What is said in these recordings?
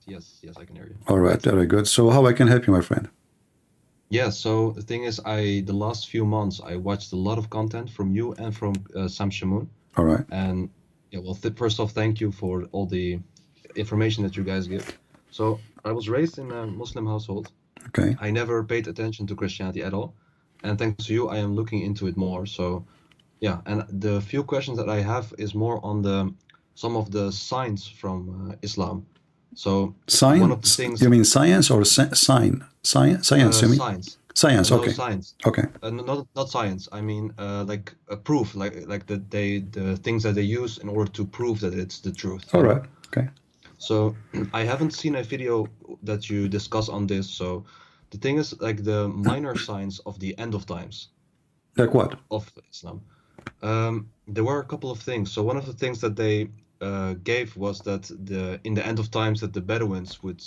Yes, yes, I can hear you. All right, very good. So how I can help you, my friend? Yeah, so the thing is, the last few months I watched a lot of content from you and from Sam Shamoun. All right. And yeah, well, first off, thank you for all the information that you guys give. So I was raised in a Muslim household. Okay. I never paid attention to Christianity at all. And thanks to you, I am looking into it more. So yeah, and the few questions that I have is more on some of the signs from Islam. So one of the Science? things, You mean science or sign? Science? Science, you mean? signs, Science, no okay. science, Okay. not science. I mean like a proof, like the things that they use in order to prove that it's the truth, All you right. know? Okay. So I haven't seen a video that you discuss on this. So the thing is like the minor signs of the end of times Like what? of Islam. There were a couple of things. So one of the things that they gave was that in the end of times that the Bedouins would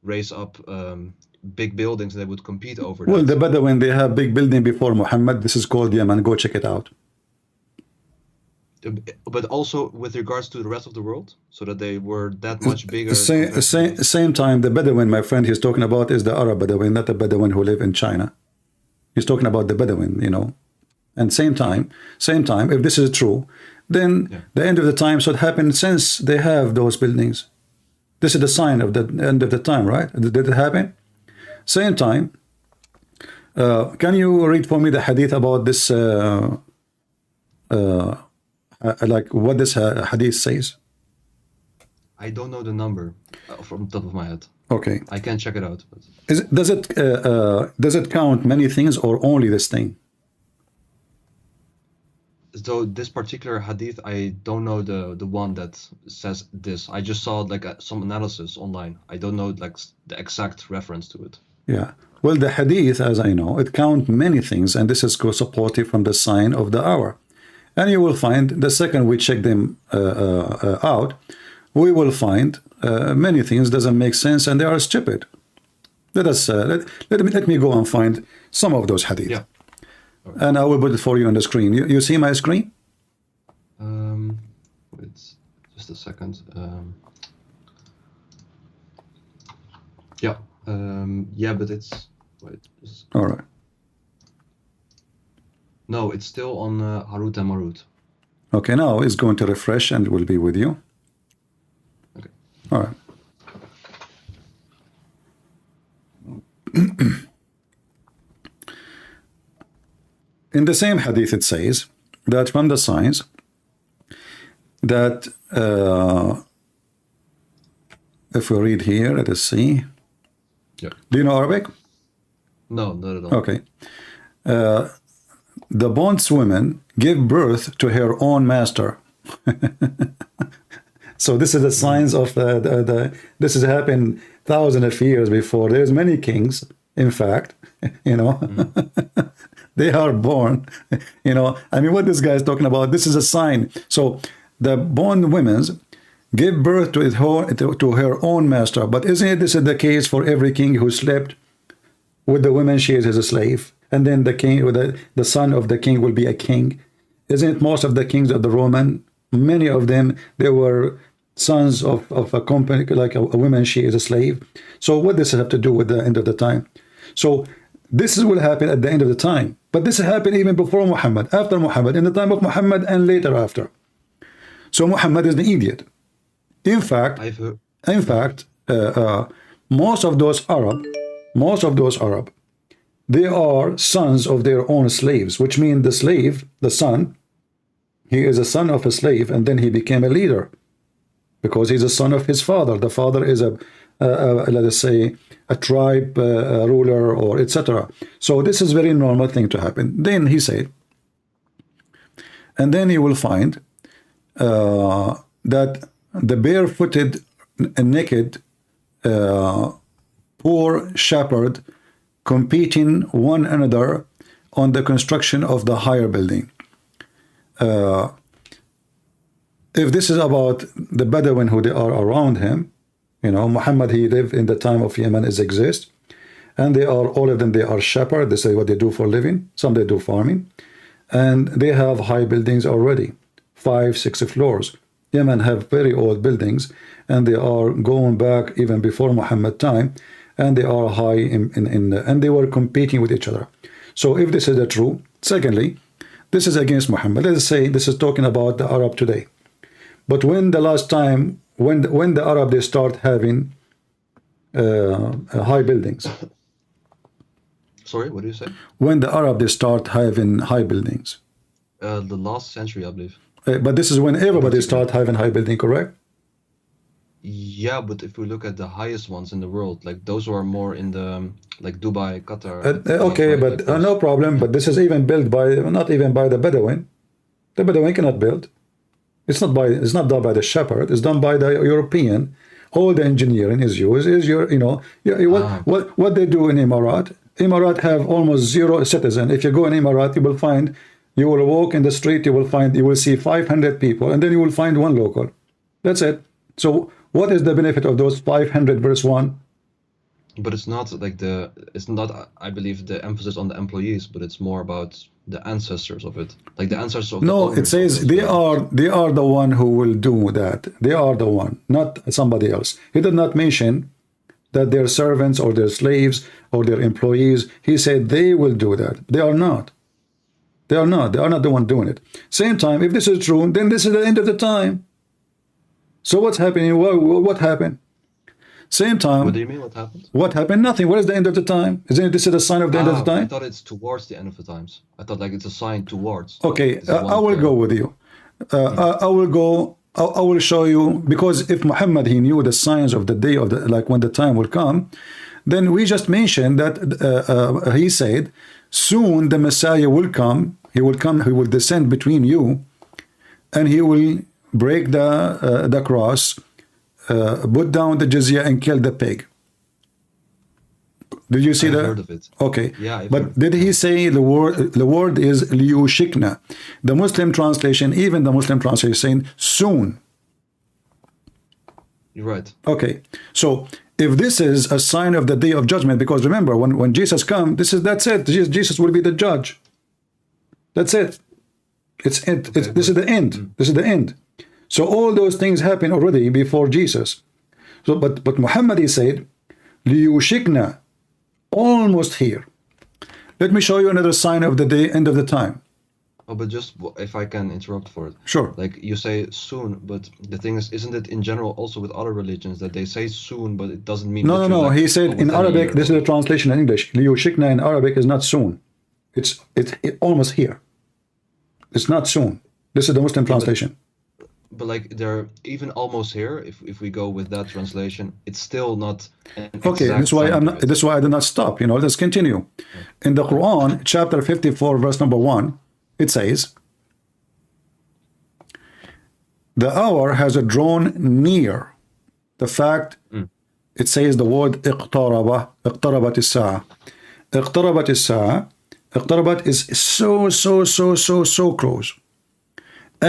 raise up big buildings and they would compete over Well, the that. Bedouin, they have big building before Muhammad. This is called Yemen. Go check it out. But also with regards to the rest of the world, so that they were that much bigger Same, compared to same, the. same time, the Bedouin, my friend, he's talking about is the Arab Bedouin, not the Bedouin who live in China. He's talking about the Bedouin, you know. And same time, if this is true, then Yeah. the end of the time should happen since they have those buildings. This is the sign of the end of the time, right? Did it happen? Same time, can you read for me the hadith about this, like what this hadith says? I don't know the number from the top of my head. Okay. I can check it out. But Does it count many things or only this thing? so this particular hadith, I don't know the one that says this. I just saw like some analysis online. I don't know like the exact reference to it. Yeah. Well, the hadith, as I know, it count many things, and this is supported from the sign of the hour. And you will find the second we check them out, we will find many things doesn't make sense and they are stupid. Let us let me go and find some of those hadith. Yeah. And I will put it for you on the screen. You see my screen? Wait, just a second. Yeah. Yeah, but it's wait. All right. No, it's still on Harut and Marut. Okay, now it's going to refresh and will be with you. Okay. All right. In the same hadith, it says that from the signs that if we read here, let us see. Yeah. Do you know Arabic? No, not at all. Okay. The bondswoman give birth to her own master. So this is the signs of this has happened thousands of years before. There's many kings, in fact, you know. They are born, you know. I mean, what this guy is talking about, this is a sign. So the bondwomen give birth to her own master. But isn't this is the case for every king who slept with the woman she is as a slave? And then the king, or the son of the king will be a king. Isn't it most of the kings of the Roman, many of them, they were sons of a company, like a woman, she is a slave. So what does it have to do with the end of the time? So this will happen at the end of the time. But this happened even before Muhammad, after Muhammad, in the time of Muhammad, and later after. So Muhammad is the idiot. In fact, most of those Arab, they are sons of their own slaves, which means the slave, the son, he is a son of a slave, and then he became a leader because he's a son of his father. The father is let us say, a tribe ruler, or etc. So this is very normal thing to happen. Then he said, and then you will find that the barefooted and naked poor shepherd competing one another on the construction of the higher building. If this is about the Bedouin who they are around him, you know, Muhammad, he lived in the time of Yemen is exist, and they are, all of them, they are shepherd. This is what they do for living. Some they do farming, and they have high buildings already, 5, 6 floors. Yemen have very old buildings, and they are going back even before Muhammad time, and they are high and they were competing with each other. So if this is the true, secondly, this is against Muhammad. Let's say this is talking about the Arab today. But when the last time, when the Arab they start having high buildings? Sorry, what do you say? When the Arab they start having high buildings? The last century, I believe. But this is when everybody start having high building, correct? Yeah, but if we look at the highest ones in the world, like those who are more in the like Dubai, Qatar. Okay, right, but like no problem. But this is even built by not even by the Bedouin. The Bedouin cannot build. It's not done by the shepherd. It's done by the European. All the engineering is used. Is your what they do in Emirat? Emirat have almost zero citizen. If you go in Emirat, you will walk in the street. You will see 500 people, and then you will find one local. That's it. So what is the benefit of those 500 versus 1? But it's not like I believe the emphasis on the employees, but it's more about the ancestors of it, like the ancestors of the No, it owners says of they those are the one who will do that. They are the one, not somebody else. He did not mention that they're servants or their slaves or their employees. He said they will do that. They are not. They are not. They are not the one doing it. Same time, if this is true, then this is the end of the time. So what's happening? What happened? Same time. What do you mean? What happened? What happened? Nothing. What is the end of the time? Isn't this is a sign of the end of the time? I thought it's towards the end of the times. I thought like it's a sign towards. Okay, I will go with you. I will go. I will show you, because if Muhammad he knew the signs of the day of the like when the time will come, then we just mentioned that he said soon the Messiah will come. He will come. He will descend between you, and he will break the cross, put down the jizya, and kill the pig. Did you see that? I've heard of it. Okay. Yeah, but did he say the word? The word is liyushikna. The Muslim translation, even the Muslim translation, is saying soon. You're right. Okay. So if this is a sign of the day of judgment, because remember, when Jesus comes, that's it. Jesus will be the judge. That's it. It's it. Okay, this is the end. This is the end. So all those things happen already before Jesus. So, but Muhammad he said, liyushikna. Almost here. Let me show you another sign of the day, end of the time. Oh, but just if I can interrupt for it. Sure. Like you say soon, but the thing is, isn't it in general also with other religions that they say soon, but it doesn't mean no. Like, he said in Arabic, this is the translation in English. Liyushikna in Arabic is not soon. It's almost here. It's not soon. This is the Muslim translation. But like they're even almost here. If we go with that translation, it's still not. Okay, that's why I'm not. That's why I did not stop. Let's continue. In the Quran, chapter 54, verse number 1, it says, "The hour has drawn near." The fact it says the word "iqtaraba," "iqtarabat as-sa'a." "Iqtarabat as-sa'a." "Iqtarabat" is so close.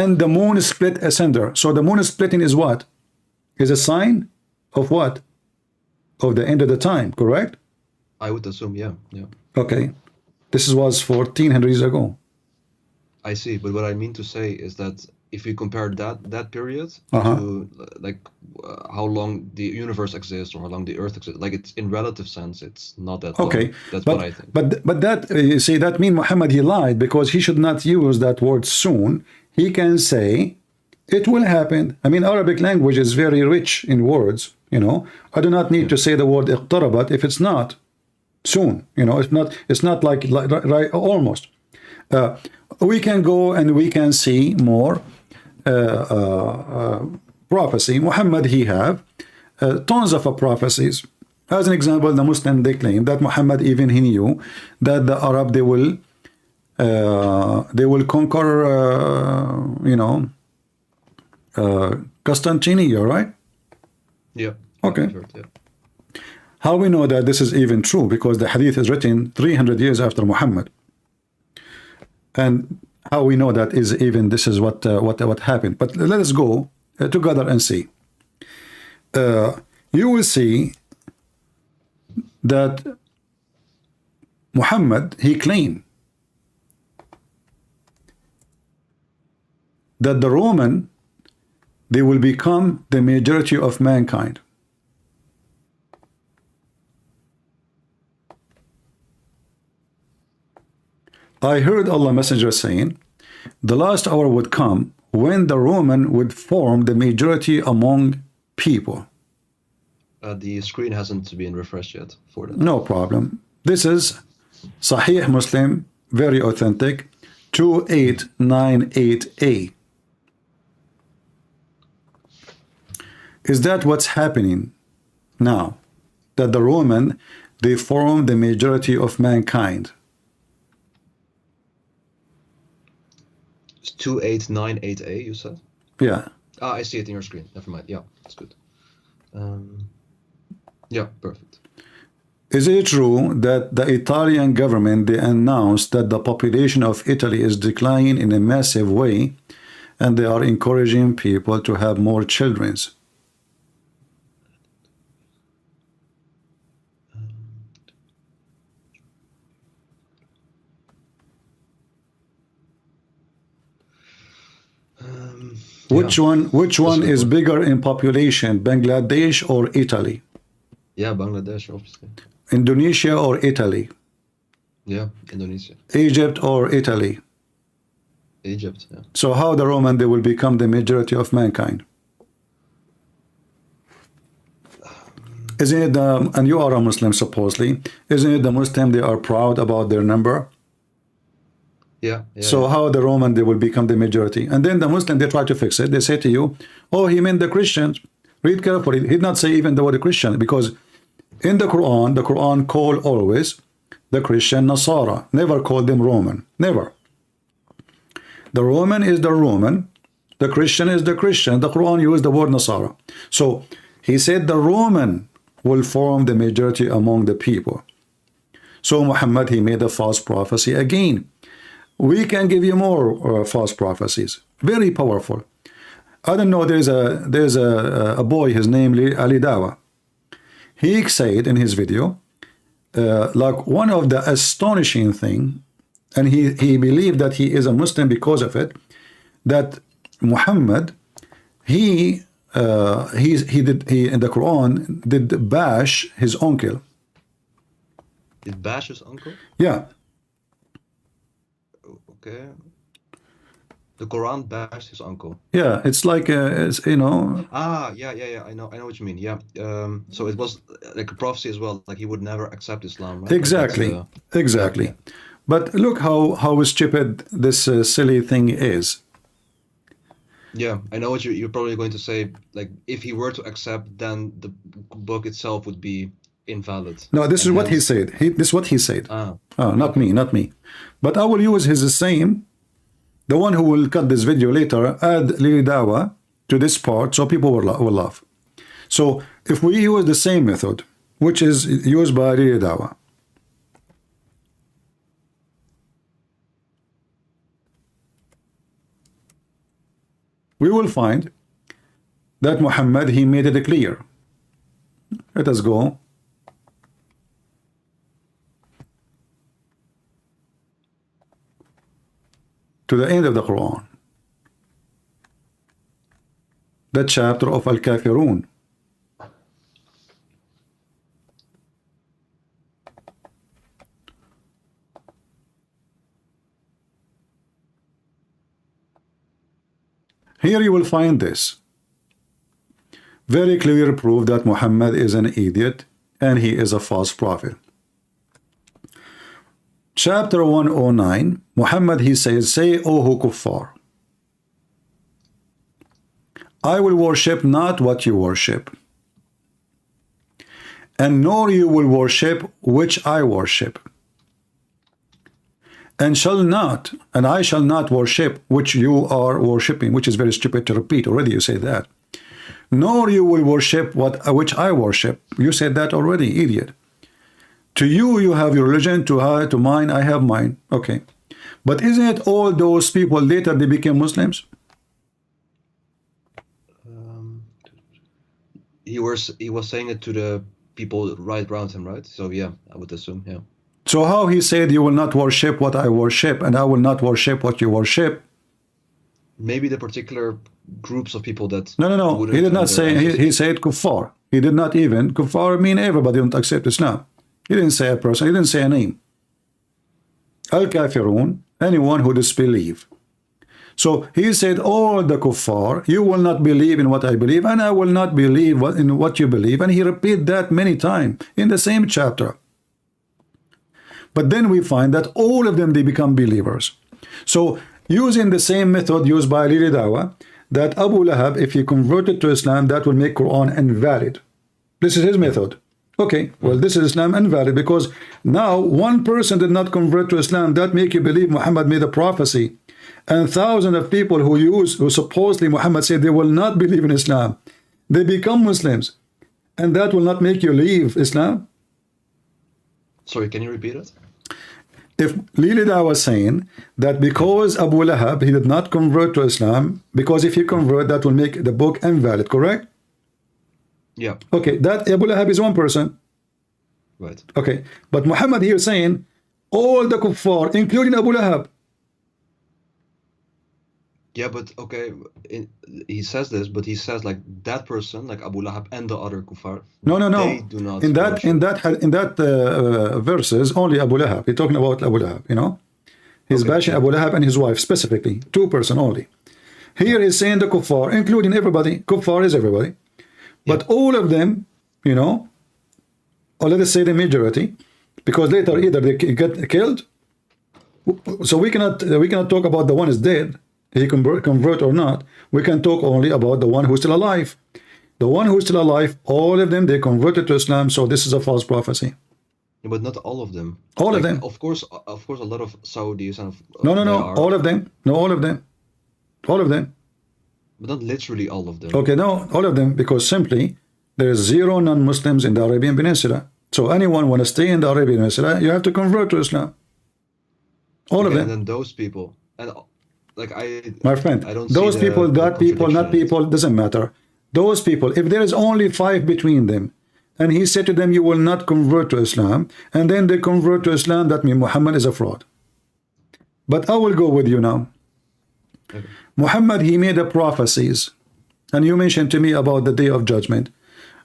And the moon split asunder. So the moon splitting is what? Is a sign of what? Of the end of the time, correct? I would assume, yeah. Okay. This was 1400 years ago. I see, but what I mean to say is that if you compare that period to like how long the universe exists or how long the earth exists, like it's in relative sense, it's not that long. That's what I think. But that, you see, that means Muhammad, he lied, because he should not use that word soon. He can say it will happen. I mean, Arabic language is very rich in words. I do not need to say the word iqtarabat if it's not soon. It's not like right, almost. We can go and we can see more prophecy. Muhammad, he have tons of prophecies. As an example, the Muslim, they claim that Muhammad, even he knew that the Arab, they will conquer, Constantinople, right? Yeah. Okay. Sure, yeah. How we know that this is even true? Because the hadith is written 300 years after Muhammad. And how we know that is even this is what happened. But let us go together and see. You will see that Muhammad, he claimed that the they will become the majority of mankind. I heard Allah Messenger saying, the last hour would come when the Roman would form the majority among people. The screen hasn't been refreshed yet for that. No problem. This is Sahih Muslim, very authentic, 2898a. Is that what's happening now? That the Roman, they form the majority of mankind? It's 2898A, you said? Yeah. Ah, I see it in your screen. Never mind. Yeah, that's good. Yeah, perfect. Is it true that the Italian government, they announced that the population of Italy is declining in a massive way and they are encouraging people to have more children? Which one is bigger in population, Bangladesh or Italy? Yeah, Bangladesh, obviously. Indonesia or Italy? Yeah, Indonesia. Egypt or Italy? Egypt, yeah. So how the Roman, they will become the majority of mankind? Isn't it, and you are a Muslim supposedly, isn't it the Muslim, they are proud about their number? Yeah. So how the Roman, they will become the majority? And then the Muslim, they try to fix it. They say to you, oh, he meant the Christians. Read carefully. He did not say even the word Christian, because in the Quran call always the Christian Nasara. Never call them Roman. Never. The Roman is the Roman. The Christian is the Christian. The Quran used the word Nasara. So he said the Roman will form the majority among the people. So Muhammad, he made a false prophecy again. We can give you more false prophecies. Very powerful. I don't know, there's a boy, his name Ali Dawa. He said in his video, like one of the astonishing thing, and he believed that he is a Muslim because of it, that Muhammad, he in the Quran did bash his uncle. Did bash his uncle? Yeah. Okay. The Quran bashed his uncle. Yeah, it's like it's, you know. Ah, yeah. I know what you mean. Yeah. So it was like a prophecy as well. Like he would never accept Islam. Right? Exactly. Like Exactly. Yeah. But look how stupid this silly thing is. Yeah, I know what you're probably going to say. Like if he were to accept, then the book itself would be invalid. No, this is what he said. This is what he said. Not me. But I will use his same. The one who will cut this video later, add Lili Dawa to this part so people will laugh. So if we use the same method, which is used by Lili Dawa, we will find that Muhammad, he made it clear. Let us go. To the end of the Quran, the chapter of Al-Kafirun. Here you will find this very clear proof that Muhammad is an idiot and he is a false prophet. Chapter 109, Muhammad, he says, say, O who kuffar, I will worship not what you worship, and nor you will worship which I worship, and I shall not worship which you are worshipping, which is very stupid to repeat. Already you say that. Nor you will worship which I worship. You said that already, idiot. To you, you have your religion, to mine, I have mine. Okay. But isn't it all those people later, they became Muslims? He was saying it to the people right around him, right? So yeah, I would assume, yeah. So how he said, you will not worship what I worship, and I will not worship what you worship? maybe the particular groups of people that No, no, no. wouldn't He did not their say, he ancestors. said kuffar. He did not even, kuffar mean everybody don't accept Islam. He didn't say a person, he didn't say a name. Al-kafirun, anyone who disbelieve. So he said, all the kuffar, you will not believe in what I believe, and I will not believe in what you believe. And he repeated that many times in the same chapter. But then we find that all of them, they become believers. So using the same method used by Lili Dawa, that Abu Lahab, if he converted to Islam, that will make Quran invalid. This is his method. Okay, well, this is Islam invalid because now one person did not convert to Islam. That make you believe Muhammad made a prophecy. And thousands of people who supposedly Muhammad said they will not believe in Islam, they become Muslims. And that will not make you leave Islam. Sorry, can you repeat it? If Lilida was saying that because Abu Lahab, he did not convert to Islam, because if he convert, that will make the book invalid, correct? Yeah. Okay, that Abu Lahab is one person. Right. Okay, but Muhammad here saying all the kuffar, including Abu Lahab. Yeah, but okay, he says this, but he says like that person, like Abu Lahab and the other kuffar. No, no, no. They do not. In that verses, only Abu Lahab. He's talking about Abu Lahab. You know, he's bashing Abu Lahab and his wife specifically, 2 person only. Here he's saying the kuffar, including everybody. Kuffar is everybody, but all of them, you know, or let us say the majority, because later either they get killed. So we cannot talk about the one is dead. He convert or not. We can talk only about the one who's still alive. The one who's still alive, all of them, they converted to Islam. So this is a false prophecy. Yeah, but not all of them. All of them. Of course, a lot of Saudis and no, all of them. No, all of them. All of them. But not literally all of them. Okay, no, all of them, because simply there is 0 non-Muslims in the Arabian Peninsula. So anyone want to stay in the Arabian Peninsula, you have to convert to Islam. All of them. And then those people, and like my friend, I don't those see people, that people, not contradiction in it. people, doesn't matter. Those people, if there is only 5 between them, and he said to them, you will not convert to Islam, and then they convert to Islam, that means Muhammad is a fraud. But I will go with you now. Okay. Muhammad, he made the prophecies, and you mentioned to me about the day of judgment.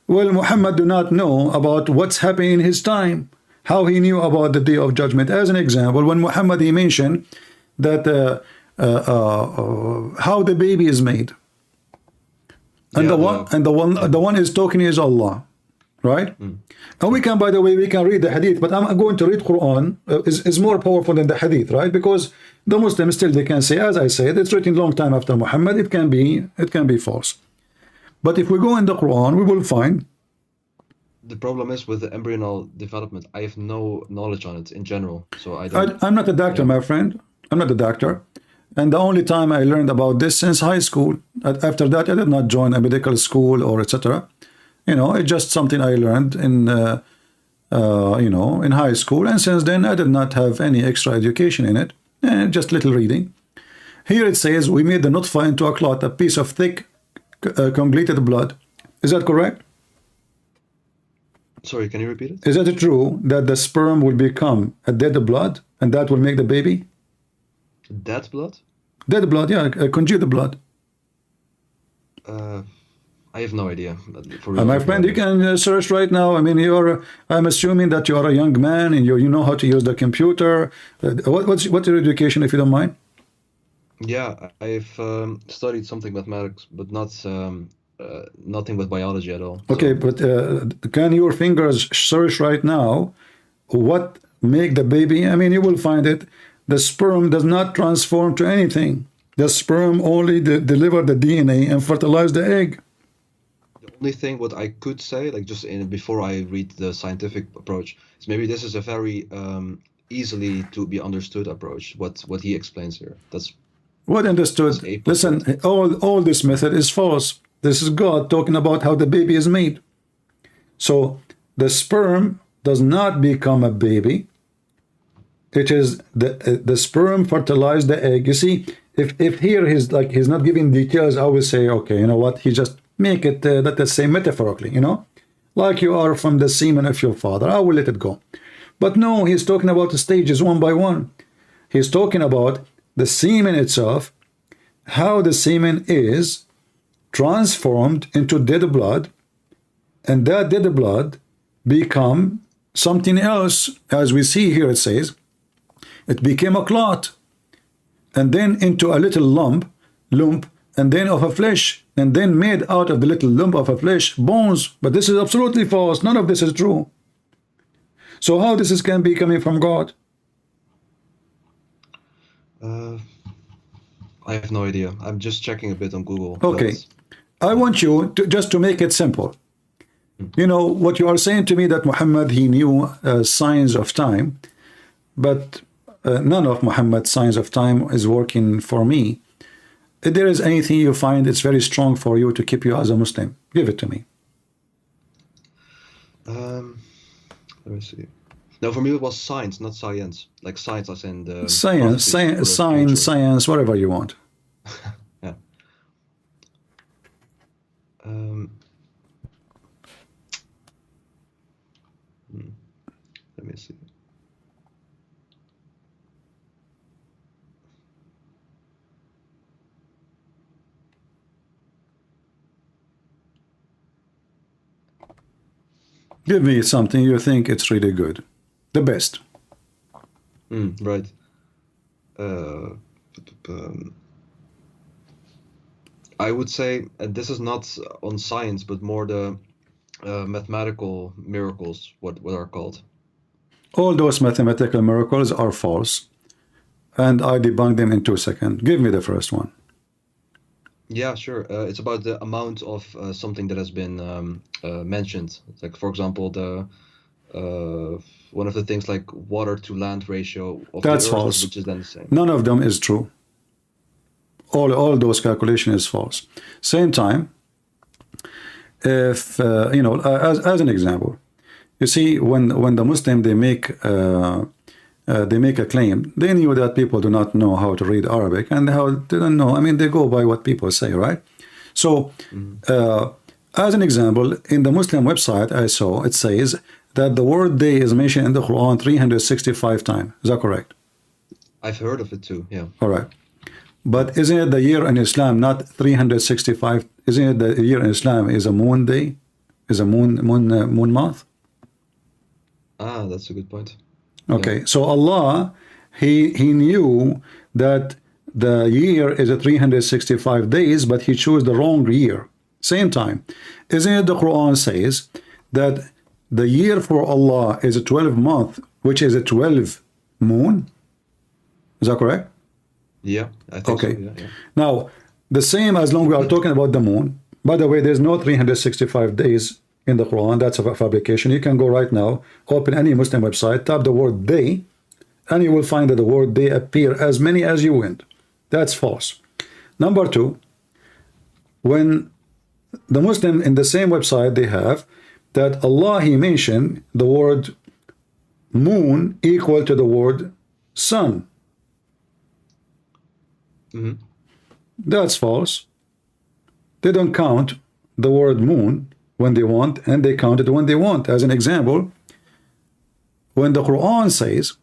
Well, Muhammad do not know about what's happening in his time, how he knew about the day of judgment. As an example, when Muhammad, he mentioned that how the baby is made, and the one is talking is Allah, right? And we can, by the way, we can read the hadith, but I'm going to read Quran is more powerful than the hadith, right? Because the Muslims still, they can say, as I said, it's written long time after Muhammad. It can be false. But if we go in the Quran, we will find. The problem is with the embryonal development, I have no knowledge on it in general, so I don't. I'm not a doctor, my friend. I'm not a doctor. And the only time I learned about this since high school. After that, I did not join a medical school or etc. You know, it's just something I learned in, you know, in high school. And since then, I did not have any extra education in it. Just little reading. Here it says, we made the nutfa into a clot, a piece of thick, congealed blood. Is that correct? Sorry, can you repeat it? Is it true that the sperm will become a dead blood and that will make the baby? Dead blood? Dead blood, yeah, congealed blood. I have no idea. For real, my friend, you can search right now. I mean, I'm assuming that you are a young man and you know how to use the computer. What's your education, if you don't mind? Yeah, I've studied something mathematics, but not nothing with biology at all. Okay, so. But can your fingers search right now what make the baby? I mean, you will find it. The sperm does not transform to anything. The sperm only deliver the DNA and fertilize the egg. The only thing what I could say, like just before I read the scientific approach, is maybe this is a very easily to be understood approach. What he explains here. That's what understood. Listen, all this method is false. This is God talking about how the baby is made. So the sperm does not become a baby. It is the sperm fertilize the egg. You see, if here he's not giving details, I will say, okay, you know what? He just make it let us say metaphorically, you know, like you are from the semen of your father. I will let it go. But no, he's talking about the stages one by one. He's talking about the semen itself, how the semen is transformed into dead blood, and that dead blood become something else. As we see here, it says it became a clot, and then into a little lump, and then of a flesh, and then made out of the little lump of a flesh bones. But this is absolutely false. None of this is true. So how this can be coming from God? I have no idea. I'm just checking a bit on Google. Okay, I want you to just to make it simple. You know what you are saying to me, that Muhammad, he knew signs of time, but none of Muhammad's signs of time is working for me. If there is anything you find it's very strong for you to keep you as a Muslim, give it to me. Let me see. No, for me it was science, not science. Like science as in the science, whatever you want. Yeah. Let me see. Give me something you think it's really good. The best. Right. I would say this is not on science, but more the mathematical miracles, what are called. All those mathematical miracles are false, and I debunk them in 2 seconds. Give me the first one. Yeah, sure. It's about the amount of something that has been mentioned. Like, for example, the one of the things like water to land ratio of That's the Earth, false. which is then the same. None of them is true. All those calculations is false. Same time, if you know, as an example, you see, when the Muslim they make a claim, they knew that people do not know how to read Arabic, and how they don't know. I mean, they go by what people say, right? So, as an example, in the Muslim website I saw, it says that the word day is mentioned in the Quran 365 times. Is that correct? I've heard of it too. Yeah. All right. But isn't it the year in Islam not 365? Isn't it the year in Islam is a moon day, is a moon month? Ah, that's a good point. Okay, so Allah, he knew that the year is a 365 days, but he chose the wrong year. Same time, isn't it the Quran says that the year for Allah is a 12 month, which is a 12 moon? Is that correct? Yeah, I think okay. so. Yeah. Now, the same as long we are talking about the moon. By the way, there's no 365 days in the Quran. That's a fabrication. You can go right now, open any Muslim website, type the word day, and you will find that the word day appear as many as you want. That's false. Number two, when the Muslim in the same website, they have that Allah, he mentioned the word moon equal to the word sun. That's false. They don't count the word moon when they want, and they count it when they want. As an example, when the Quran says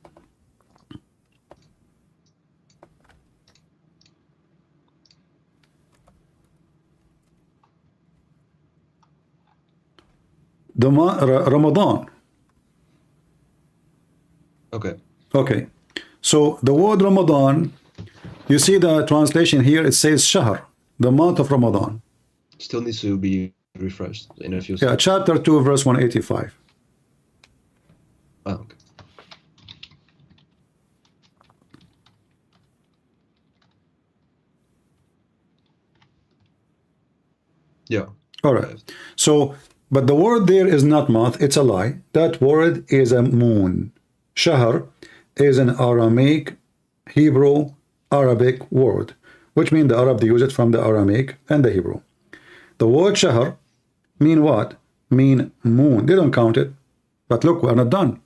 the Ramadan. Okay. So the word Ramadan, you see the translation here, it says Shahr, the month of Ramadan. Still needs to be refreshed in a few seconds. Yeah, chapter 2, verse 185. Oh, okay. Yeah. All right. So, but the word there is not month, it's a lie. That word is a moon. Shahr is an Aramaic, Hebrew, Arabic word, which means the Arab, they use it from the Aramaic and the Hebrew. The word Shahr mean what? Mean moon. They don't count it. But look, we're not done.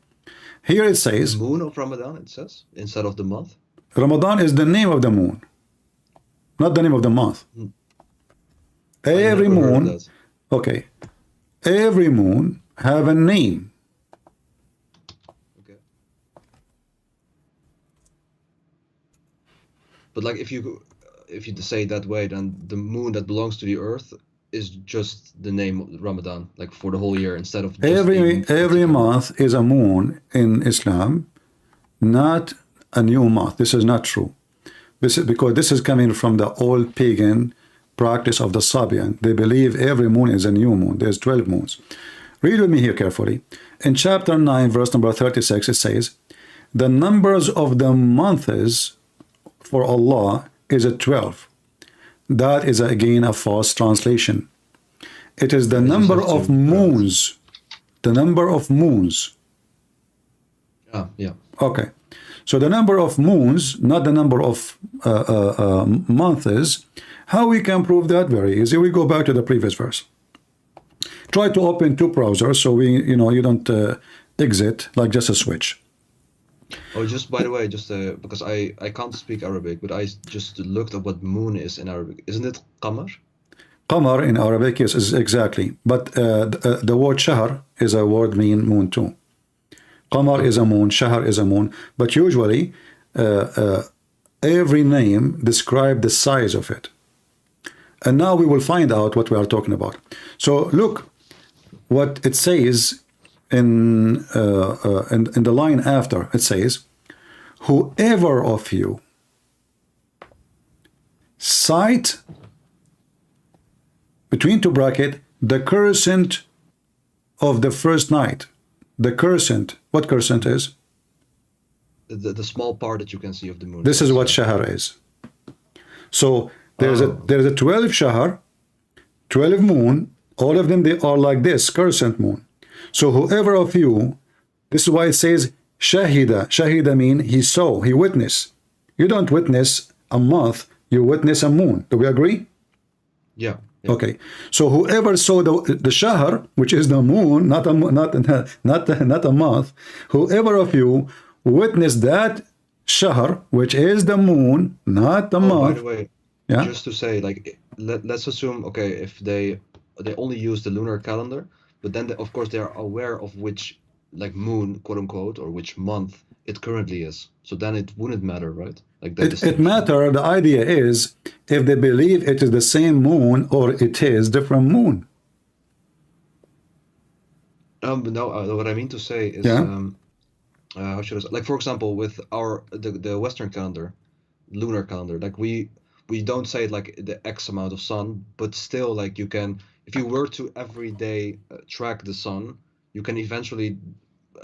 Here it says... The moon of Ramadan, it says, instead of the month? Ramadan is the name of the moon, not the name of the month. Every moon... Okay. Every moon have a name. Okay. But like if you if you say it that way, then the moon that belongs to the earth is just the name Ramadan, like for the whole year, instead of just Every particular month is a moon in Islam, not a new month. This is not true. This is because this is coming from the old pagan practice of the Sabian. They believe every moon is a new moon. There's 12 moons. Read with me here carefully. In chapter 9, verse number 36, it says, the numbers of the months for Allah is a 12. That is again a false translation. It is the number of moons. The number of moons. Yeah. Okay. So the number of moons, not the number of months. How we can prove that? Very easy. We go back to the previous verse. Try to open two browsers so you don't exit like just a switch. Oh, just by the way, just because I can't speak Arabic, but I just looked at what moon is in Arabic. Isn't it qamar? Qamar in Arabic is exactly, but the word shahr is a word mean moon too. Qamar is a moon, shahr is a moon, but usually every name describes the size of it. And now we will find out what we are talking about. So look what it says in the line after. It says, whoever of you cite between two bracket the crescent of the first night. The crescent, what crescent is? The small part that you can see of the moon. This is what shahr is. So there's a 12 shahr, 12 moon, all of them, they are like this, crescent moon. So whoever of you, this is why it says shahida. Shahida mean he saw, he witnessed. You don't witness a month, you witness a moon. Do we agree? Yeah. Okay. So whoever saw the shahr, which is the moon, not a month, whoever of you witnessed that shahr, which is the moon, not the month. By the way, yeah? Just to say, like, let's assume, okay, if they only use the lunar calendar, but then of course they are aware of which, like, moon, quote unquote, or which month it currently is. So then it wouldn't matter, right? Like that. It matter. The idea is if they believe it is the same moon or it is different moon. No, what I mean to say is, how should I say? Like, for example, with the Western calendar, lunar calendar, like we don't say like the X amount of sun, but still, like, you can, if you were to every day track the sun, you can eventually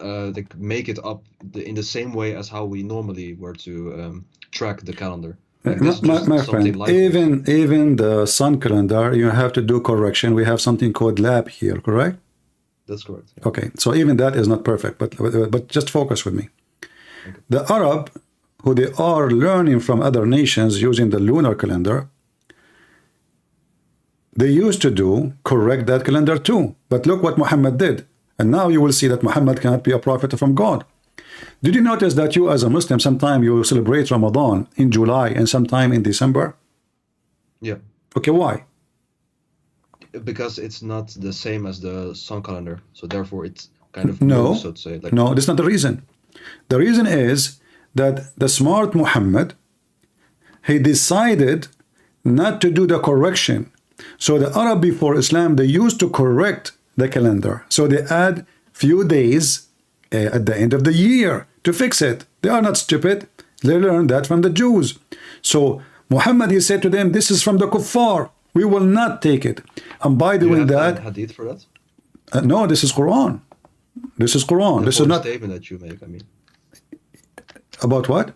like make it up in the same way as how we normally were to track the calendar. Like my friend, even the sun calendar, you have to do correction. We have something called lab here, correct? That's correct. Yeah. Okay, so even that is not perfect, but just focus with me. Okay. The Arab, who they are learning from other nations using the lunar calendar, they used to correct that calendar too. But look what Muhammad did. And now you will see that Muhammad cannot be a prophet from God. Did you notice that you as a Muslim, sometime you celebrate Ramadan in July and sometime in December? Yeah. Okay, why? Because it's not the same as the sun calendar. So therefore it's kind of no, so to say. Like, no, that's not the reason. The reason is that the smart Muhammad, he decided not to do the correction. So the Arab before Islam, they used to correct the calendar. So they add few days at the end of the year to fix it. They are not stupid. They learned that from the Jews. So Muhammad, he said to them, this is from the kuffar. We will not take it. And by doing that, hadith for that? No, this is Quran. This is Quran. No, this is not statement that you make. I mean, about what?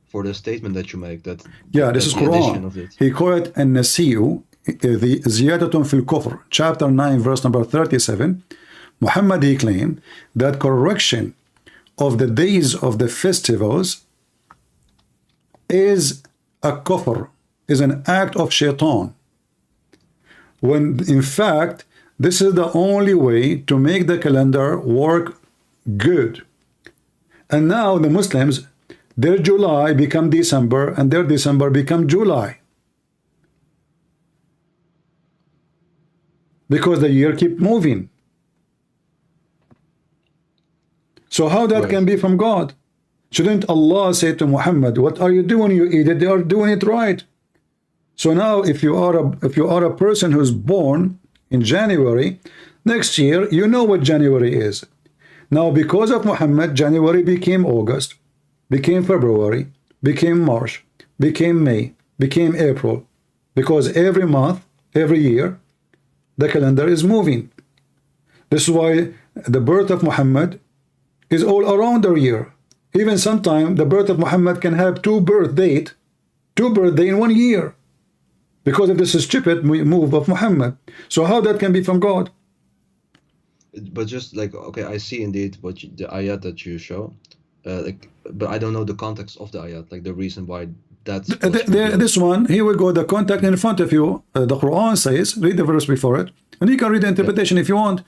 For the statement that you make, that this is Quran. He called it an-nasiyu, the ziyadatun fil kufr, chapter 9, verse number 37. Muhammad, he claimed that correction of the days of the festivals is a kufr, is an act of shaitan. When in fact, this is the only way to make the calendar work good. And now the Muslims, their July become December and their December become July. Because the year keep moving. So how that can be from God? Shouldn't Allah say to Muhammad, what are you doing, you idiot? They are doing it right. So now if you are a person who's born in January, next year you know what January is. Now because of Muhammad, January became August, became February, became March, became May, became April, because every month, every year, the calendar is moving. This is why the birth of Muhammad is all around the year. Even sometimes the birth of Muhammad can have two birthdays in 1 year, because of this stupid move of Muhammad. So how that can be from God? But just like, okay, I see indeed what the ayat that you show, like, but I don't know the context of the ayat, like the reason why that's this one, here we go, the contact in front of you. The Quran says, read the verse before it, and you can read the interpretation if you want.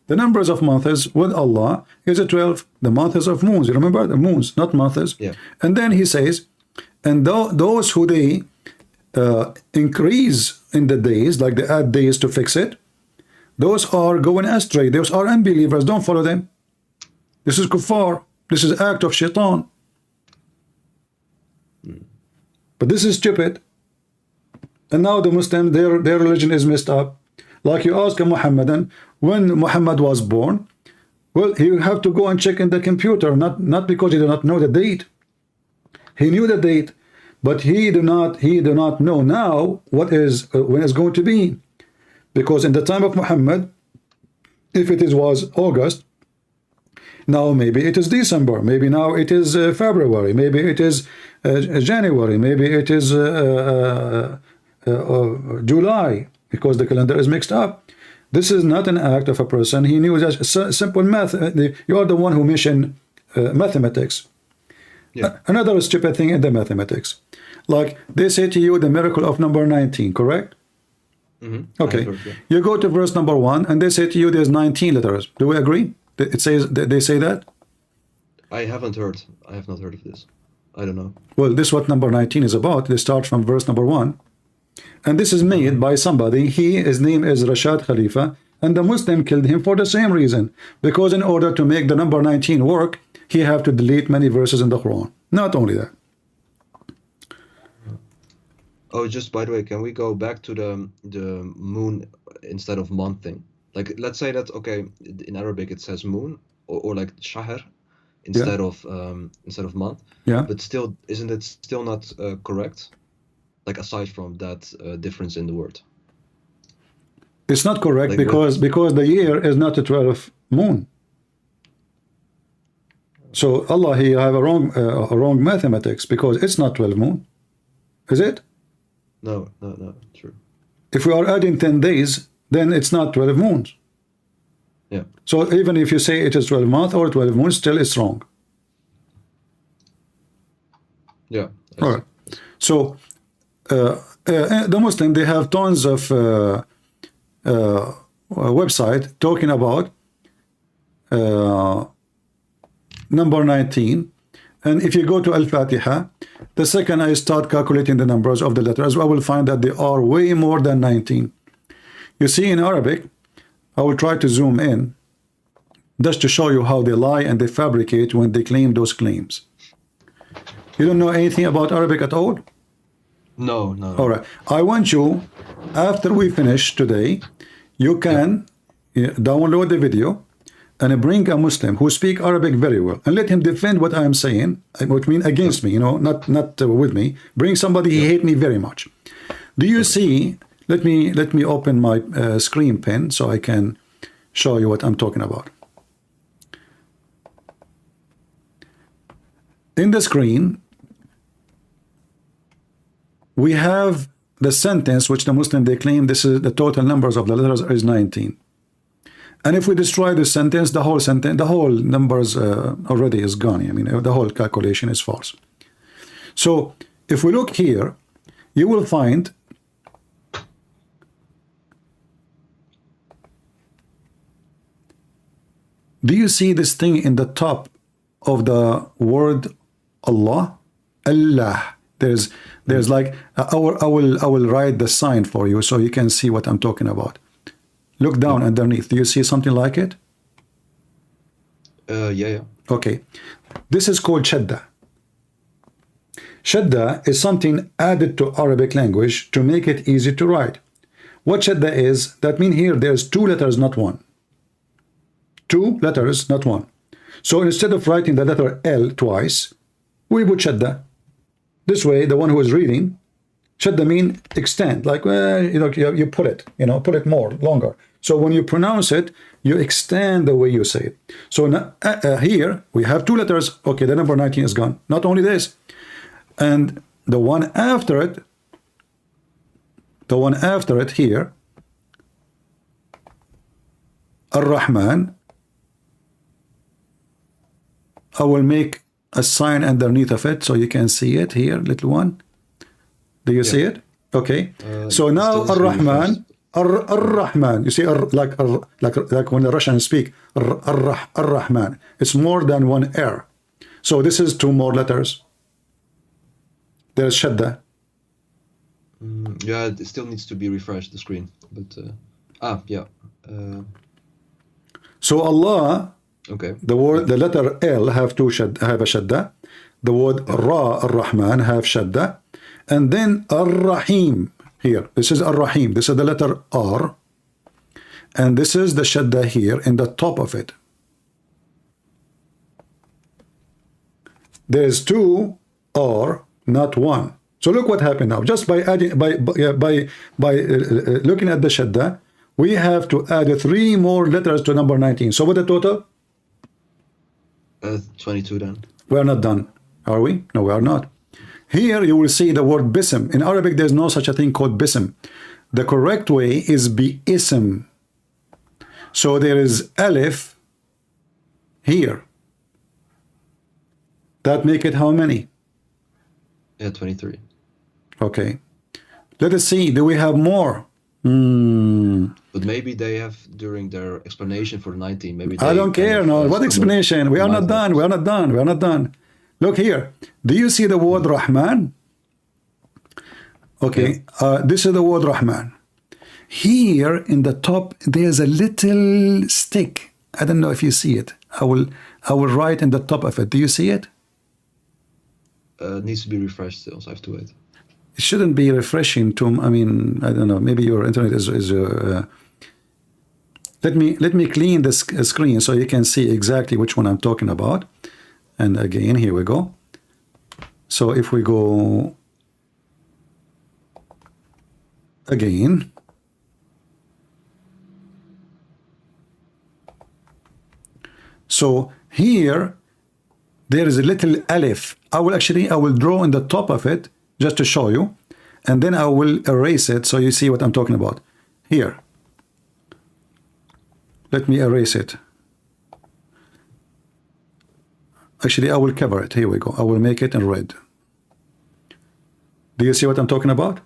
The numbers of months with Allah is 12. The months of moons, you remember the moons, not months. Yeah. And then he says, and those who they increase in the days, like they add days to fix it, those are going astray. Those are unbelievers. Don't follow them. This is kuffar. This is act of shaitan. But this is stupid. And now the Muslim, their religion is messed up. Like you ask a Muhammadan, when Muhammad was born, well, you have to go and check in the computer, not because he did not know the date. He knew the date, but he do not know now what is when it's going to be. Because in the time of Muhammad, if it was August, now maybe it is December, maybe now it is February, maybe it is January, maybe it is July, because the calendar is mixed up. This is not an act of a person. He knew that simple math. You are the one who mentioned mathematics. Yeah. Another stupid thing in the mathematics. Like they say to you the miracle of number 19, correct? Mm-hmm. Okay. You go to verse number 1 and they say to you there's 19 letters. Do we agree? It says they say that? I haven't heard. I have not heard of this. I don't know. Well, this is what number 19 is about. They start from verse number 1. And this is made by somebody. His name is Rashad Khalifa, and the Muslim killed him for the same reason. Because in order to make the number 19 work, he have to delete many verses in the Quran. Not only that. Oh, just by the way, can we go back to the moon instead of month thing? Like, let's say that, okay, in Arabic it says moon or like shahr instead of month. Yeah. But still, isn't it still not correct? Like, aside from that difference in the word. It's not correct, Like because the year is not a 12 moon. So Allah, he have a wrong mathematics, because it's not 12 moon. Is it? No, true. If we are adding 10 days, then it's not 12 moons. Yeah. So even if you say it is 12 months or 12 moons, still it's wrong. Yeah. All right. So the Muslim, they have tons of website talking about number 19. And if you go to Al-Fatiha, the second I start calculating the numbers of the letters, I will find that they are way more than 19. You see, in Arabic, I will try to zoom in just to show you how they lie and they fabricate when they claim those claims. You don't know anything about Arabic at all? No. All right. I want you, after we finish today, you can download the video and bring a Muslim who speak Arabic very well and let him defend what I am saying, which means against me, not with me. Bring somebody he hate me very much. Do you see? Let me open my screen pen so I can show you what I'm talking about. In the screen, we have the sentence which the Muslim, they claim this is the total numbers of the letters is 19. And if we destroy the sentence, the whole numbers already is gone. I mean, the whole calculation is false. So if we look here, you will find do you see this thing in the top of the word Allah? Allah. There's like I will write the sign for you so you can see what I'm talking about. Look down underneath. Do you see something like it? Yeah. Okay. This is called shadda. Shadda is something added to Arabic language to make it easy to write. What shadda is, that means here there's two letters, not one. Two letters, not one. So instead of writing the letter L twice, we put shadda. This way, the one who is reading, shadda mean extend, like you put it, put it more, longer. So when you pronounce it, you extend the way you say it. So now, here we have two letters. Okay, the number 19 is gone. Not only this, and the one after it here, Ar-Rahman, I will make a sign underneath of it so you can see it here, little one. Do you see it? Okay. So now Ar-Rahman, Ar-Rahman. You see, like when the Russians speak, Ar-Rahman. It's more than one R. So this is two more letters. There's shadda. Yeah, it still needs to be refreshed, the screen. But yeah. So Allah. Okay. The letter L have a shadda. The word Ra, Ar-Rahman, have shadda. And then Ar-Rahim here. This is Ar-Rahim. This is the letter R. And this is the shadda here in the top of it. There's two R, not one. So look what happened now. Just by adding, by looking at the shadda, we have to add three more letters to number 19. So what the total? 22 then. We are not done, are we? No, we are not. Here you will see the word bism. In Arabic, there's no such a thing called bism. The correct way is bi-ism. So there is alif here. That make it how many? Yeah, 23. Okay. Let us see. Do we have more? But maybe they have, during their explanation for 19, maybe I don't care. No, what explanation? We are not done. We are not done. We are not done. Look here. Do you see the word Rahman? Okay. Yeah. This is the word Rahman. Here in the top, there's a little stick. I don't know if you see it. I will write in the top of it. Do you see it? It needs to be refreshed still, so I have to wait. It shouldn't be refreshing to, I mean, I don't know, maybe your internet is let me clean this screen so you can see exactly which one I'm talking about. And again, here we go. So if we go again, so here there is a little alif. I will draw in the top of it just to show you, and then I will erase it so you see what I'm talking about. Here, let me erase it. Actually, I will cover it. Here we go. I will make it in red. Do you see what I'm talking about?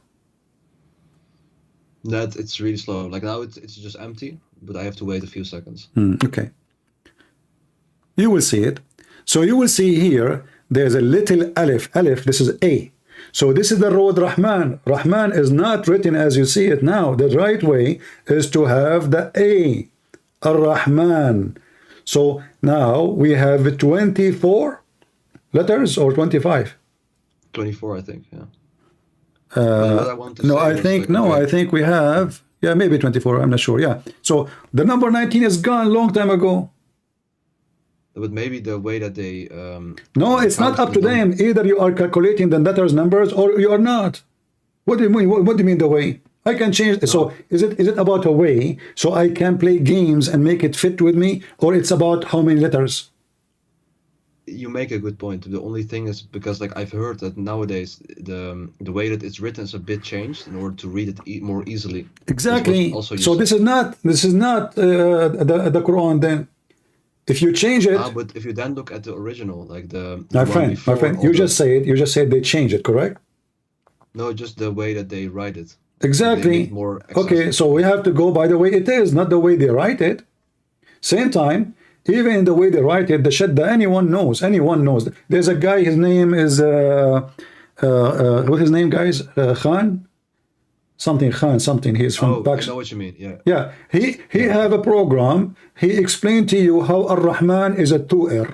That it's really slow. Like now it's just empty, but I have to wait a few seconds. Okay. You will see it. So you will see here, there's a little alif. Alif, this is A. So this is the word Rahman. Rahman is not written as you see it now. The right way is to have the A. Ar-Rahman. So now we have 24 letters or 25? 24, I think, yeah. I think we have, yeah, maybe 24, I'm not sure, yeah. So the number 19 is gone long time ago. But maybe the way that they... no, it's not up to them. Either you are calculating the letters numbers or you are not. What do you mean? What do you mean the way? I can change. No. So is it about a way so I can play games and make it fit with me, or it's about how many letters? You make a good point. The only thing is because like I've heard that nowadays the way that it's written is a bit changed in order to read it more easily. Exactly. So this is not the Quran then. If you change it, but if you then look at the original, like my friend, you just said they changed it, correct? No, just the way that they write it. Exactly. Okay, so we have to go by the way it is, not the way they write it. Same time, even in the way they write it, the shadda, anyone knows. There's a guy, his name is what's his name, guys? Khan, something Khan, something. He's from I Pakistan. know what you mean. Yeah. Yeah, he have a program. He explained to you how Ar-Rahman is a two-er,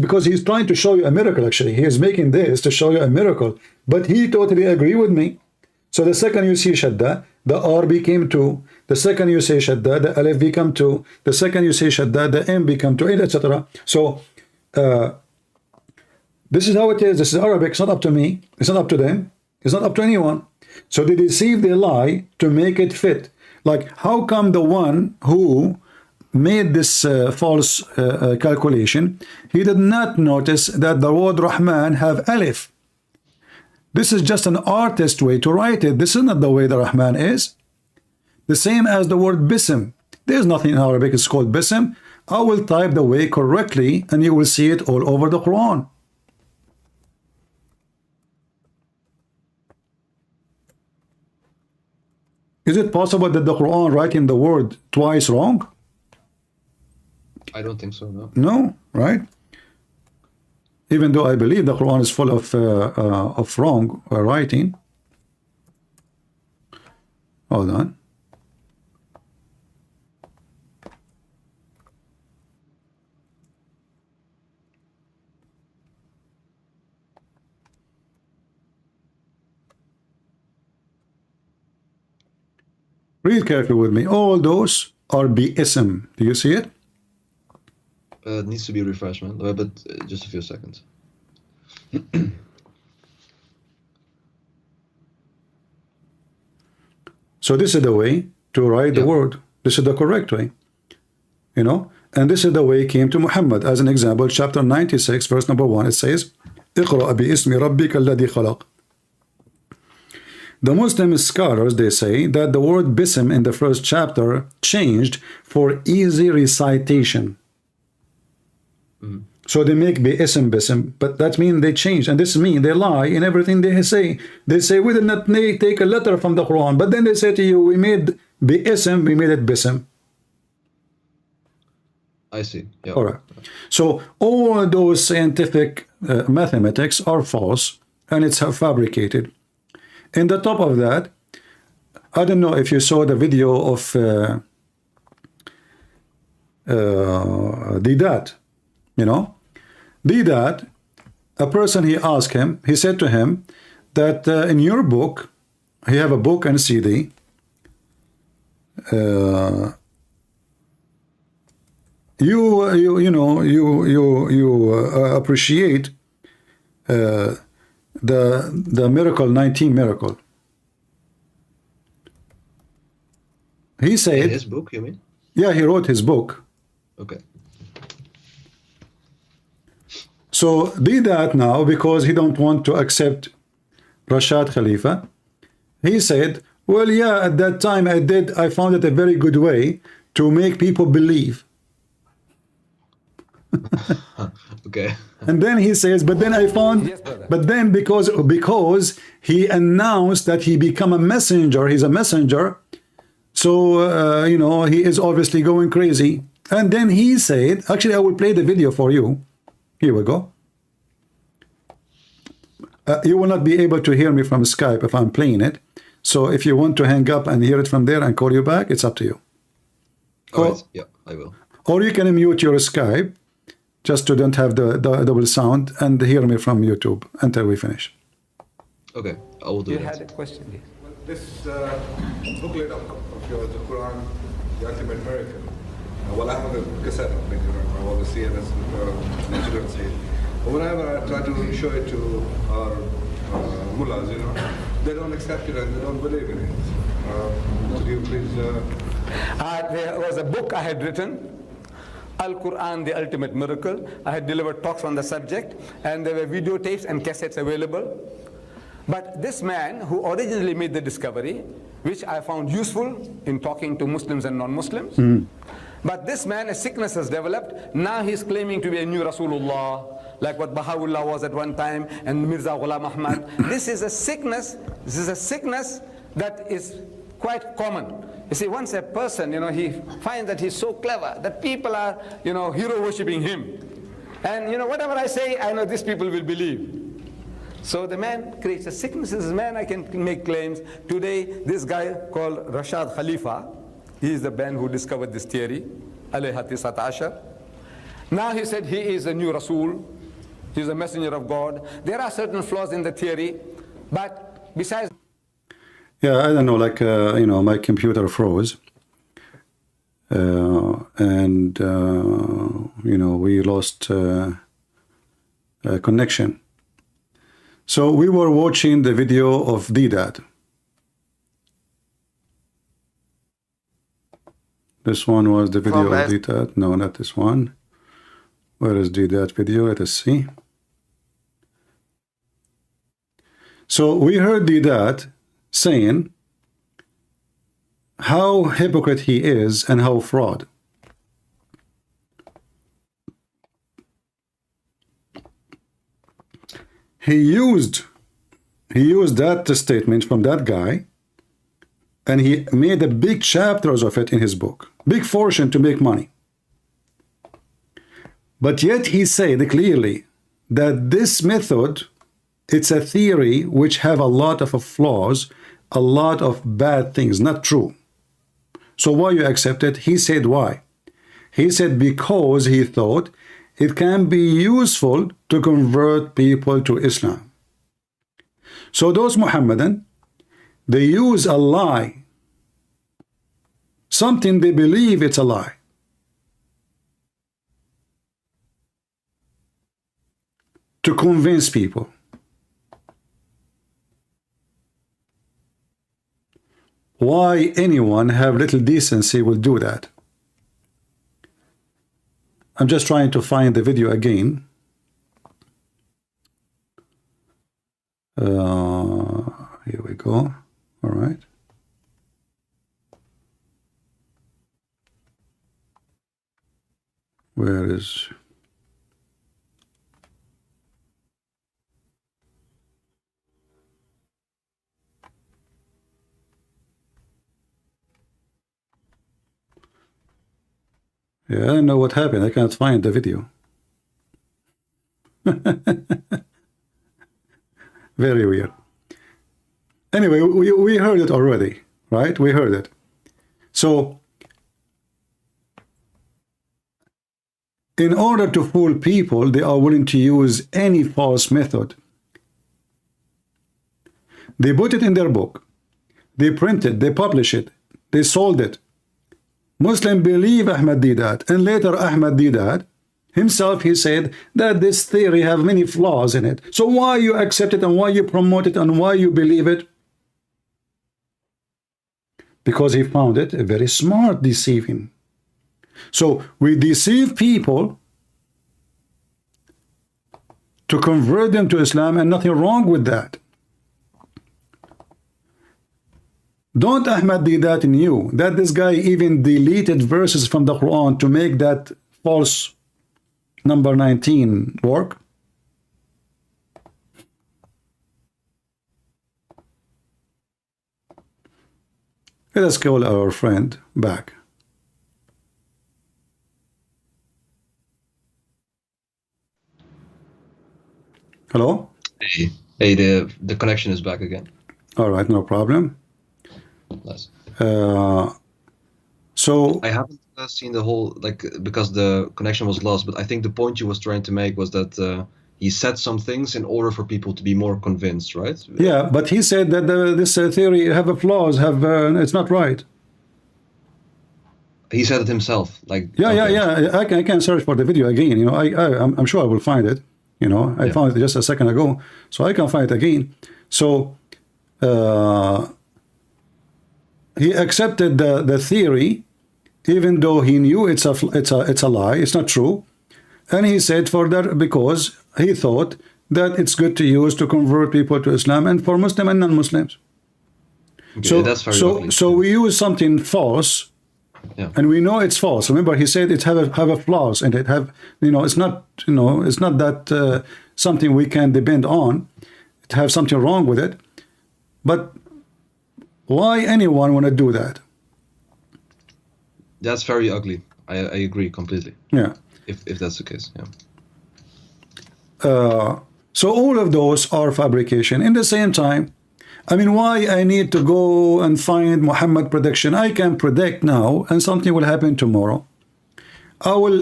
because he's trying to show you a miracle. Actually, he is making this to show you a miracle. But he totally agree with me. So the second you see shadda, the R became 2. The second you say shadda, the alif become 2. The second you say shadda, the M become 2, etc. So this is how it is. This is Arabic. It's not up to me. It's not up to them. It's not up to anyone. So they deceive, they lie to make it fit. Like, how come the one who made this false calculation, he did not notice that the word Rahman have alif? This is just an artist way to write it. This is not the way the Rahman is. The same as the word Bism. There's nothing in Arabic it's called Bism. I will type the way correctly and you will see it all over the Quran. Is it possible that the Quran writing the word twice wrong? I don't think so, no. No, right? Even though I believe the Quran is full of wrong writing. Hold on. Read carefully with me. All those are bi-ism. Do you see it? It needs to be refreshed, man. But just a few seconds. So this is the way to write the word. This is the correct way. You know? And this is the way it came to Muhammad. As an example, chapter 96, verse number 1, it says, اقرأ باسم ربك الذي خلق. The Muslim scholars, they say that the word bism in the first chapter changed for easy recitation. So they make bi-ism bism, but that means they change. And this means they lie in everything they say. They say, we did not take a letter from the Quran. But then they say to you, we made bi-ism, we made it bism. I see. Yeah. All right. So all those scientific mathematics are false and it's fabricated. In the top of that, I don't know if you saw the video of Didat, you know, Didat, a person, he asked him, he said to him that in your book, you have a book and a CD, you appreciate the miracle 19 miracle. He said in his book, you mean? Yeah, he wrote his book. Okay. So did that now because he don't want to accept Rashad Khalifa. He said, well, yeah, at that time I found it a very good way to make people believe. Okay. And then he says, but then I found, but then because he announced that he become a messenger, he's a messenger. So, you know, he is obviously going crazy. And then he said, actually, I will play the video for you. Here we go. You will not be able to hear me from Skype if I'm playing it. So if you want to hang up and hear it from there and call you back, it's up to you. Right. Yeah, I will. Or you can mute your Skype just to don't have the double sound and hear me from YouTube until we finish. Okay, I will do that. You had a question, yes. This booklet of yours, the Quran, the Ultimate Miracle. Well, I have a cassette of it, I always see it as children see it. But whenever I try to show it to our mullahs, you know, they don't accept it and they don't believe in it. Could you please... There was a book I had written, Al-Quran, the Ultimate Miracle. I had delivered talks on the subject, and there were videotapes and cassettes available. But this man who originally made the discovery, which I found useful in talking to Muslims and non-Muslims, but this man, a sickness has developed. Now he's claiming to be a new Rasulullah, like what Baha'u'llah was at one time, and Mirza Ghulam Ahmad. This is a sickness that is quite common. You see, once a person, you know, he finds that he's so clever, that people are, you know, hero worshipping him. And, you know, whatever I say, I know these people will believe. So the man creates a sickness. Says, man, I can make claims. Today, this guy called Rashad Khalifa, he is the man who discovered this theory, alayha tisat ashar. Now he said he is a new Rasul, he's a messenger of God. There are certain flaws in the theory, but besides... Yeah, I don't know, like, you know, my computer froze. And, you know, we lost connection. So we were watching the video of Deedat. This one was the video of Deedat. No, not this one. Where is Deedat video? Let us see. So we heard Deedat saying how hypocrite he is and how fraud. He used that statement from that guy, and he made a big chapters of it in his book. Big fortune to make money. But yet he said clearly that this method, it's a theory which have a lot of flaws, a lot of bad things, not true. So why you accept it? He said why? He said because he thought it can be useful to convert people to Islam. So those Muhammadan, they use a lie, something they believe it's a lie, to convince people. Why anyone have little decency will do that? I'm just trying to find the video again. Here we go. All right. Where is... Yeah, I don't know what happened. I can't find the video. Very weird. Anyway, we heard it already, right? We heard it. So, in order to fool people, they are willing to use any false method. They put it in their book. They print it. They publish it. They sold it. Muslims believe Ahmad Deedat, and later Ahmad Deedat himself, he said that this theory have many flaws in it. So why you accept it and why you promote it and why you believe it? Because he found it a very smart deceiving. So we deceive people to convert them to Islam, and nothing wrong with that. Don't Ahmad Deedat knew that this guy even deleted verses from the Quran to make that false number 19 work? Let us call our friend back. Hello? Hey, the connection is back again. All right, no problem. Nice. So I haven't seen the whole, like, because the connection was lost, but I think the point you was trying to make was that he said some things in order for people to be more convinced, right? yeah, but he said that this theory have a flaws, it's not right. He said it himself, like. Yeah, okay. yeah. I can search for the video again. You know, I'm sure I will find it. You know, I found it just a second ago, so I can find it again. So he accepted the theory, even though he knew it's a lie. It's not true, and he said for that because he thought that it's good to use to convert people to Islam and for Muslim and non-Muslims. Okay, So that's very so we use something false. Yeah. And we know it's false. Remember, he said it have a flaws, and it have, you know, it's not, you know, it's not that something we can depend on. It have something wrong with it. But why anyone want to do that? That's very ugly. I agree completely. Yeah. If that's the case, yeah. So all of those are fabrication. In the same time, I mean, why I need to go and find Muhammad prediction? I can predict now, and something will happen tomorrow. I will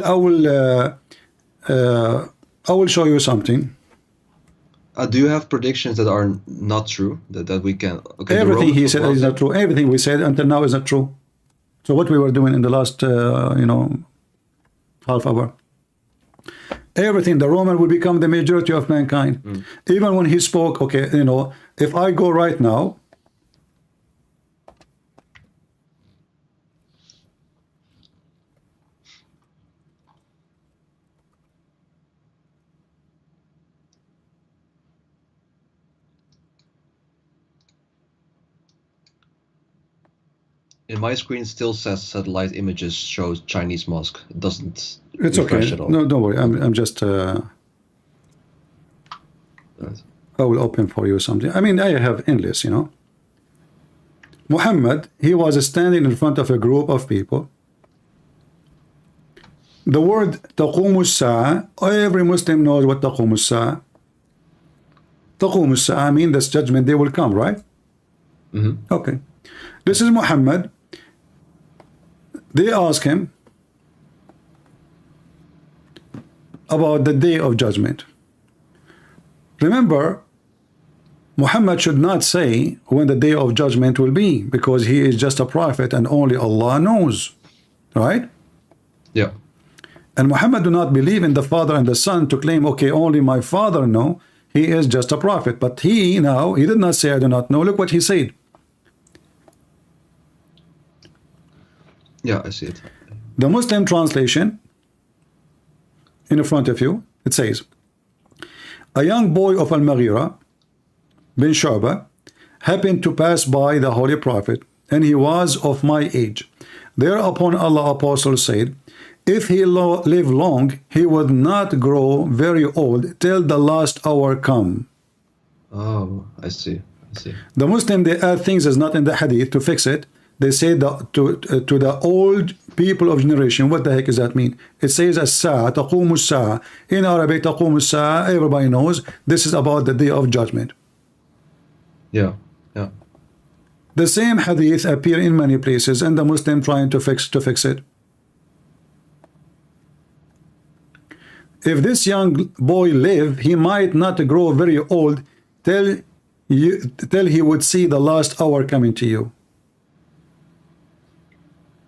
show you something. Do you have predictions that are not true that we can? Okay, everything he said is not true. Everything we said until now is not true. So what we were doing in the last, half hour. Everything, the Roman will become the majority of mankind. Even when he spoke, okay, if I go right now, in my screen still says satellite images shows Chinese mosque. It doesn't. It's okay. At all. No, don't worry. I'm just. I will open for you something. I mean, I have endless, Muhammad, he was standing in front of a group of people. The word تقوم الساعة, every Muslim knows what تقوم الساعة. تقوم الساعة means this judgment day will come, right? Okay. This is Muhammad. They ask him about the day of judgment. Remember, Muhammad should not say when the day of judgment will be, because he is just a prophet and only Allah knows, right? Yeah. And Muhammad do not believe in the Father and the Son to claim, okay, only my Father know. He is just a prophet. But he did not say I do not know. Look what he said. Yeah, I see it. The Muslim translation in front of you, it says, a young boy of Al-Maghira bin Shu'bah happened to pass by the Holy Prophet, and he was of my age. Thereupon Allah Apostle said, if he live long, he would not grow very old till the last hour come. Oh, I see. The Muslim, they add things is not in the hadith to fix it. They say that to the old people of generation, what the heck does that mean? It says as-sa'a, taqumu as-sa'a. In Arabic, taqumu as-sa'a, everybody knows this is about the day of judgment. Yeah. The same hadith appear in many places, and the Muslim trying to fix it. If this young boy live, he might not grow very old till he would see the last hour coming to you.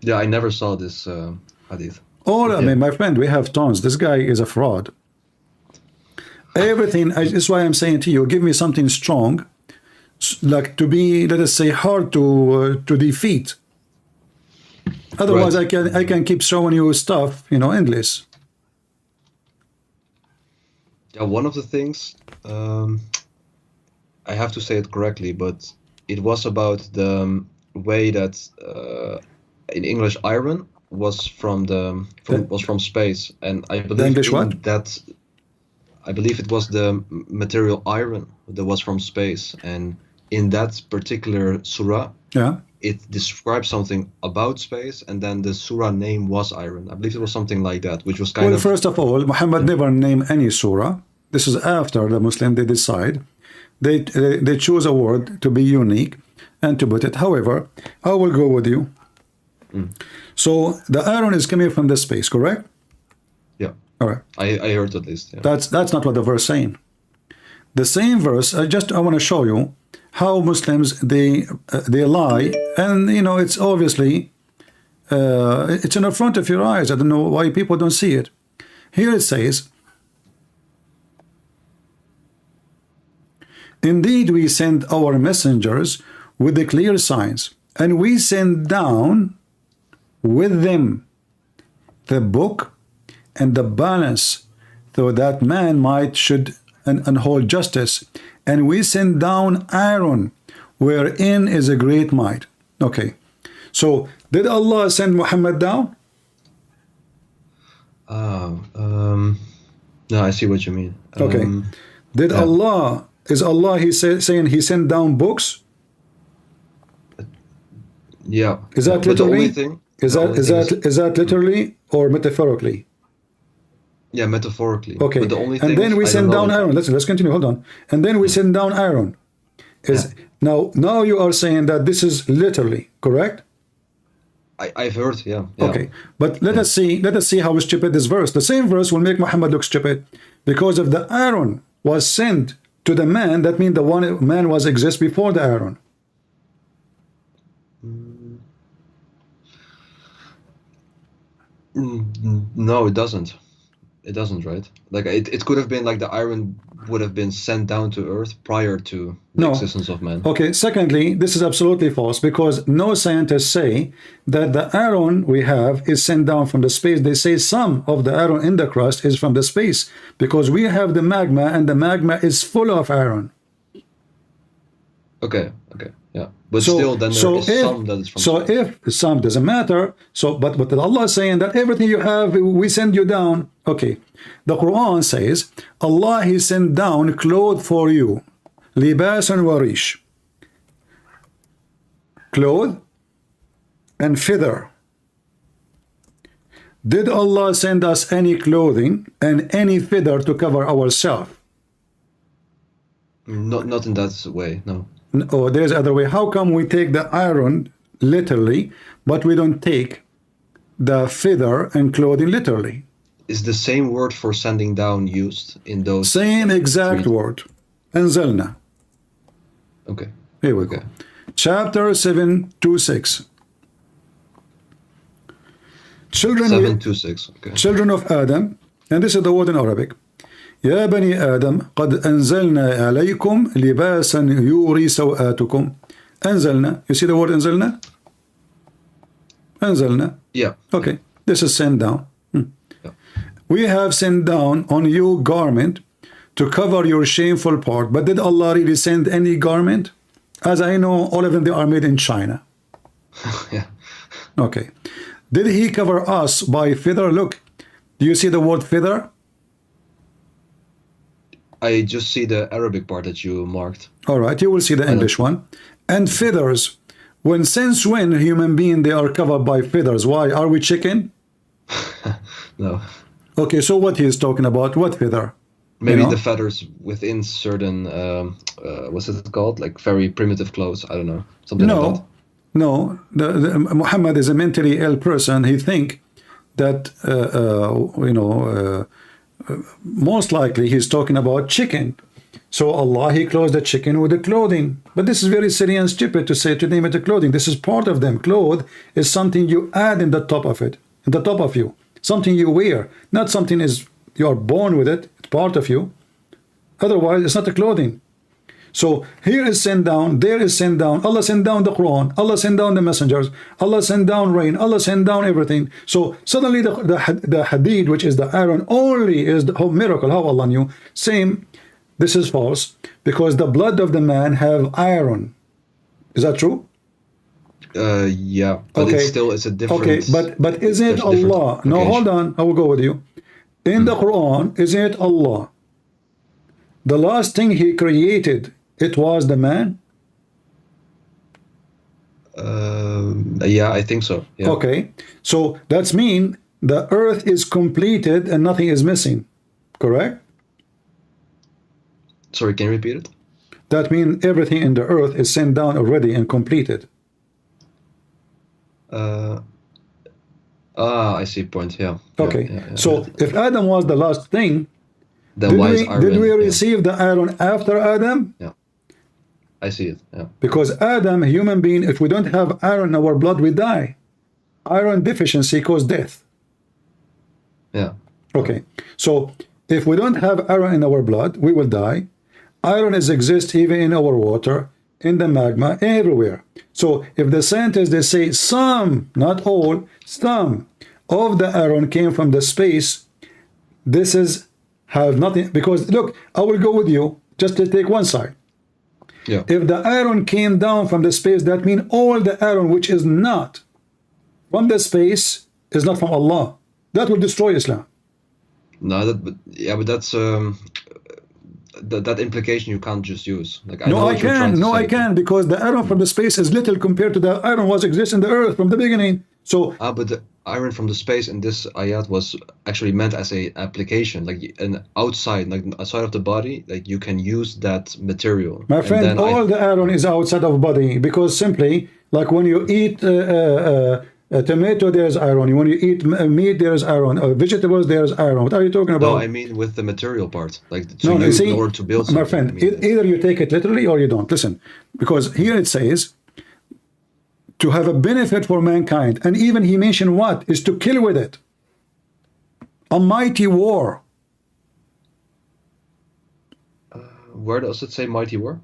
Yeah, I never saw this hadith. I mean, my friend, we have tons. This guy is a fraud. Everything, that's why I'm saying to you, give me something strong, like to be, let us say, hard to defeat. Otherwise, right. I can keep showing you stuff, endless. Yeah, one of the things, I have to say it correctly, but it was about the way that in English iron was from space, and I believe English what? That I believe it was the material iron that was from space, and in that particular surah, it describes something about space, and then the surah name was iron. I believe it was something like that, which was kind of... Well, first of all, Muhammad never named any surah. This is after the Muslim, they decide. They choose a word to be unique and to put it. However, I will go with you. So the iron is coming from the space, correct? Yeah. All right. I heard at least. Yeah. That's not what the verse saying. The same verse. I want to show you how Muslims they lie, and it's obviously it's in the front of your eyes. I don't know why people don't see it. Here it says, indeed we send our messengers with the clear signs, and we send down with them the book and the balance, so that man might should and hold justice, and we send down iron, wherein is a great might. Okay, so did Allah send Muhammad down? No, I see what you mean. Okay, did Allah, is Allah saying he sent down books? Yeah. Is that literally? Is that literally or metaphorically? Yeah, metaphorically. Okay. But the only And thing then is, we I don't send know down if- iron. Let's continue. Hold on. And then we send down iron. Now you are saying that this is literally correct? I've heard, yeah. Okay, but let us see how stupid this verse. The same verse will make Muhammad look stupid, because if the Aaron was sent to the man, that means the one man was exist before the Aaron. No, it doesn't. It doesn't, right? Like it could have been like the iron would have been sent down to earth prior to the existence of man. Okay, secondly, this is absolutely false, because no scientists say that the iron we have is sent down from the space. They say some of the iron in the crust is from the space, because we have the magma, and the magma is full of iron. Okay, yeah. But still, then there is some that is from space. If some doesn't matter, but Allah is saying that everything you have, we send you down. Okay, the Quran says Allah He sent down clothes for you, libasan wa rish, cloth and feather. Did Allah send us any clothing and any feather to cover ourselves? Not in that way, no. Oh, there's other way. How come we take the iron literally, but we don't take the feather and clothing literally? Is the same word for sending down used in those? Same exact word. Anzalna. Okay. Here we go. Chapter 7:26. Children 7:26. Okay. Children of Adam, and this is the word in Arabic. يا بني آدم قد أنزلنا عليكم لباسا يوري سوآتكم. أنزلنا. You see the word أنزلنا? أنزلنا. Yeah. Okay. This is sent down. Yeah. We have sent down on you garment to cover your shameful part. But did Allah really send any garment? As I know, all of them, they are made in China. Yeah. Okay. Did He cover us by feather? Look, do you see the word feather? I just see the Arabic part that you marked. All right, you will see the English one. And feathers. Since when human being, they are covered by feathers? Why? Are we chicken? No. Okay, so what he is talking about? What feather? Maybe the feathers within certain, what's it called? Like very primitive clothes. I don't know. Something like that. No. Muhammad is a mentally ill person. He think that, most likely he's talking about chicken. So Allah, He clothes the chicken with the clothing. But this is very silly and stupid to say, to name it a clothing. This is part of them. Clothes is something you add in the top of it, in the top of you. Something you wear, not something is you are born with it. It's part of you. Otherwise, it's not a clothing. So here is sent down, there is sent down. Allah sent down the Quran. Allah sent down the messengers. Allah sent down rain. Allah sent down everything. So suddenly the hadid, which is the iron, only is the miracle. How Allah knew? Same. This is false, because the blood of the man have iron. Is that true? Yeah, but okay. It's a different. Okay, but isn't it Allah? No, hold on. I will go with you. In the Quran, isn't it Allah? The last thing He created, it was the man. Yeah, I think so. Yeah. Okay, so that's mean the earth is completed and nothing is missing, correct? Sorry, can you repeat it? That means everything in the earth is sent down already and completed. I see point. Yeah. Okay, yeah. So if Adam was the last thing, then why is iron? Did we receive the iron after Adam? Yeah. I see it. Yeah. Because Adam, a human being, if we don't have iron in our blood, we die. Iron deficiency causes death. Yeah. Okay. So if we don't have iron in our blood, we will die. Iron exists even in our water, in the magma, everywhere. So if the scientists, they say some, not all, some of the iron came from the space, this is have nothing, because look, I will go with you just to take one side. Yeah. If the iron came down from the space, that means all the iron which is not from the space is not from Allah. That will destroy Islam. No, but that's that implication you can't just use. Like I can, because the iron from the space is little compared to the iron was exists in the earth from the beginning. So but iron from the space in this ayat was actually meant as a application, like an outside, like outside of the body, like you can use that material. My And friend, then all the iron is outside of body, because simply, like when you eat a tomato, there's iron. When you eat meat, there's iron. Vegetables, there's iron. What are you talking no, about? I mean with the material part, like to No, you use see, in order to build my something. friend, I mean, either you take it literally or you don't. Listen, because here it says to have a benefit for mankind, and even he mentioned what is to kill with it. A mighty war. where does it say mighty war?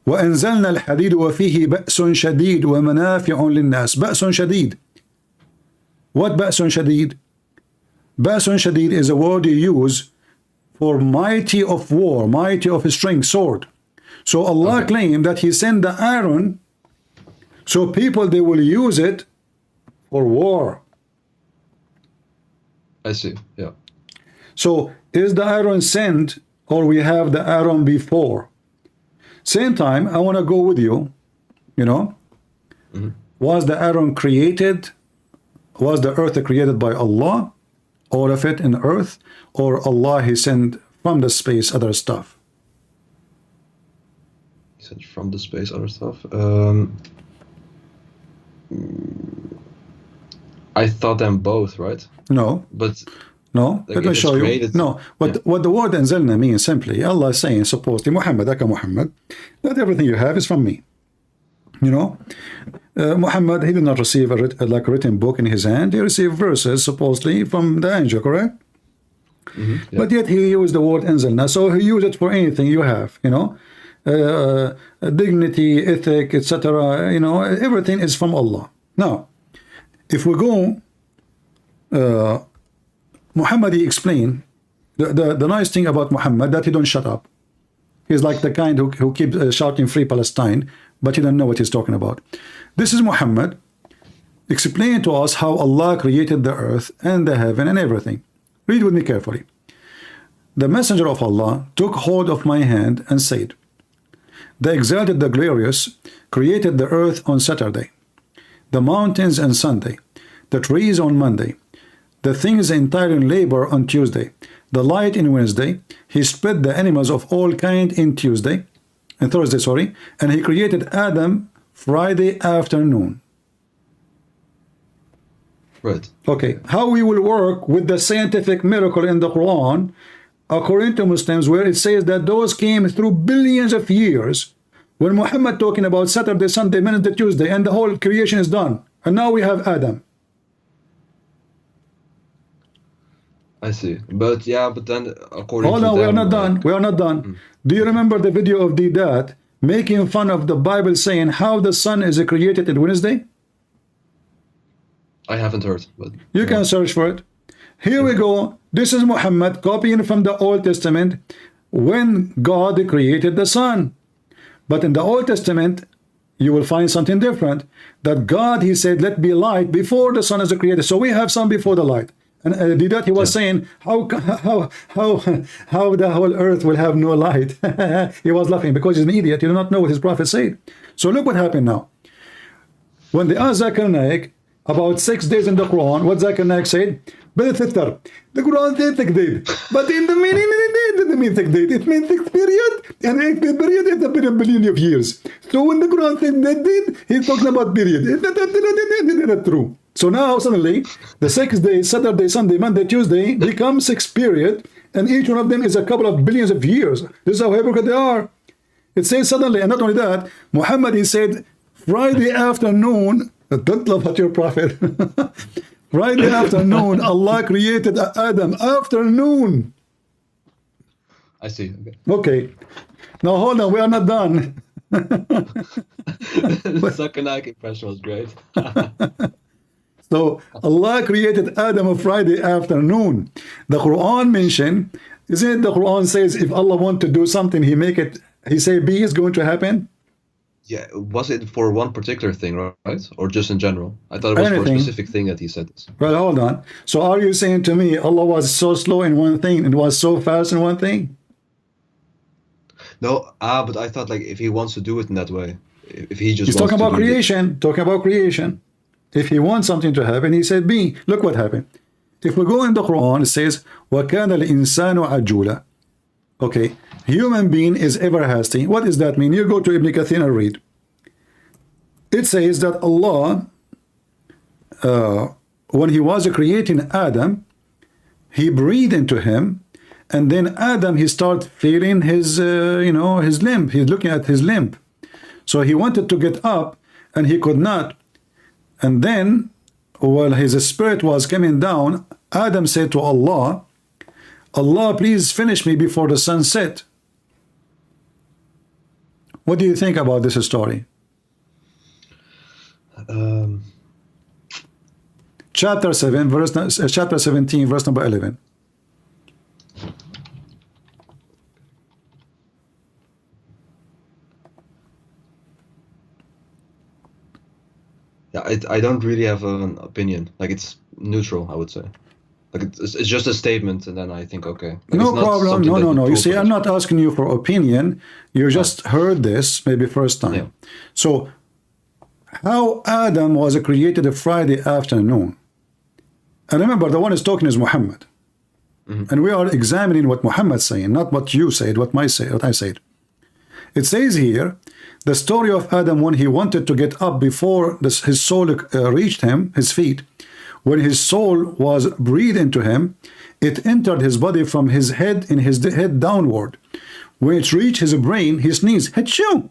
وأنزلنا الحديد وفيه بأس شديد ومنافع للناس. بأس شديد. What بأس شديد? بأس شديد is a word you use for mighty of war, mighty of strength, sword. So Allah claimed that He sent the iron, so people they will use it for war. I see. Yeah. So is the iron sent, or we have the iron before? Same time, I want to go with you. You know, was the iron created? Was the earth created by Allah? All of it in earth, or Allah He sent from the space other stuff? He said from the space, other stuff. I thought them both, right? No, But no. like Let me if it's show you. created, No, what the word anzalna means simply, Allah is saying, supposedly, Muhammad, aka Muhammad, that everything you have is from me. You know, Muhammad, he did not receive a written book in his hand. He received verses supposedly from the angel, correct? yeah. But yet he used the word anzalna, so he used it for anything you have. You know, dignity, ethic, etc. You know, everything is from Allah. Now, if we go, Muhammad, he explained the nice thing about Muhammad, that he don't shut up. He's like the kind who keeps shouting free Palestine, but he don't know what he's talking about. This is Muhammad explaining to us how Allah created the earth and the heaven and everything. Read with me carefully. The messenger of Allah took hold of my hand and said, the exalted, the glorious, created the earth on Saturday, the mountains on Sunday, the trees on Monday, the things entire in labor on Tuesday, the light in Wednesday. He spread the animals of all kind in Thursday, sorry, and He created Adam Friday afternoon. Right. Okay, how we will work with the scientific miracle in the Quran, according to Muslims, where it says that those came through billions of years, when Muhammad talking about Saturday, Sunday, Wednesday, Tuesday, and the whole creation is done, and now we have Adam. I see. But yeah, but then according Hold to on, we are them, not done. We are not done. Do you remember the video of Didat making fun of the Bible, saying how the sun is created on Wednesday? I haven't heard, but You can search for it. Here we go. This is Muhammad copying from the Old Testament when God created the sun. But in the Old Testament, you will find something different. That God, He said, let be light before the sun is created. So we have sun before the light. And Didat, he was saying, how the whole earth will have no light? He was laughing because he's an idiot. He did not know what his prophet said. So look what happened now. When they asked Zakir Naik about 6 days in the Quran, what Zakir Naik said, the Quran said 6 days, but in the meaning it didn't mean 6 days. It means 6 period, and 8 period is a billion of years. So when the Quran said that did, he's talking about period. It's not true. So now suddenly the 6 days, Saturday, Sunday, Monday, Tuesday, become 6 period, and each one of them is a couple of billions of years. This is how hypocrite they are. It says suddenly, and not only that, Muhammad, he said Friday afternoon. Don't love at your prophet. Friday afternoon, Allah created Adam afternoon. I see. Okay. Now hold on, we are not done. The Zakir Naik impression was great. So Allah created Adam on Friday afternoon. The Quran mentioned, isn't it the Quran says if Allah want to do something, He make it, He say B is going to happen? Yeah, was it for one particular thing, right? Or just in general? I thought it was Anything. for a specific thing that He said this. Well, hold on. So are you saying to me Allah was so slow in one thing and was so fast in one thing? No, but I thought like if He wants to do it in that way, if He just He's wants talking to about do creation. Talking about creation. If he wants something to happen, he said B. Look what happened. If we go in the Quran, it says, وَكَانَ الْإِنسَانُ عَجُولًا. Okay, human being is ever hasty. What does that mean? You go to Ibn Kathir and read. It says that Allah, when he was creating Adam, he breathed into him, and then Adam, he started feeling his, his limb. He's looking at his limb. So he wanted to get up, and he could not. And then, while his spirit was coming down, Adam said to Allah, Allah, please finish me before the sun set. What do you think about this story? Chapter 17, verse number 11. Yeah, I don't really have an opinion. Like, it's neutral, I would say. Like, it's just a statement, and then I think, okay. Like, no it's not problem. something that No. You prove see, it. I'm not asking you for opinion. You just heard this maybe first time. Yeah. So, how Adam was created a Friday afternoon. And remember, the one is talking is Muhammad. And we are examining what Muhammad's saying, not what you said, what I said. It says here, the story of Adam when he wanted to get up before his soul reached him, his feet. When his soul was breathed into him, it entered his body from his head in his head downward. When it reached his brain, he sneezed, Hachoo!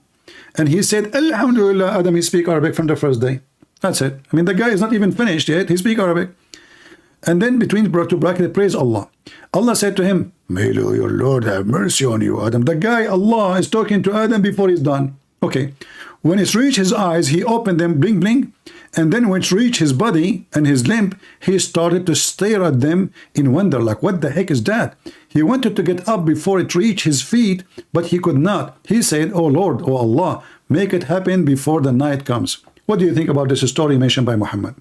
And he said, Alhamdulillah, Adam, he speak Arabic from the first day. That's it. I mean, the guy is not even finished yet. He speak Arabic. And then between two brackets, praise Allah. Allah said to him, may your Lord have mercy on you, Adam. The guy, Allah, is talking to Adam before he's done. Okay. When it reached his eyes, he opened them, bling, bling. And then when it reached his body and his limb, he started to stare at them in wonder, like, what the heck is that? He wanted to get up before it reached his feet, but he could not. He said, oh Lord, oh Allah, make it happen before the night comes. What do you think about this story mentioned by Muhammad?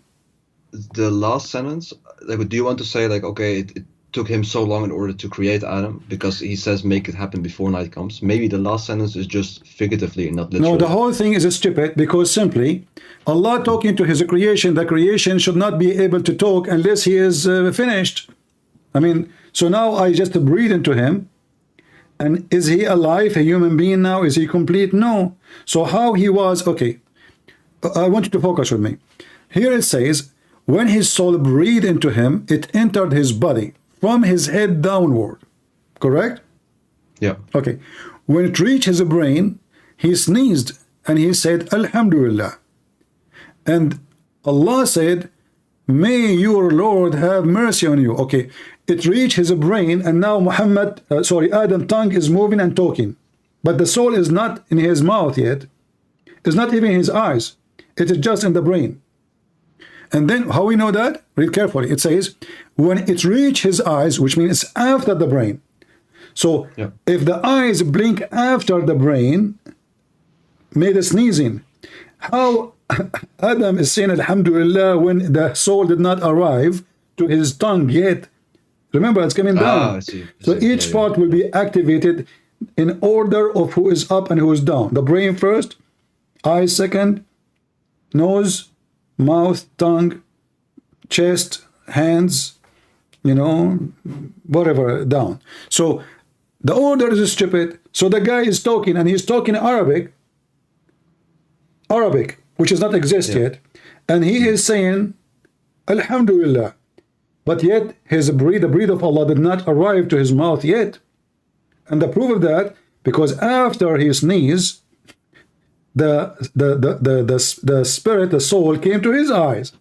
The last sentence, like, do you want to say, like, okay, it took him so long in order to create Adam because he says make it happen before night comes? Maybe the last sentence is just figuratively, not literally. No, the whole thing is stupid because simply Allah talking to his creation, the creation should not be able to talk unless he is finished. I mean, so now I just breathe into him, and is he alive, a human being now? Is he complete? No. So how he was, okay, I want you to focus with me. Here it says, when his soul breathed into him, it entered his body from his head downward. Correct? Yeah. Okay. When it reached his brain, he sneezed and he said, Alhamdulillah. And Allah said, may your Lord have mercy on you. Okay. It reached his brain, and now Adam's tongue is moving and talking. But the soul is not in his mouth yet. It's not even in his eyes. It is just in the brain. And then how we know that? Read carefully. It says, when it reached his eyes, which means it's after the brain. So yeah. If the eyes blink after the brain, made a sneezing. How Adam is saying Alhamdulillah when the soul did not arrive to his tongue yet? Remember, it's coming down. I see. So each part will be activated in order of who is up and who is down. The brain first, eyes second, nose, mouth, tongue, chest, hands, whatever, down. So the order is stupid. So the guy is talking, and he's talking Arabic, which does not exist yet, and he is saying Alhamdulillah, but yet the breath of Allah did not arrive to his mouth yet. And the proof of that, because after he sneezed, the spirit, the soul came to his eyes.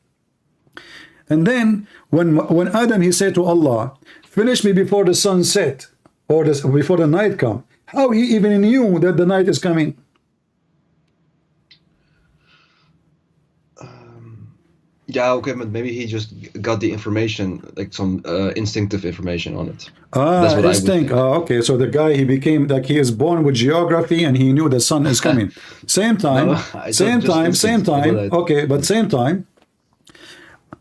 And then when Adam, he said to Allah, finish me before the sun set, or before the night come. How he even knew that the night is coming? Yeah, okay, but maybe he just got the information, like some instinctive information on it. That's what instinct. Okay, so the guy, he became like he is born with geography, and he knew the sun is coming. Same time. Okay, but same time.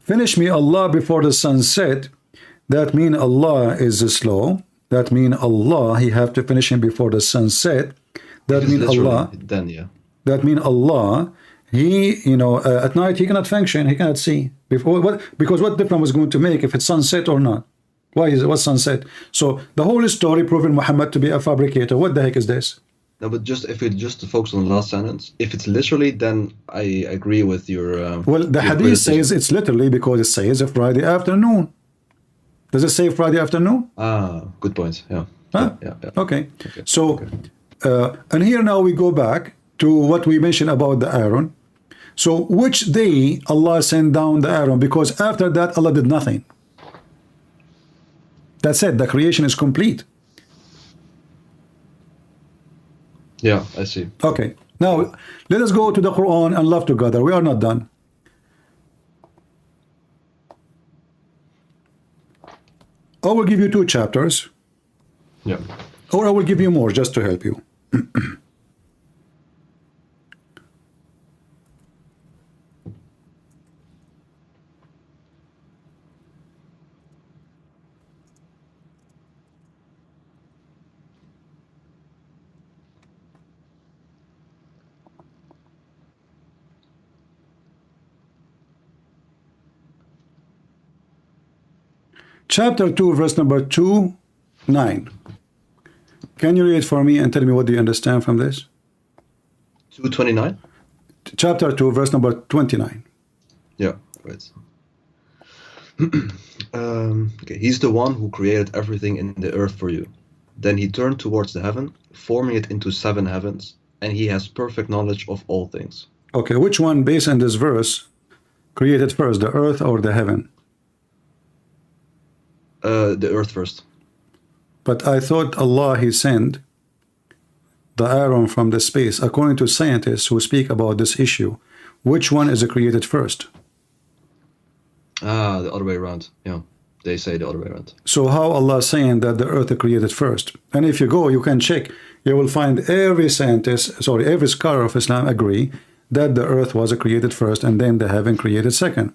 Finish me Allah before the sun set. That mean Allah is slow. That mean Allah, he have to finish him before the sun set. That mean Allah. Then yeah. That mean Allah, He, at night he cannot function, he cannot see. Because what difference was going to make if it's sunset or not? Why is it what's sunset? So the whole story proving Muhammad to be a fabricator. What the heck is this? No, but if we just focus on the last sentence, if it's literally, then I agree with your. Well, the your hadith criticism. says it's literally because it says a Friday afternoon. Does it say Friday afternoon? Ah, good point. Yeah. Huh? Yeah. Okay. So, and here now we go back to what we mentioned about the iron. So, which day Allah sent down the iron? Because after that, Allah did nothing. That's it. The creation is complete. Yeah, I see. Okay. Now, let us go to the Quran and love together. We are not done. I will give you 2 chapters. Yeah. Or I will give you more just to help you. Chapter 2, verse number 2:9. Can you read for me and tell me what do you understand from this? 229. Chapter 2, verse number 29. Yeah. Right. Okay. He's the one who created everything in the earth for you. Then he turned towards the heaven, forming it into 7 heavens, and he has perfect knowledge of all things. Okay, which one, based on this verse, created first, the earth or the heaven? The earth first. But I thought Allah, he sent the iron from the space. According to scientists who speak about this issue, which one is created first? Ah, the other way around. Yeah, they say the other way around. So how Allah saying that the earth is created first? And if you go, you can check. You will find every every scholar of Islam agree that the earth was created first and then the heaven created second.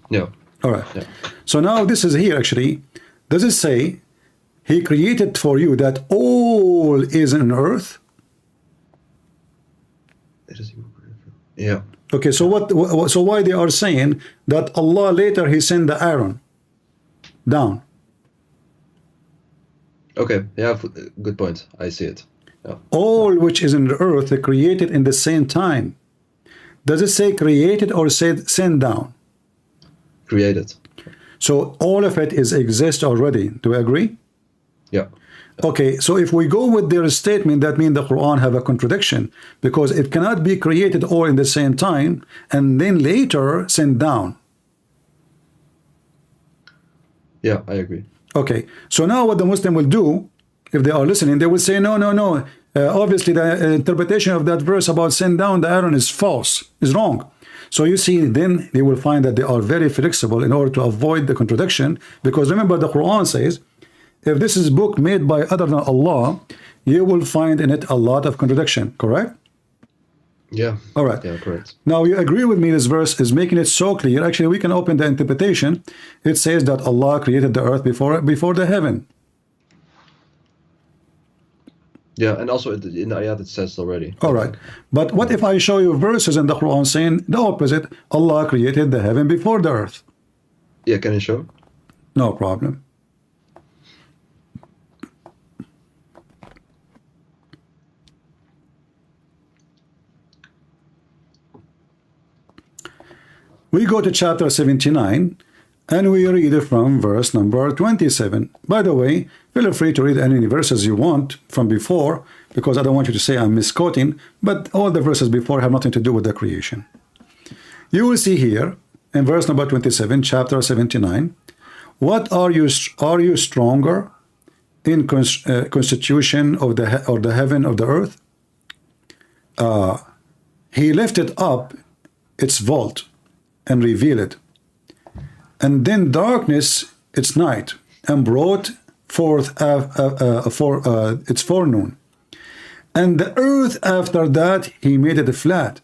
Yeah. All right. Yeah. So now this is here actually. Does it say he created for you that all is in earth? Yeah. Okay, so so why they are saying that Allah later he sent the iron down? Okay. Yeah. Good point. I see it. Yeah. All which is in the earth are created in the same time. Does it say created or said sent down? Created. So all of it is exist already. Do we agree? Yeah. Okay, so if we go with their statement, that means the Quran have a contradiction because it cannot be created all in the same time and then later sent down. Yeah, I agree. Okay, so now what the Muslim will do, if they are listening, they will say, no. Obviously, the interpretation of that verse about send down the iron is false, is wrong. So you see, then they will find that they are very flexible in order to avoid the contradiction. Because remember, the Quran says, if this is a book made by other than Allah, you will find in it a lot of contradiction. Correct? Yeah. All right. Yeah, correct. Now you agree with me, this verse is making it so clear. Actually, we can open the interpretation. It says that Allah created the earth before the heaven. Yeah, and also in the ayat it says already. All right. But what if I show you verses in the Quran saying the opposite? Allah created the heaven before the earth. Yeah, can you show? No problem. We go to chapter 79 and we read it from verse number 27. By the way, feel free to read any verses you want from before, because I don't want you to say I'm misquoting, but all the verses before have nothing to do with the creation. You will see here in verse number 27, chapter 79, what are you stronger in constitution of the heaven of the earth? He lifted up its vault and revealed it, and then darkness its night, and brought forth its forenoon. And the earth after that he made it flat,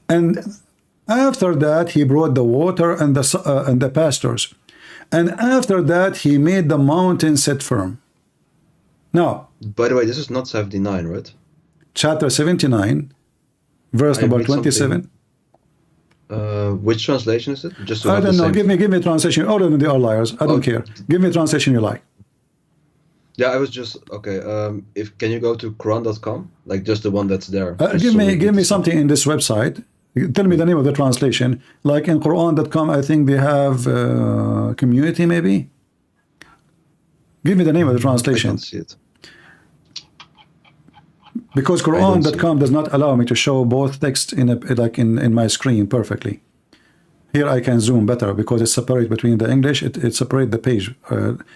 and after that he brought the water and the pastures, and after that he made the mountains set firm. Now, by the way, this is not 79, right? chapter 79, verse number 27. Which translation is it? Just to I have the don't know. same. Give me a translation. All of them, they are liars. I don't care. Give me a translation you like. Yeah, I was just okay. If can you go to Quran.com, like just the one that's there? Just Give so me we give can me see. something in this website. Tell me the name of the translation. Like in Quran.com, I think they have community maybe. Give me the name of the I translation. can't see it. Because I don't see it. Quran.com does not allow me to show both text in in my screen perfectly. Here I can zoom better because it's separate between the English. It separate the page.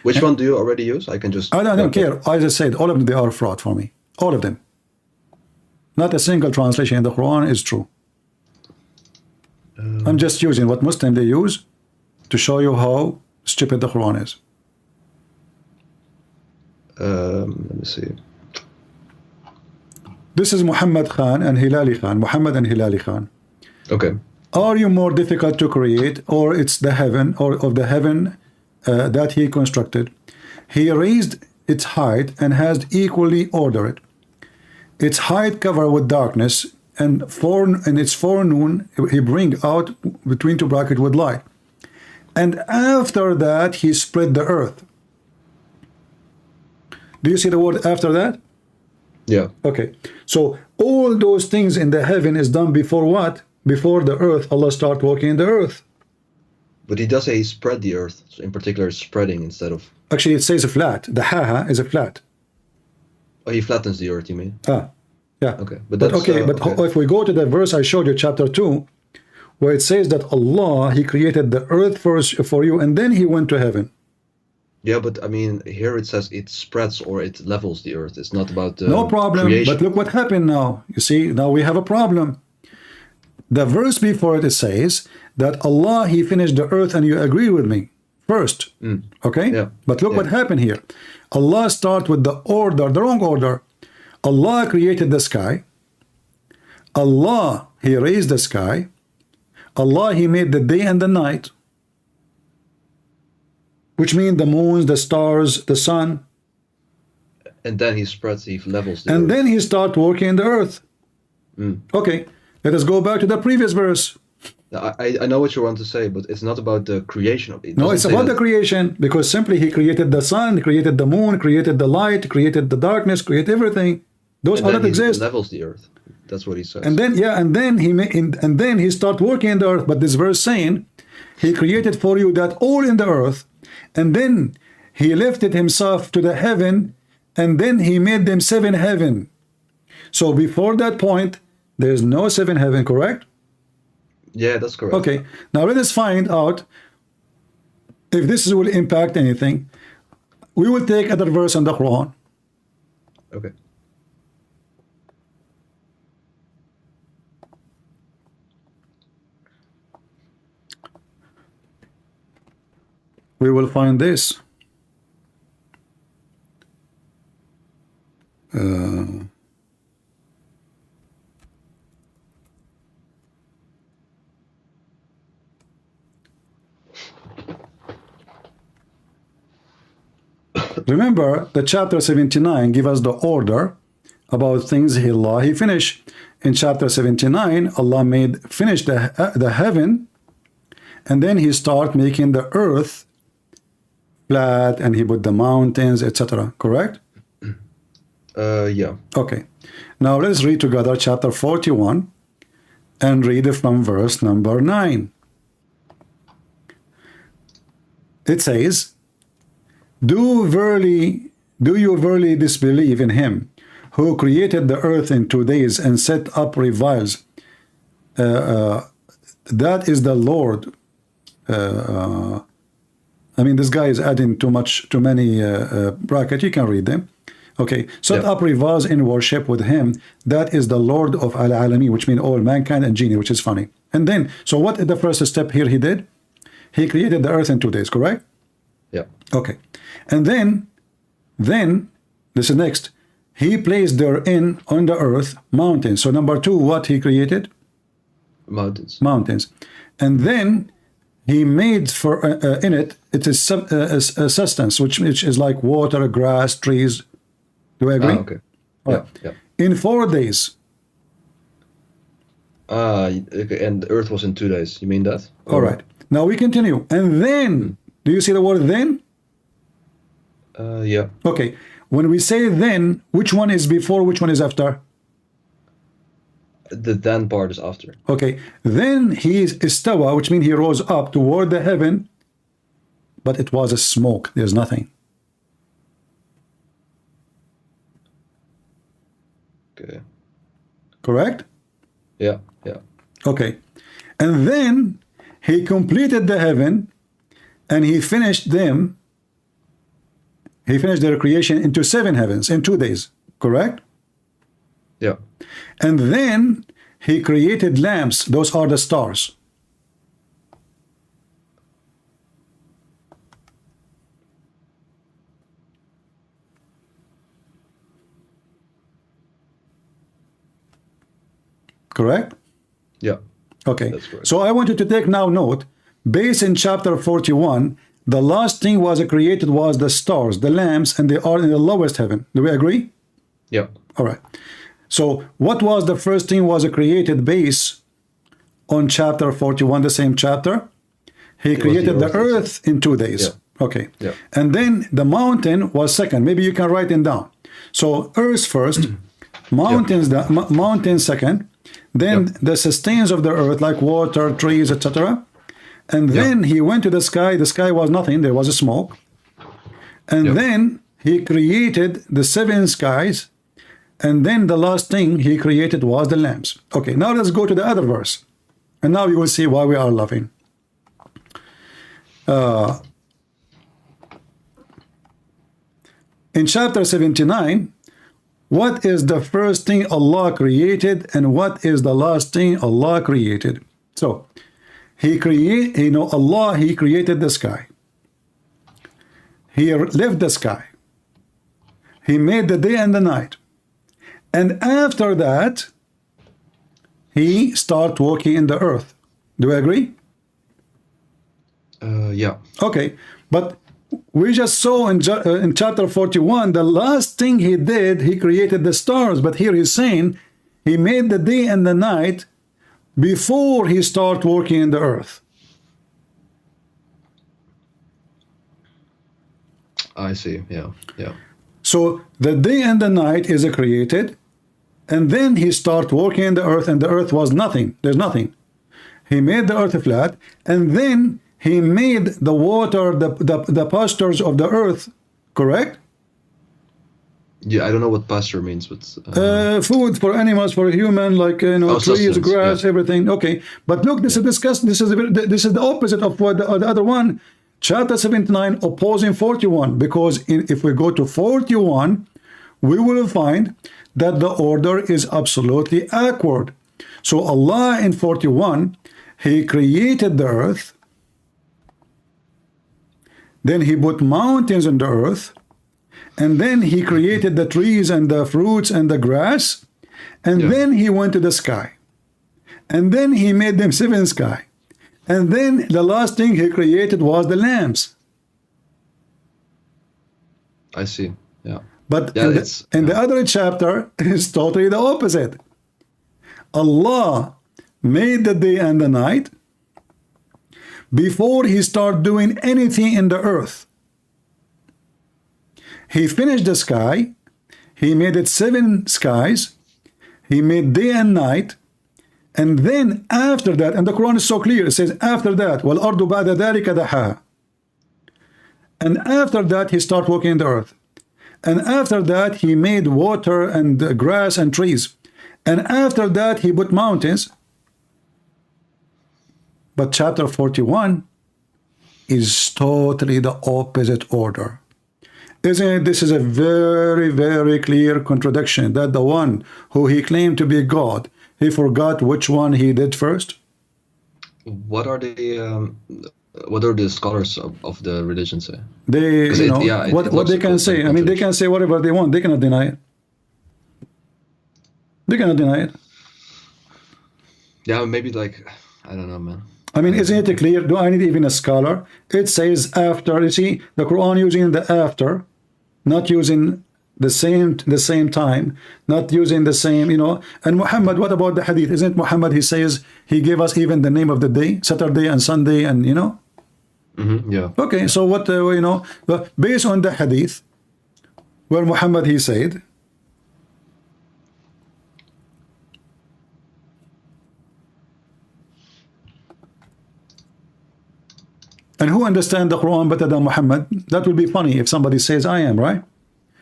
Which one do you already use? I can just. I don't grab that. care. I just said all of them they are fraud for me. All of them. Not a single translation in the Quran is true. I'm just using what Muslim they use to show you how stupid the Quran is. Let me see. This is Muhammad Khan and Hilali Khan. Muhammad and Hilali Khan. Okay. Are you more difficult to create, or it's the heaven, or of the heaven that he constructed? He raised its height and has equally ordered it. Its height covered with darkness, and its forenoon he bring out between two brackets with light. And after that he spread the earth. Do you see the word after that? Yeah. Okay. So all those things in the heaven is done before what? Before the earth, Allah start working in the earth. But he does say he spread the earth, so in particular spreading instead of. Actually, it says a flat. The ha is a flat. Oh, he flattens the earth, you mean? Yeah. Okay, but that's okay. okay. If we go to the verse I showed you, chapter 2, where it says that Allah, He created the earth first for you, and then He went to heaven. Yeah, but I mean, here it says it spreads or it levels the earth. It's not about No problem. creation. But look what happened now. You see, now we have a problem. The verse before it says that Allah, He finished the earth, and you agree with me first. Okay? Yeah. But look what happened here. Allah start with the order, the wrong order. Allah created the sky. Allah, He raised the sky. Allah, He made the day and the night, which means the moons, the stars, the sun. And then he spreads, he levels the And earth. then He start working in the earth. Okay, let us go back to the previous verse. I know what you want to say, but it's not about the creation of it. No, it's about the creation, because simply He created the sun, He created the moon, created the light, created the darkness, created everything. Those all that exist. Levels the earth. That's what he says. And then and then He start working in the earth. But this verse saying He created for you that all in the earth, and then He lifted Himself to the heaven, and then He made them 7 heaven. So before that point, there's no 7 heaven, correct? Yeah, that's correct. Okay, now let us find out if this will impact anything. We will take another verse in the Quran. Okay. We will find this. Remember, the chapter 79 give us the order about things Allah He finished. In chapter 79, Allah finished the heaven, and then He start making the earth flat, and He put the mountains, etc. Correct? Yeah. Okay. Now let's read together chapter 41 and read it from verse number 9. It says, Do you verily disbelieve in Him who created the earth in 2 days and set up revels? That is the Lord. I mean, this guy is adding too many brackets. You can read them. Okay, set up revels in worship with Him. That is the Lord of al-Alamin, which means all mankind and genie, which is funny. And then, so what is the first step here He did? He created the earth in 2 days, correct? Yeah. Okay. And then this is next. He placed therein on the earth mountains. So number 2, what He created? Mountains. Mountains. And then He made for in it is a substance, which is like water, grass, trees. Do I agree? Okay. Yeah. In 4 days. Okay, and the earth was in 2 days. You mean that? All right. Now we continue. And then, do you see the word then? Yeah. Okay. When we say then, which one is before, which one is after? The then part is after. Okay. Then he is istawa, which means he rose up toward the heaven, but it was a smoke. There's nothing. Okay. Correct? Yeah. Yeah. Okay. And then he completed the heaven and he finished them. He finished their creation into 7 heavens in 2 days. Correct? Yeah. And then he created lamps. Those are the stars. Correct? Yeah. Okay. That's correct. So I want you to take now note. Based in chapter 41, the last thing was created was the stars, the lamps, and they are in the lowest heaven. Do we agree? Yeah. All right. So what was the first thing was created based on chapter 41, the same chapter? He created the earth in 2 days. Yeah. Okay. Yeah. And then the mountain was second. Maybe you can write it down. So earth first, mountains, mountain second, then the sustains of the earth like water, trees, etc. And then he went to the sky. The sky was nothing. There was a smoke. And then he created the 7 skies. And then the last thing he created was the lamps. Okay, now let's go to the other verse. And now you will see why we are laughing. In chapter 79, what is the first thing Allah created and what is the last thing Allah created? So, He created the sky. He left the sky. He made the day and the night. And after that, he started walking in the earth. Do we agree? Yeah. Okay, but we just saw in chapter 41, the last thing he did, he created the stars. But here he's saying he made the day and the night before he started working in the earth. I see. Yeah. Yeah. So the day and the night is created, and then he started working in the earth, and the earth was nothing. There's nothing. He made the earth flat, and then he made the water, the pastures of the earth, correct? Yeah, I don't know what pasture means, but Food for animals, for human, like trees, sustenance, grass, everything. Okay, but look, this is discussed. This is the opposite of what the other one. Chapter 79 opposing 41, because if we go to 41, we will find that the order is absolutely awkward. So Allah in 41, He created the earth, then He put mountains on the earth, and then He created the trees and the fruits and the grass, and then He went to the sky, and then He made them 7 sky. And then the last thing He created was the lamps. I see. Yeah. But in the other chapter, it's totally the opposite. Allah made the day and the night before He started doing anything in the earth. He finished the sky. He made it 7 skies. He made day and night. And then after that, and the Quran is so clear, it says after that, وَالْأَرْضُ بَعْدَ ذَلِكَ دَحَاهَا. And after that, He started working in the earth. And after that, He made water and grass and trees. And after that, He put mountains. But chapter 41 is totally the opposite order. Isn't it? This is a very, very clear contradiction that the one who He claimed to be God, He forgot which one He did first. What are the scholars of the religion say? They, what they can say. I mean, they can say whatever they want. They cannot deny it. They cannot deny it. Yeah, maybe like, I don't know, man. I mean, isn't it clear? Do I need even a scholar? It says after. You see, the Quran using the after, not using the same time, not using the same, you know. And Muhammad, what about the hadith? Isn't Muhammad, he says he gave us even the name of the day, Saturday and Sunday, and you know. Yeah. Okay, so what you know, based on the hadith where Muhammad, he said, and who understand the Quran better than Muhammad? That will be funny if somebody says I am, right?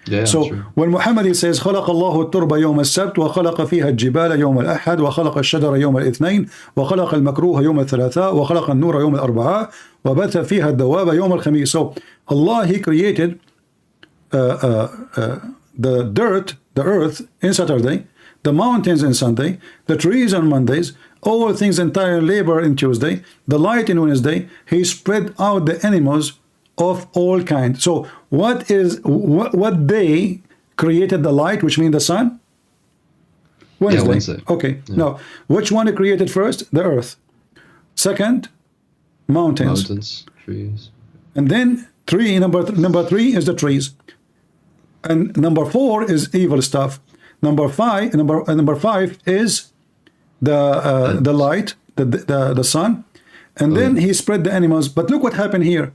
Yeah, so true. when Muhammad, he says خلق الله التربة يوم السبت وخلق فيها الجبال يوم الأحد وخلق الشجر يوم الاثنين وخلق المكروه يوم الثلاثاء وخلق النور يوم الأربعاء وبث فيها الدواب يوم الخميس. So Allah, he created the dirt, the earth in Saturday, the mountains in Sunday, the trees on Mondays, all things entire labor in Tuesday, the light in Wednesday. He spread out the animals of all kinds. So what day created the light, which means the sun? Wednesday. Yeah, Wednesday. Okay. Yeah. Now, which one created first? The earth. Second, mountains. Mountains, trees. And then number three is the trees. And number 4 is evil stuff. Number 5 is the light, the sun. And then he spread the animals. But look what happened here.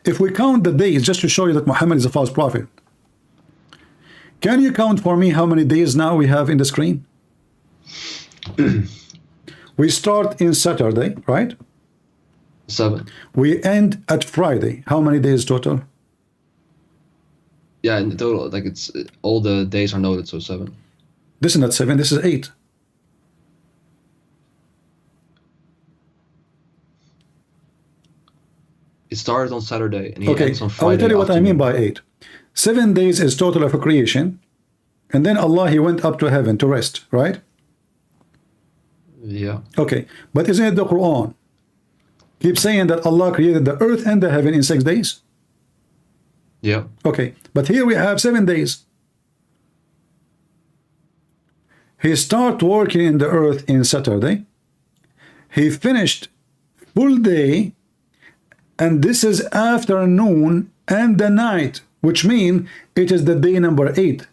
If we count the days, just to show you that Muhammad is a false prophet, can you count for me how many days now we have in the screen? We start in Saturday, right? 7. We end at Friday. How many days total? Yeah, in total, like it's all the days are noted, so 7. This is not 7, this is 8. It started on Saturday and he Okay, ends on I Friday. will tell you what I mean afternoon. by 8. 7 days is total of a creation, and then Allah, he went up to heaven to rest, right? Yeah. Okay, but isn't it the Quran keeps saying that Allah created the earth and the heaven in 6 days? Yeah. Okay, but here we have 7 days. He started working in the earth in Saturday. He finished full day, and this is afternoon and the night, which means it is the day number 8.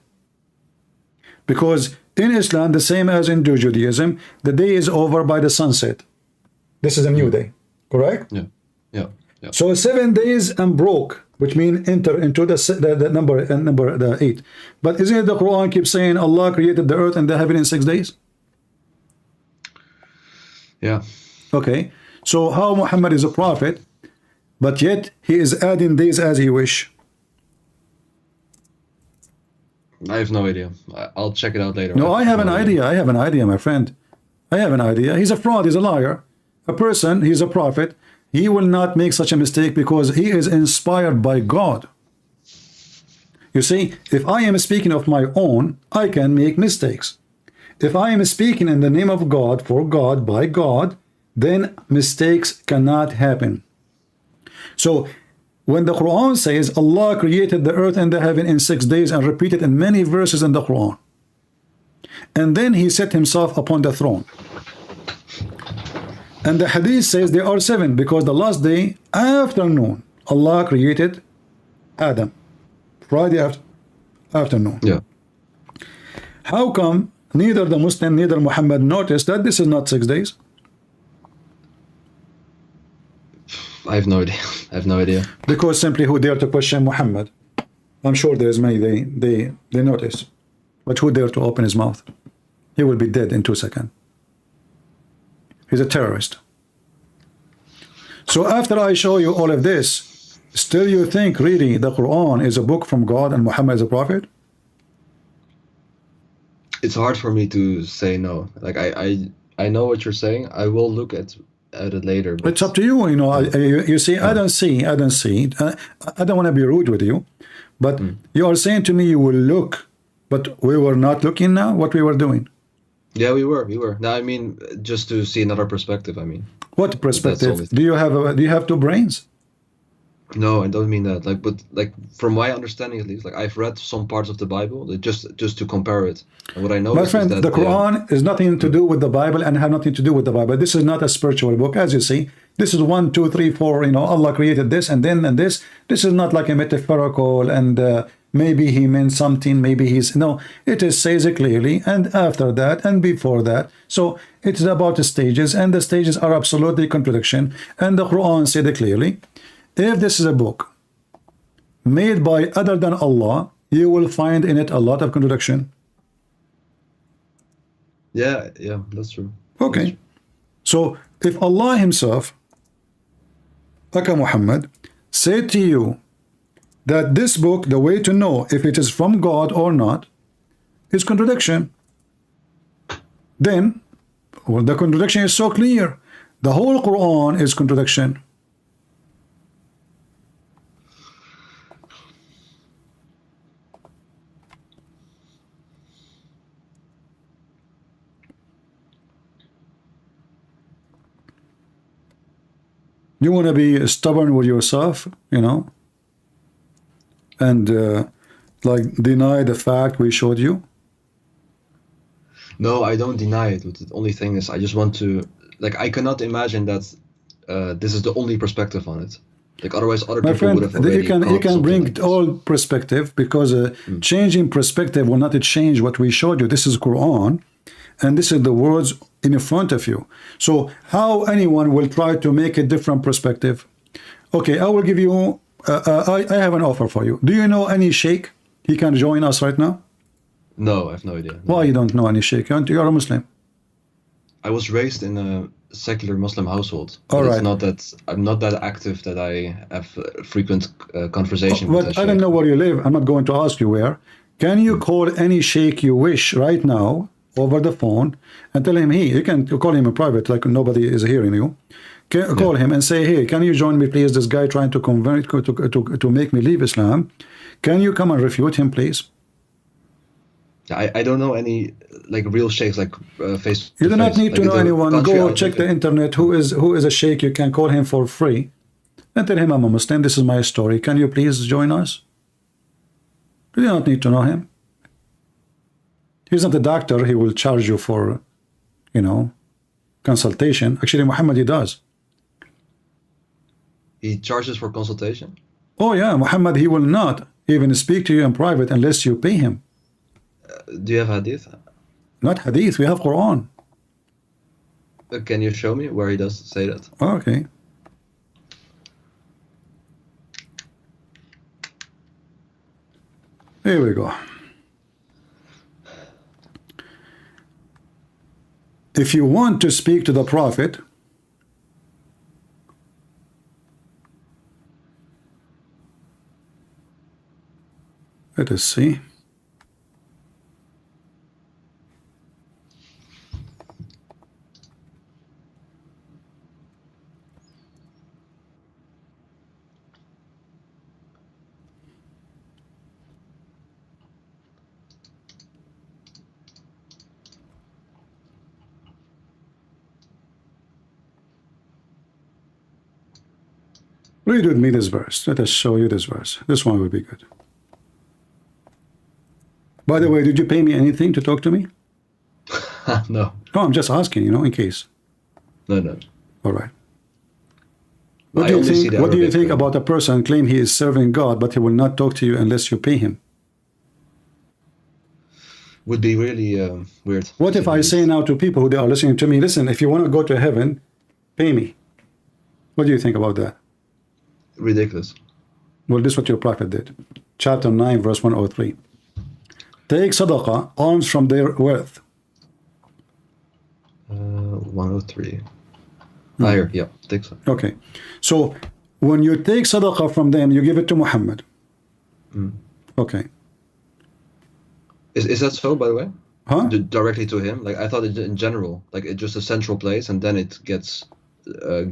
Because in Islam, the same as in Judaism, the day is over by the sunset. This is a new day, correct? Yeah. Yeah. Yeah. So 7 days and broke, which means enter into the number the 8. But isn't it the Quran keeps saying Allah created the earth and the heaven in 6 days? Yeah. Okay, so how Muhammad is a prophet, but yet he is adding days as he wish? I have no idea. I'll check it out later. No, I have an idea. I have an idea, my friend. I have an idea. He's a fraud. He's a liar. A person, he's a prophet. He will not make such a mistake because he is inspired by God. You see, if I am speaking of my own, I can make mistakes. If I am speaking in the name of God, for God, by God, then mistakes cannot happen. So when the Quran says Allah created the earth and the heaven in 6 days, and repeated in many verses in the Quran, and then he set himself upon the throne, and the hadith says there are 7 because the last day afternoon Allah created Adam, Friday afternoon. Yeah. How come neither the Muslim neither Muhammad noticed that this is not 6 days? I have no idea. I have no idea. Because simply who dare to question Muhammad? I'm sure there's many they notice, but who dare to open his mouth? He will be dead in 2 seconds. He's a terrorist. So after I show you all of this, still you think really the Quran is a book from God and Muhammad is a prophet? It's hard for me to say no. Like I know what you're saying. I will look at it later. But It's up to you. You know, you see, I don't see. I don't want to be rude with you, but you are saying to me you will look, but we were not looking now. What we were doing? yeah, we were. No, I mean just to see another perspective. I mean, What perspective? only- Do you have 2 brains? no, I don't mean that. Like, but like from my understanding at least, like I've read some parts of the Bible that just to compare it. And what I know, My friend, is that the Quran is nothing to do with the Bible and have nothing to do with the Bible. This is not a spiritual book, as you see. This is 1, 2, 3, 4. You know, Allah created this and then and this. This is not like a metaphorical and maybe he meant something, maybe he's no, it is says it clearly, and after that and before that. So it is about the stages, and the stages are absolutely contradiction, and the Quran said it clearly. If this is a book made by other than Allah, you will find in it a lot of contradiction. Yeah, that's true. Okay, so if Allah himself, Aka Muhammad, said to you that this book, the way to know if it is from God or not, is contradiction, then, well, the contradiction is so clear. The whole Quran is contradiction. You want to be stubborn with yourself, you know, and like deny the fact we showed you? No, I don't deny it. The only thing is, I just want to, like, I cannot imagine that this is the only perspective on it. Like, otherwise, other My people friend, would have already you can caught something bring like this. all perspective, because changing perspective will not change what we showed you. This is Quran, and this is the words in front of you. So how anyone will try to make a different perspective? Okay, I will give you, I have an offer for you. Do you know any sheikh? He can join us right now? No, I have no idea. No. Why you don't know any sheikh? You're a Muslim. I was raised in a secular Muslim household. All But right. It's not that I'm not that active that I have frequent conversation with But a I don't sheikh. know where you live. I'm not going to ask you where. Can you call any sheikh you wish right now over the phone and tell him, hey, you can call him in private, like nobody is hearing you. Call him and say, hey, can you join me, please? This guy trying to convert to make me leave Islam. Can you come and refute him, please? I don't know any like real sheikhs like face. You do not face. need to Like, know the anyone. country Go I check live the in- internet. Who is a sheikh? You can call him for free and tell him, I'm a Muslim. This is my story. Can you please join us? You do not need to know him. He's not a doctor. He will charge you for, you know, consultation. Actually, Muhammad, he does. He charges for consultation. Oh yeah, Muhammad, he will not even speak to you in private unless you pay him. Do you have hadith? Not hadith, we have Quran. Can you show me where he does say that? Okay. Here we go. If you want to speak to the Prophet, let us see. Read with me this verse. Let us show you this verse. This one will be good. By the way, did you pay me anything to talk to me? No, No, I'm just asking, you know, in case. no. All right. I What do you only see think? the What do you Arabic, think about a person claim he is serving God, but he will not talk to you unless you pay him? Would be really weird. What if I say now to people who they are listening to me, listen, if you want to go to heaven, pay me. What do you think about that? Ridiculous. Well, this is what your prophet did. Chapter 9, verse 103. Take sadaqah, alms from their wealth. 103. Higher, yeah, think so. Okay. So when you take sadaqah from them, you give it to Muhammad. Okay. Is that so, by the way? Huh? Directly to him? Like, I thought it in general, like it's just a central place, and then it gets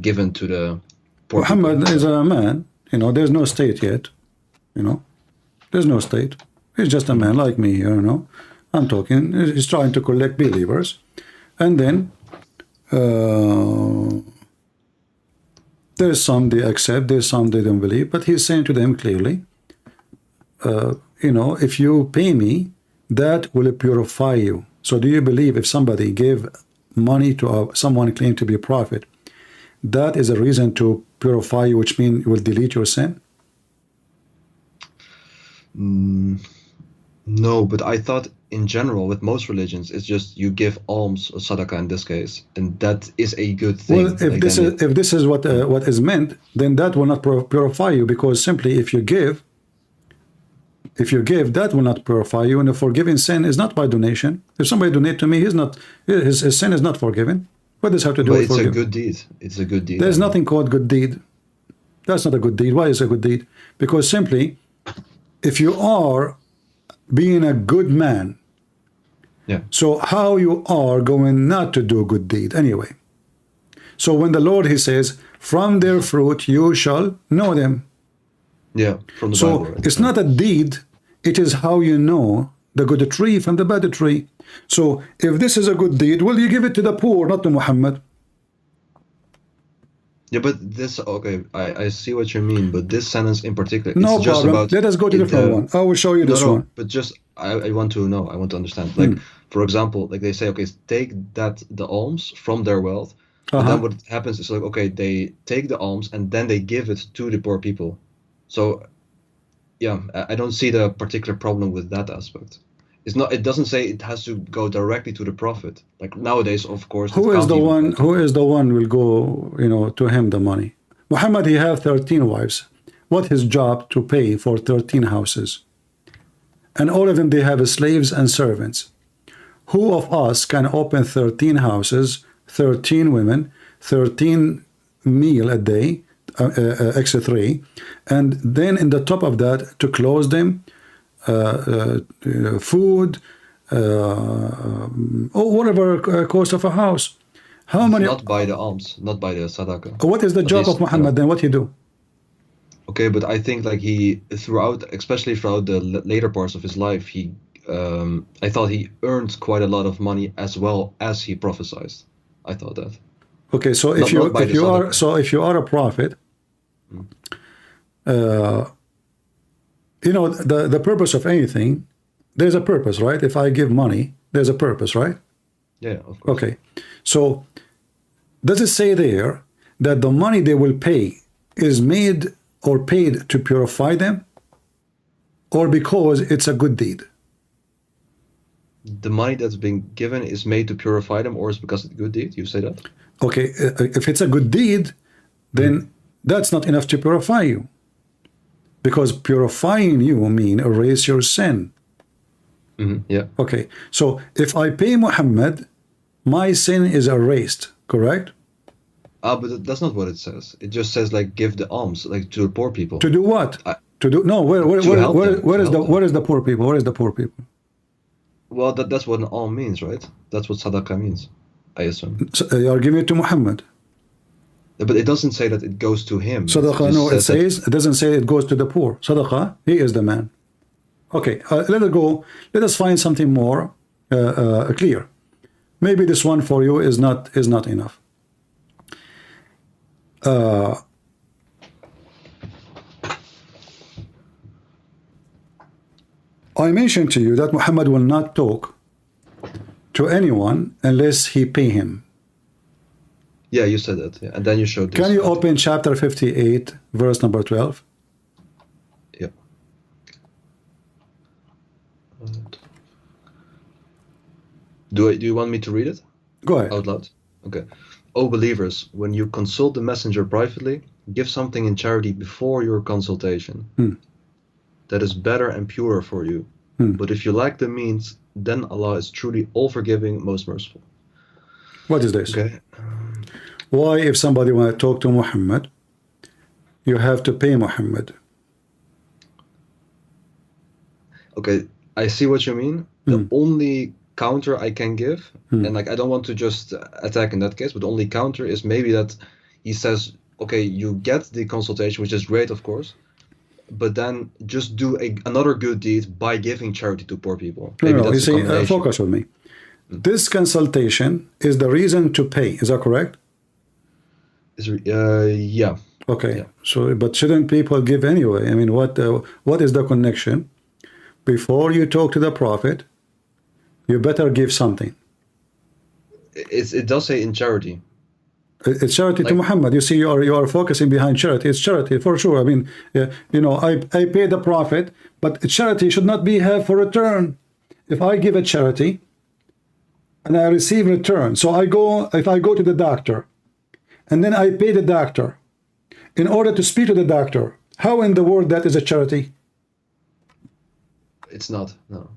given to the poor people. Muhammad is a man, you know, there's no state yet, you know, there's no state. He's just a man like me, you know. I'm talking, he's trying to collect believers. And then there's some they accept, there's some they don't believe, but he's saying to them clearly, you know, if you pay me, that will purify you. So do you believe if somebody gave money to someone claimed to be a prophet, that is a reason to purify you, which means it will delete your sin? No, but I thought in general with most religions it's just you give alms or sadaqah in this case, and that is a good thing. Well, if Like this then is if this is what is meant, then that will not purify you, because simply if you give, that will not purify you, and the forgiving sin is not by donation. If somebody donate to me, he's not his sin is not forgiven. What does it have to do but with it's a forgiving? good deed. It's a good deed. There's I mean. nothing called good deed. That's not a good deed. Why is it a good deed? Because simply, if you are being a good man, Yeah. so how you are going not to do a good deed anyway? So when the Lord, he says, from their fruit you shall know them. Yeah, from the So Bible. Right? it's not a deed, it is how you know the good tree from the bad tree. So if this is a good deed, well, you give it to the poor, not to Muhammad. Yeah, but this okay. I see what you mean, but this sentence in particular, No it's just problem. about Let us go to the different one. I will show you this one. But just I want to know. I want to understand. Like for example, like they say, okay, take the alms from their wealth, and then what happens is like, okay, they take the alms and then they give it to the poor people. So yeah, I don't see the particular problem with that aspect. It's not. It doesn't say it has to go directly to the prophet. Like nowadays, of course. Who is the one? Who is the one will go? You know, to him the money. Muhammad, he have 13 wives. What his job to pay for 13 houses? And all of them, they have slaves and servants. Who of us can open 13 houses, 13 women, 13 meal a day, extra 3, and then in the top of that to close them, food, or whatever cost of a house. How many? Not by the alms, not by the sadaqah. What is the job of Muhammad then? What he do? Okay, but I think like he throughout, especially throughout the later parts of his life, he I thought he earned quite a lot of money as well as he prophesied. I thought that. Okay, so if you are a prophet, you know the purpose of anything. There's a purpose, right? If I give money, there's a purpose, right? Yeah, of course. Okay, so does it say there that the money they will pay is made or paid to purify them, or because it's a good deed? The money that's being given is made to purify them, or is because it's a good deed? You say that? Okay, if it's a good deed, then that's not enough to purify you, because purifying you mean erase your sin. Yeah. Okay, so if I pay Muhammad, my sin is erased, correct? But that's not what it says. It just says like give the alms like to the poor people. To do what? To do no. Where is the poor people? Where is the poor people? Well, that's what an alm means, right? That's what sadaqah means, I assume. So, you are giving it to Muhammad. But it doesn't say that it goes to him. Sadaqah, no, it doesn't say it goes to the poor. Sadaqah, he is the man. Okay, let us go. Let us find something more clear. Maybe this one for you is not enough. I mentioned to you that Muhammad will not talk to anyone unless he pay him. Yeah, you said that. Yeah. And then you showed this. Can you open chapter 58, verse number 12? Yeah. Do you want me to read it? Go ahead. Out loud? Okay. O believers, when you consult the messenger privately, give something in charity before your consultation. That is better and purer for you. But if you lack the means, then Allah is truly all-forgiving, most merciful. What is this? Okay. Why, if somebody want to talk to Muhammad, you have to pay Muhammad? Okay, I see what you mean. The only counter I can give, and like I don't want to just attack in that case, but the only counter is maybe that he says, okay, you get the consultation, which is great, of course, but then just do another good deed by giving charity to poor people. Maybe No, that's you see, focus with me. This consultation is the reason to pay. Is that correct? Yeah. Okay. Yeah. So, but shouldn't people give anyway? I mean, what is the connection? Before you talk to the prophet, you better give something. It does say in charity. It's charity to Like- Muhammad. You see, you are focusing behind charity. It's charity for sure. I mean, you know, I pay the prophet, but charity should not be have for return. If I give a charity and I receive return, so if I go to the doctor and then I pay the doctor in order to speak to the doctor, how in the world that is a charity? It's not, no.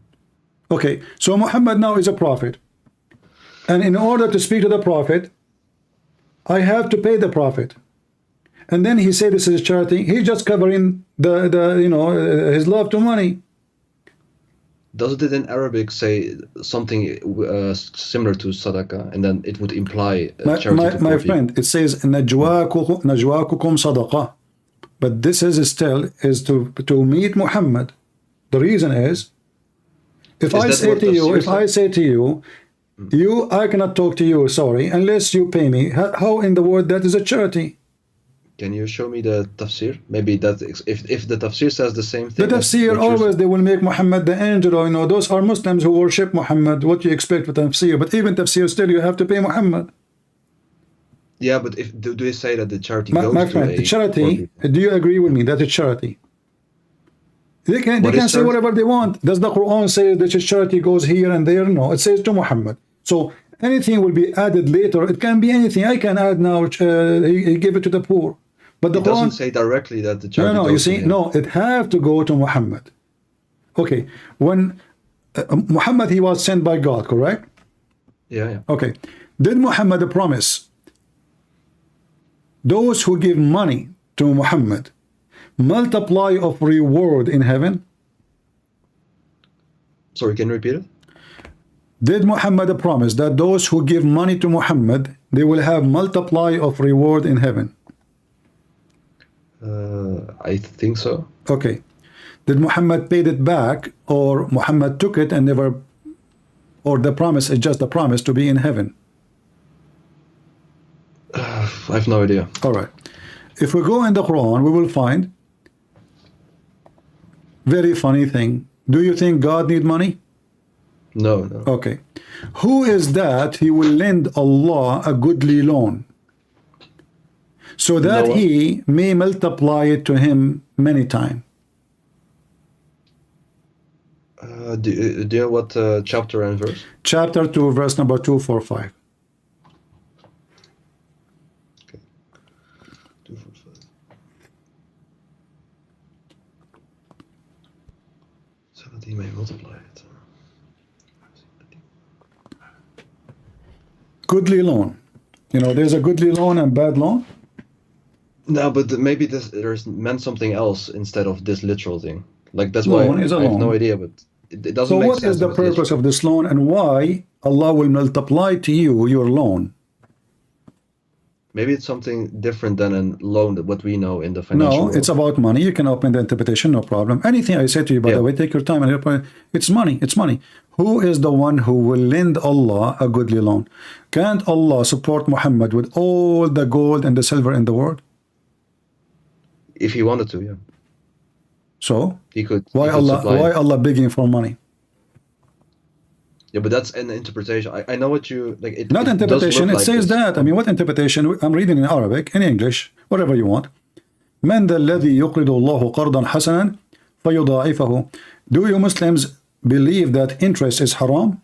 Okay, so Muhammad now is a prophet, and in order to speak to the prophet, I have to pay the prophet, and then he said this is a charity. He's just covering the you know, his love to money. Doesn't it in Arabic say something similar to sadaqah, and then it would imply charity to My poor friend, it says najwaakukum sadaqa, but this is still to meet Muhammad. The reason is, if I say to you, I cannot talk to you, sorry, unless you pay me. How in the world that is a charity? Can you show me the tafsir? Maybe that if the tafsir says the same thing. The tafsir always they will make Muhammad the angel. Or, you know, those are Muslims who worship Muhammad. What you expect with tafsir? But even tafsir, still you have to pay Muhammad. Yeah, but if do they say that the charity goes My to friend, a charity. Do you agree with me that it's charity? They can say whatever they want. Does the Quran say that charity goes here and there? No, it says to Muhammad. So anything will be added later. It can be anything. I can add now. He gave it to the poor. But the It doesn't Quran say directly that the charity no, goes you see, to him. no, it have to go to Muhammad. Okay, when Muhammad, he was sent by God, correct? Yeah. Okay, did Muhammad promise those who give money to Muhammad multiply of reward in heaven? Sorry, can you repeat it? Did Muhammad promise that those who give money to Muhammad, they will have multiply of reward in heaven? I think so. Okay. Did Muhammad paid it back, or Muhammad took it and never, or the promise is just a promise to be in heaven? I have no idea. All right. If we go in the Quran, we will find very funny thing. Do you think God need money? No. Okay. Who is that he will lend Allah a goodly loan, so that Noah. he may multiply it to him many times? Do you know what chapter and verse? Chapter 2, verse number 245. Okay. 245. So that he may multiply it. Goodly loan. You know, there's a goodly loan and bad loan. No, but maybe there's meant something else instead of this literal thing. Like that's Loan why is a I have loan. no idea, but it doesn't So make what sense. is the with purpose literal. of this loan, and why Allah will multiply to you your loan? Maybe it's something different than a loan that what we know in the financial No, world. it's about money. You can open the interpretation, no problem. Anything I say to you, by the way, take your time and it's money. It's money. Who is the one who will lend Allah a goodly loan? Can't Allah support Muhammad with all the gold and the silver in the world? If he wanted to, yeah. So He could. why he could supply it. Allah begging for money? Yeah, but that's an interpretation. I know what you like. It, Not it does interpretation. look It like says this. that. I mean, what interpretation? I'm reading in Arabic, in English, whatever you want. من ذا الذي يقرض الله قرضا حسنا فيضاعفه. Do you Muslims believe that interest is haram?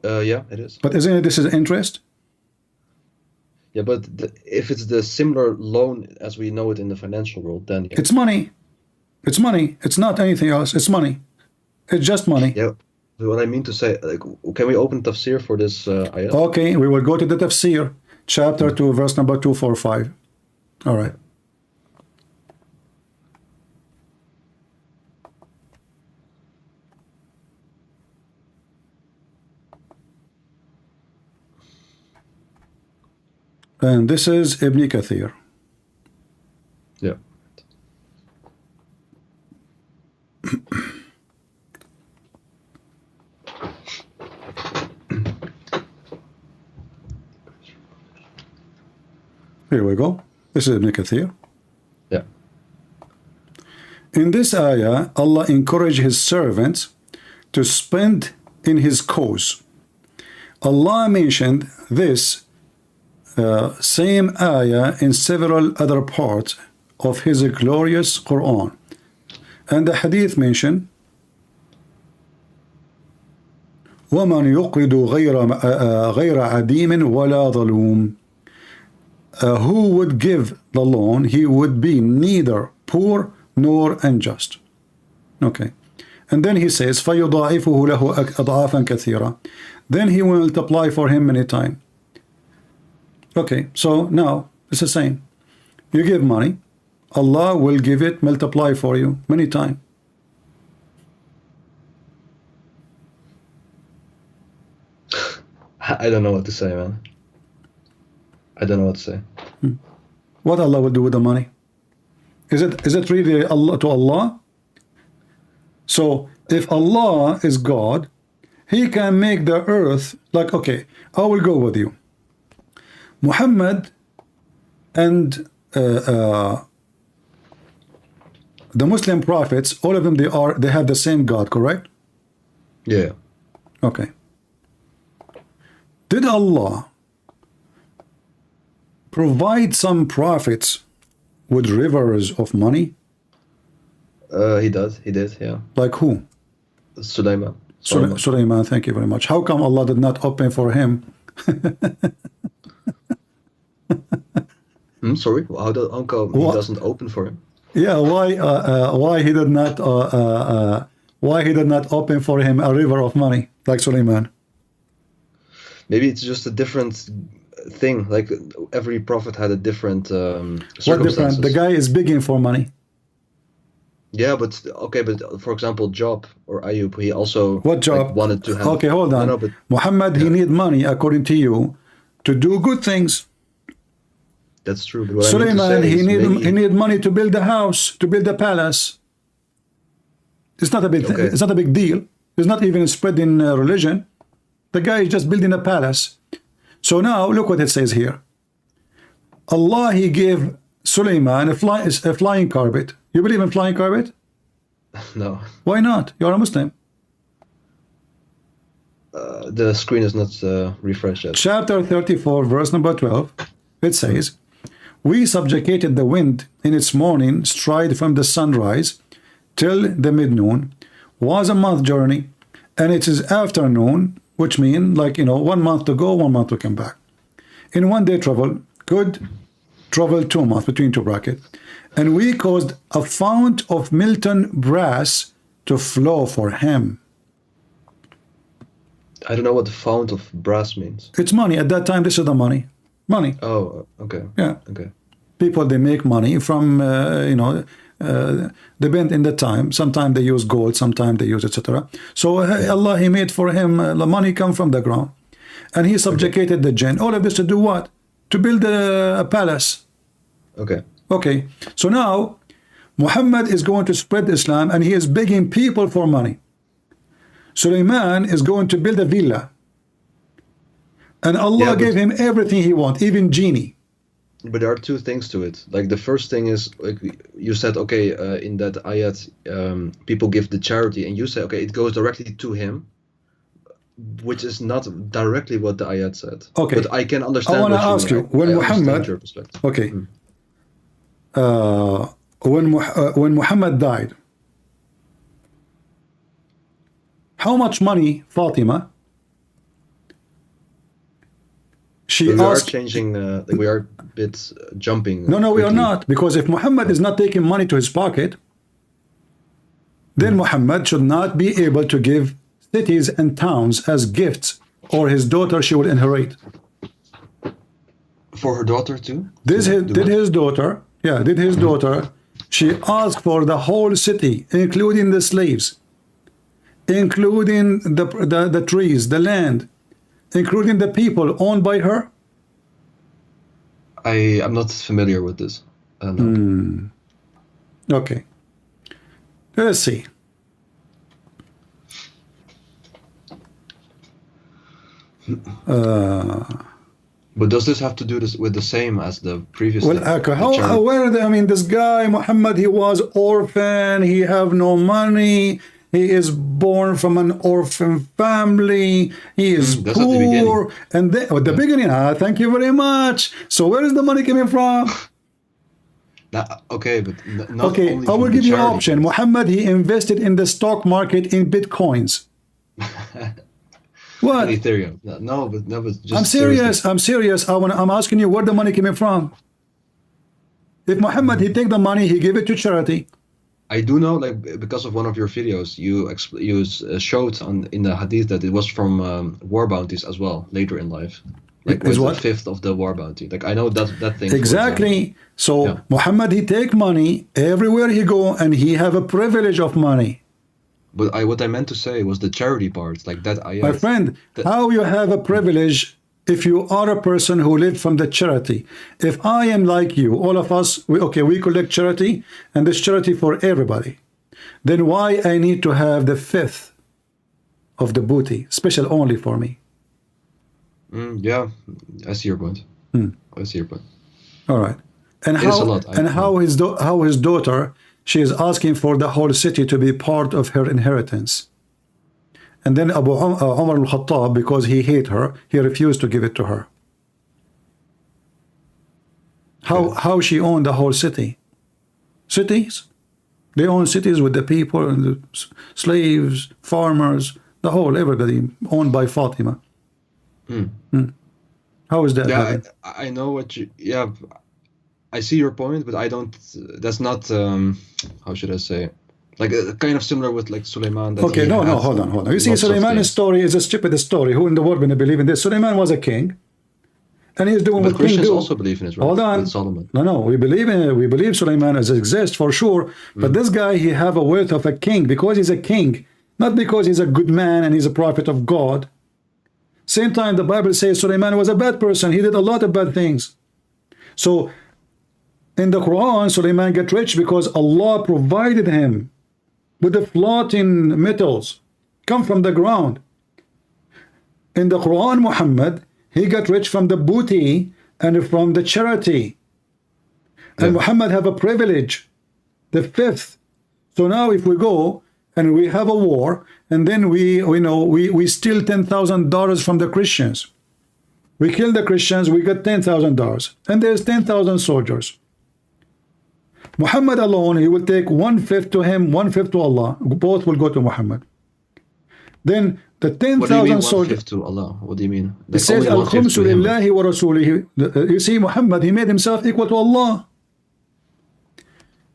Yeah, it is. But isn't it this is interest? Yeah, but if it's the similar loan as we know it in the financial world, then yeah. It's money. It's money. It's not anything else. It's money. It's just money. Yeah. But what I mean to say, like, can we open tafsir for this ayat? Okay, we will go to the tafsir, chapter 2, verse number 245. All right. And this is Ibn Kathir. Yeah. Here we go. This is Ibn Kathir. Yeah. In this ayah, Allah encouraged His servants to spend in His cause. Allah mentioned this same ayah in several other parts of his glorious Quran. And the hadith mentioned, وَمَنْ يُقْرِضُ غَيْرَ عَدِيمٍ وَلَا ظَلُومٍ. Who would give the loan, he would be neither poor nor unjust. Okay. And then he says, فَيُضَاعِفُهُ لَهُ أَضْعَافًا كَثِيرًا. Then he will multiply for him many times. Okay, so now it's the same. You give money, Allah will give it, multiply for you many times. I don't know what to say, man. I don't know what to say. What Allah will do with the money? Is it really Allah to Allah? So if Allah is God, He can make the earth like, okay, I will go with you. Muhammad and the Muslim prophets, all of them, they have the same God, correct? Yeah. Okay. Did Allah provide some prophets with rivers of money? He did, yeah. Like who? Sulaiman. Sulaiman, thank you very much. How come Allah did not open for him? Sorry, how come he doesn't open for him? Yeah, why he did not open for him a river of money like Sulaiman? Maybe it's just a different thing. Like every prophet had a different circumstances. What different? The guy is begging for money. Yeah, but okay, but for example, Job or Ayub, he also what Job like, wanted to have. Okay, hold on. No, but, Muhammad, he need money according to you to do good things. That's true. But what Sulaiman, he need money to build a house, to build a palace. It's not a big thing. It's not a big deal. It's not even spread in religion. The guy is just building a palace. So now look what it says here. Allah, he gave Sulaiman a flying carpet. You believe in flying carpet? No. Why not? You're a Muslim. The screen is not refreshed yet. Chapter 34, verse number 12. It says, we subjugated the wind in its morning stride from the sunrise till the midnoon was a month journey, and it is afternoon, which means like 1 month to go, 1 month to come back. In 1 day travel, could travel 2 months between two brackets, and we caused a fount of molten brass to flow for him. I don't know what the fount of brass means. It's money. At that time, this is the money. Money. Oh, okay. Yeah. Okay. People, they make money from, depend in the time. Sometimes they use gold, sometimes they use etc. So Allah, he made for him, the money come from the ground. And he subjugated the jinn. All of this to do what? To build a palace. Okay. Okay. So now, Muhammad is going to spread Islam and he is begging people for money. Sulaiman is going to build a villa. And Allah gave him everything he wants, even genie. But there are two things to it. Like the first thing is, like you said, okay, in that ayat, people give the charity, and you say, okay, it goes directly to him, which is not directly what the ayat said. Okay. But I can understand. I want to ask you, when Muhammad, your perspective. Okay, when Muhammad died, how much money Fatima? We are changing, we are a bit jumping. No, we are not. Because if Muhammad is not taking money to his pocket, then Muhammad should not be able to give cities and towns as gifts, or his daughter, she will inherit. For her daughter too? Did his daughter, she asked for the whole city, including the slaves, including the trees, the land, including the people owned by her? I'm not familiar with this. No. Okay. Let's see. But does this have to do with the same as the previous? Well, I mean, this guy Muhammad, he was orphan. He have no money. he is born from an orphan family, he is That's at the beginning. poor, and then at the beginning, thank you very much. So where is the money coming from? Okay, but not Okay, only I will from give the you an charity. option. Muhammad, he invested in the stock market in bitcoins. What? And Ethereum. No, but just I'm serious. I'm serious. I'm asking you where the money coming from. If Muhammad, he take the money, he give it to charity. I do know, like, because of one of your videos, you showed in the hadith that it was from war bounties as well later in life. Like Is with what? a fifth of the war bounty. Like I know that thing. for Exactly. example. So Yeah. Muhammad, he take money everywhere he go, and he have a privilege of money. But what I meant to say was the charity part, like that. My friend, how you have a privilege if you are a person who lived from the charity? If I am like you, all of us, we collect charity, and this charity for everybody. Then why I need to have the fifth of the booty, special only for me? Yeah, I see your point. I see your point. All right. And It is a how lot, and how his daughter, she is asking for the whole city to be part of her inheritance. And then Umar al-Khattab, because he hate her, he refused to give it to her. How she owned the whole city? Cities? They own cities with the people and the slaves, farmers, the whole, everybody owned by Fatima. How is that? Yeah, I know what you. Yeah, I see your point, but I don't. That's not. How should I say? Like kind of similar with like Suleiman. Okay, no, hold on. You see, Suleiman's story is a stupid story. Who in the world will believe in this? Suleiman was a king, and he's doing But what kings Christians do. also believe in it, right? Hold on. With Solomon. No, we believe Suleiman exists for sure. But this guy, he have a wealth of a king because he's a king, not because he's a good man and he's a prophet of God. Same time, the Bible says Suleiman was a bad person. He did a lot of bad things. So, in the Quran, Suleiman got rich because Allah provided him with the floating metals come from the ground. In the Quran, Muhammad, he got rich from the booty and from the charity. And Muhammad have a privilege, the fifth. So now if we go and we have a war, and then we steal $10,000 from the Christians. We kill the Christians, we get $10,000. And there's 10,000 soldiers. Muhammad alone, he will take 1/5 to him, 1/5 to Allah. Both will go to Muhammad. Then the 10,000 soldiers. To Allah? What do you mean? It says Al-Khumsu lillahi wa rasulihi. You see, Muhammad, he made himself equal to Allah.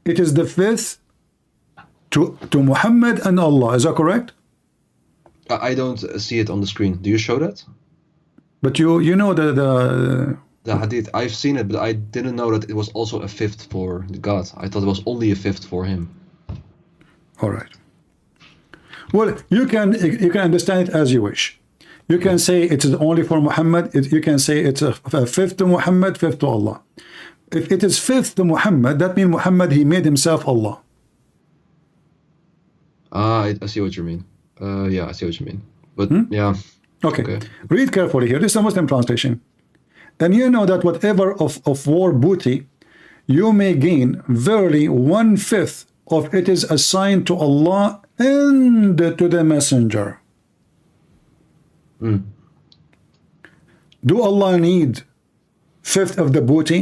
It is the fifth to Muhammad and Allah. Is that correct? I don't see it on the screen. Do you show that? But you know The hadith. I've seen it, but I didn't know that it was also a fifth for God. I thought it was only a fifth for him. All right. Well, you can understand it as you wish. You can say it is only for Muhammad. You can say it's a fifth to Muhammad, fifth to Allah. If it is fifth to Muhammad, that means Muhammad, he made himself Allah. I see what you mean. Yeah, I see what you mean. But yeah. Okay. Read carefully here. This is a Muslim translation. And you know that whatever of war booty you may gain, verily 1/5 of it is assigned to Allah and to the messenger. Do Allah need fifth of the booty?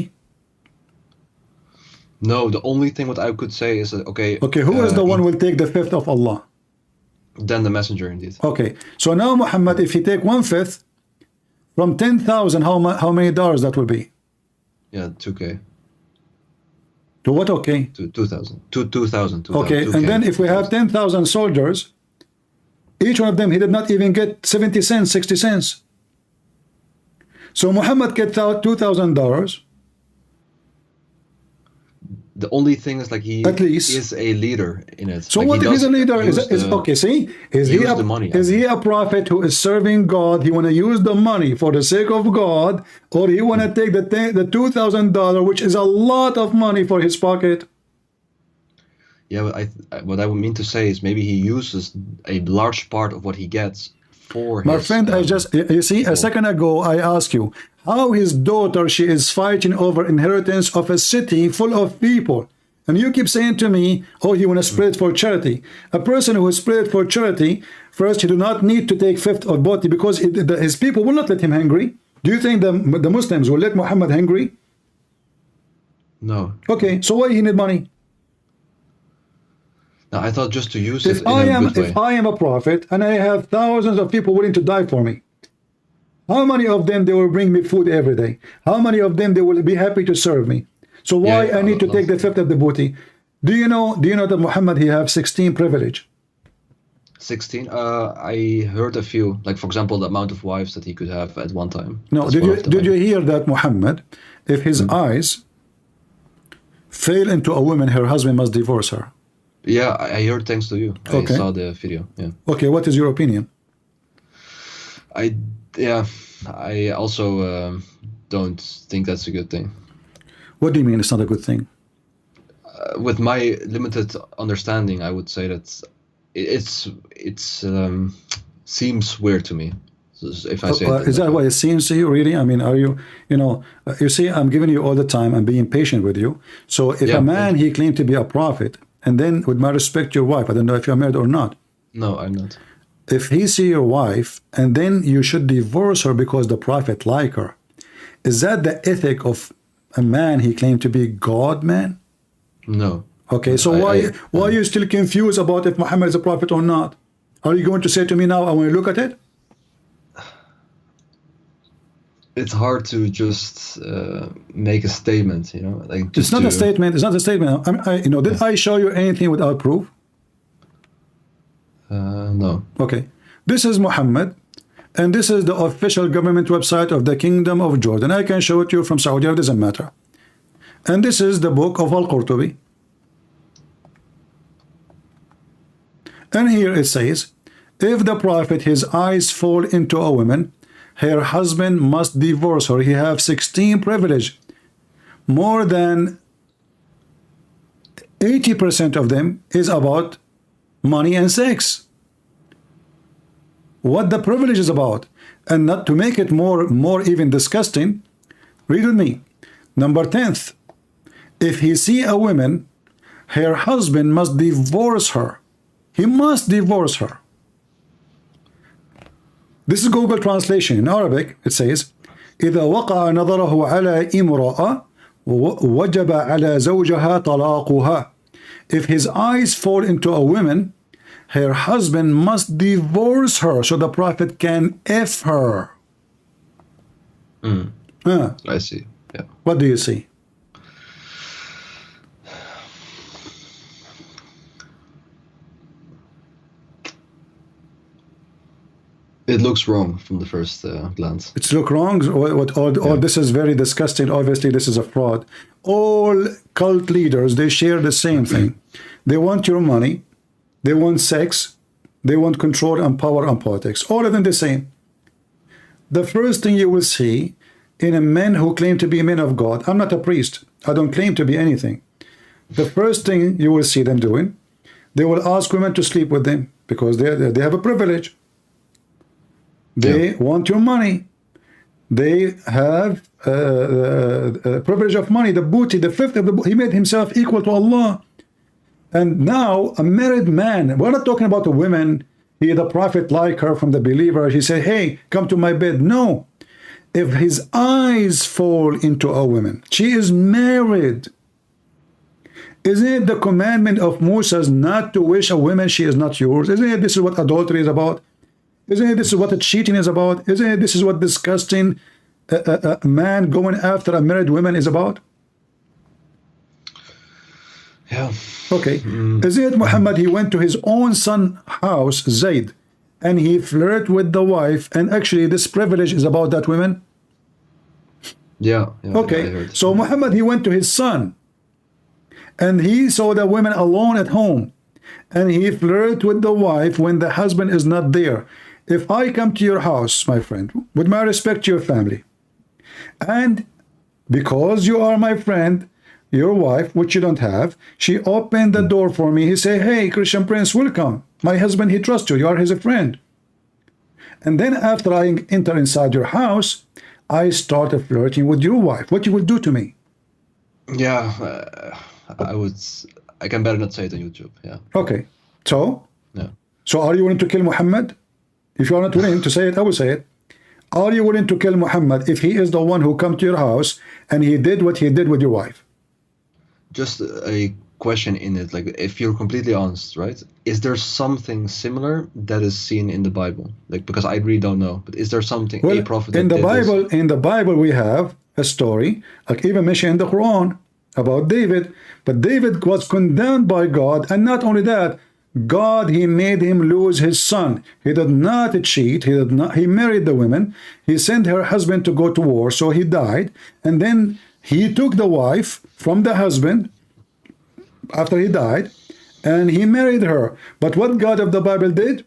No, the only thing what I could say is that, okay. Okay, who is the one who will take the fifth of Allah? Then the messenger, indeed. Okay, so now Muhammad, if he take 1/5 from 10,000, how many dollars that will be? Yeah, 2K. To what? Okay. To 2,000. 2,000. Okay, 2K, and then if we have 10,000 soldiers, each one of them, he did not even get 70 cents, 60 cents. So Muhammad get out $2,000. The only thing is like he At least. is a leader in it. So like what if he's a leader? Is okay, see? Is he a prophet who is serving God? He want to use the money for the sake of God, or he want to take the $2,000, which is a lot of money for his pocket? Yeah, but what I would mean to say is maybe he uses a large part of what he gets for My his, friend, you see, a second ago, I asked you, how his daughter, she is fighting over inheritance of a city full of people. And you keep saying to me, oh, you want to spread it for charity. A person who spread it for charity, first, he do not need to take fifth or boti because his people will not let him hungry. Do you think the Muslims will let Muhammad hungry? No. Okay, so why he need money? No, I thought just to use it If in a good way. If I am a prophet and I have thousands of people willing to die for me, how many of them they will bring me food every day? How many of them they will be happy to serve me? So why Yeah, I need to take the fifth of the booty? Do you know that Muhammad he have 16 privilege? 16. I heard a few. Like for example, the amount of wives that he could have at one time. No, That's did you hear that Muhammad, if his eyes fail into a woman, her husband must divorce her? Yeah, I heard thanks to you. Okay. I saw the video. Yeah. Okay, what is your opinion? I also don't think that's a good thing. What do you mean it's not a good thing? With my limited understanding, I would say that it's seems weird to me. If I say Is that what it seems to you, really? I mean, are you, you see, I'm giving you all the time, I'm being patient with you. So if a man, he claimed to be a prophet, and then with my respect, your wife, I don't know if you're married or not. No, I'm not. If he see your wife, and then you should divorce her because the prophet like her, is that the ethic of a man he claimed to be God, man? No. Okay, so why are you still confused about if Muhammad is a prophet or not? Are you going to say to me now, I want to look at it? It's hard to just make a statement, like It's not a statement. It's not a statement. Did I show you anything without proof? No. Okay. This is Muhammad, and this is the official government website of the Kingdom of Jordan. I can show it to you from Saudi Arabia, it doesn't matter. And this is the book of Al-Qurtubi. And here it says, if the prophet, his eyes fall into a woman, her husband must divorce her. He have 16 privilege. More than 80% of them is about money and sex. What the privilege is about. And not to make it more even disgusting, read with me. Number 10th, if he see a woman, her husband must divorce her. He must divorce her. This is Google translation. In Arabic, it says, إذا وقع نظره على امرأة وجب على زوجها طلاقها. If his eyes fall into a woman, her husband must divorce her so the prophet can F her. I see. Yeah. What do you see? It looks wrong from the first glance. It's look wrong. This is very disgusting. Obviously, this is a fraud. All cult leaders, they share the same thing. They want your money. They want sex. They want control and power and politics. All of them the same. The first thing you will see in a men who claim to be men of God. I'm not a priest. I don't claim to be anything. The first thing you will see them doing, they will ask women to sleep with them because they have a privilege. They want your money. They have privilege of money, the booty, the fifth of the booty. He made himself equal to Allah. And now a married man, we're not talking about a woman, the prophet like her from the believer. He said, hey, come to my bed. No. If his eyes fall into a woman, she is married. Isn't it the commandment of Moses not to wish a woman she is not yours? Isn't it this is what adultery is about? Isn't it this is what cheating is about? Isn't it this is what disgusting a man going after a married woman is about? Yeah. Okay. Isn't it Muhammad, he went to his own son's house, Zayd, and he flirted with the wife, and actually this privilege is about that woman? Yeah. Okay. So Muhammad, he went to his son, and he saw the women alone at home, and he flirted with the wife when the husband is not there. If I come to your house, my friend, with my respect to your family, and because you are my friend, your wife, which you don't have, she opened the door for me. He said, hey, Christian Prince, welcome. My husband, he trusts you. You are his friend. And then after I enter inside your house, I started flirting with your wife. What you will do to me? Yeah. I can better not say it on YouTube. Yeah. Okay. So Yeah. are you willing to kill Muhammad? If you are not willing to say it, I will say it. Are you willing to kill Muhammad if he is the one who come to your house and he did what he did with your wife? Just a question in it, like if you're completely honest, right? Is there something similar that is seen in the Bible? Like, because I really don't know, but is there something, Well, a prophet that in the did Bible, this? in the Bible, we have a story, like even mentioned in the Quran, about David. But David was condemned by God, and not only that, God, he made him lose his son. He did not cheat. He did not. He married the women. He sent her husband to go to war, so he died. And then he took the wife from the husband after he died, and he married her. But what God of the Bible did?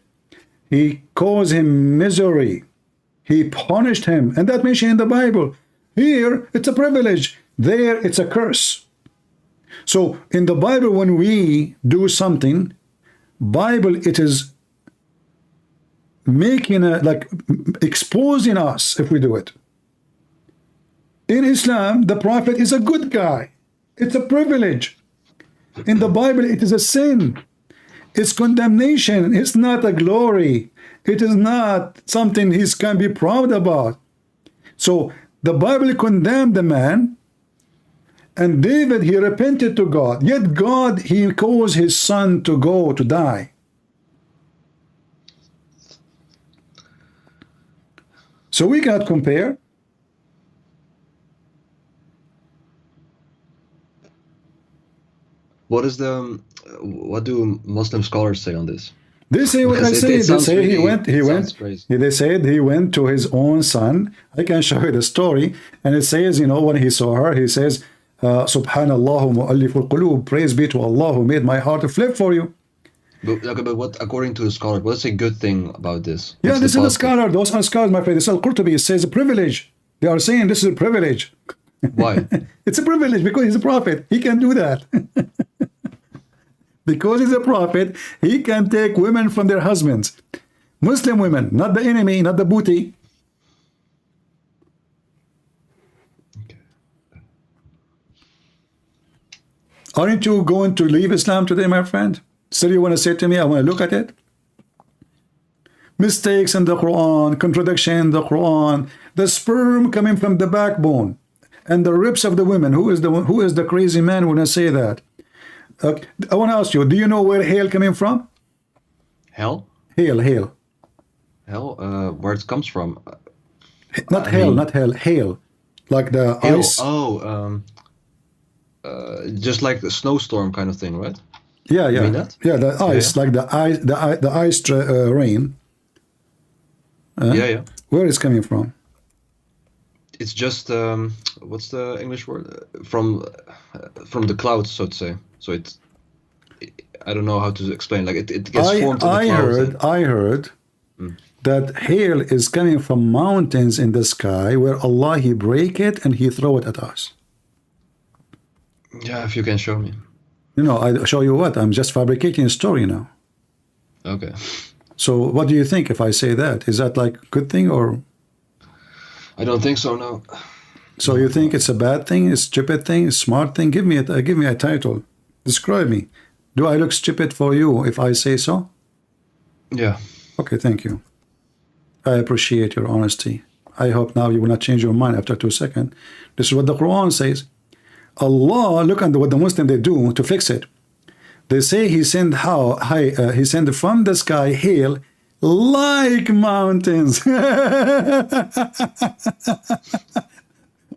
He caused him misery. He punished him, and that mentioned in the Bible. Here, it's a privilege. There, it's a curse. So in the Bible, when we do something, Bible, it is making a, like exposing us if we do it. In Islam, the Prophet is a good guy. It's a privilege. In the Bible, it is a sin. It's condemnation. It's not a glory. It is not something he can be proud about. So the Bible condemned the man, and David, he repented to God. Yet God, he caused his son to go to die. So we cannot compare. What do Muslim scholars say on this? They say what I Because say. it They sounds say he really- went. it sounds crazy. They said he went to his own son. I can show you the story, and it says, you know, when he saw her, he says, "Subhanallah, mu'alliful qulub, praise be to Allah who made my heart flip for you." But, okay, but what, according to the scholar, what's a good thing about this? Yeah, What's this the is a positive? scholar. Those are scholars, my friend. This is Al-Qurtubi. It says a privilege. They are saying this is a privilege. Why? It's a privilege because he's a prophet. He can do that. Because he's a prophet, he can take women from their husbands. Muslim women, not the enemy, not the booty. Aren't you going to leave Islam today, my friend? Still you want to say to me, I want to look at it? Mistakes in the Quran, contradiction in the Quran, the sperm coming from the backbone, and the ribs of the women. Who is the crazy man when I say that? I want to ask you, do you know where hail coming from? Hell? Hail. Hell? Where it comes from? Not hell, not hell, hail. Like the Hail. ice. Oh, just like the snowstorm kind of thing, right? Yeah. mean that? Yeah, the ice, like the ice rain. Yeah. Where is coming from? It's just what's the English word? From the clouds, so to say. So I don't know how to explain. Like it gets formed in the clouds. I heard that hail is coming from mountains in the sky where Allah, he break it and he throw it at us. Yeah, if you can show me. You know, I show you what? I'm just fabricating a story now. Okay. So what do you think if I say that? Is that like a good thing or? I don't think so. No. So you think it's a bad thing, a stupid thing, a smart thing? Give me a title. Describe me. Do I look stupid for you if I say so? Yeah. Okay, thank you. I appreciate your honesty. I hope now you will not change your mind after 2 seconds. This is what the Quran says. Allah, look at what the Muslims they do to fix it. They say he sent he sent from the sky hail like mountains.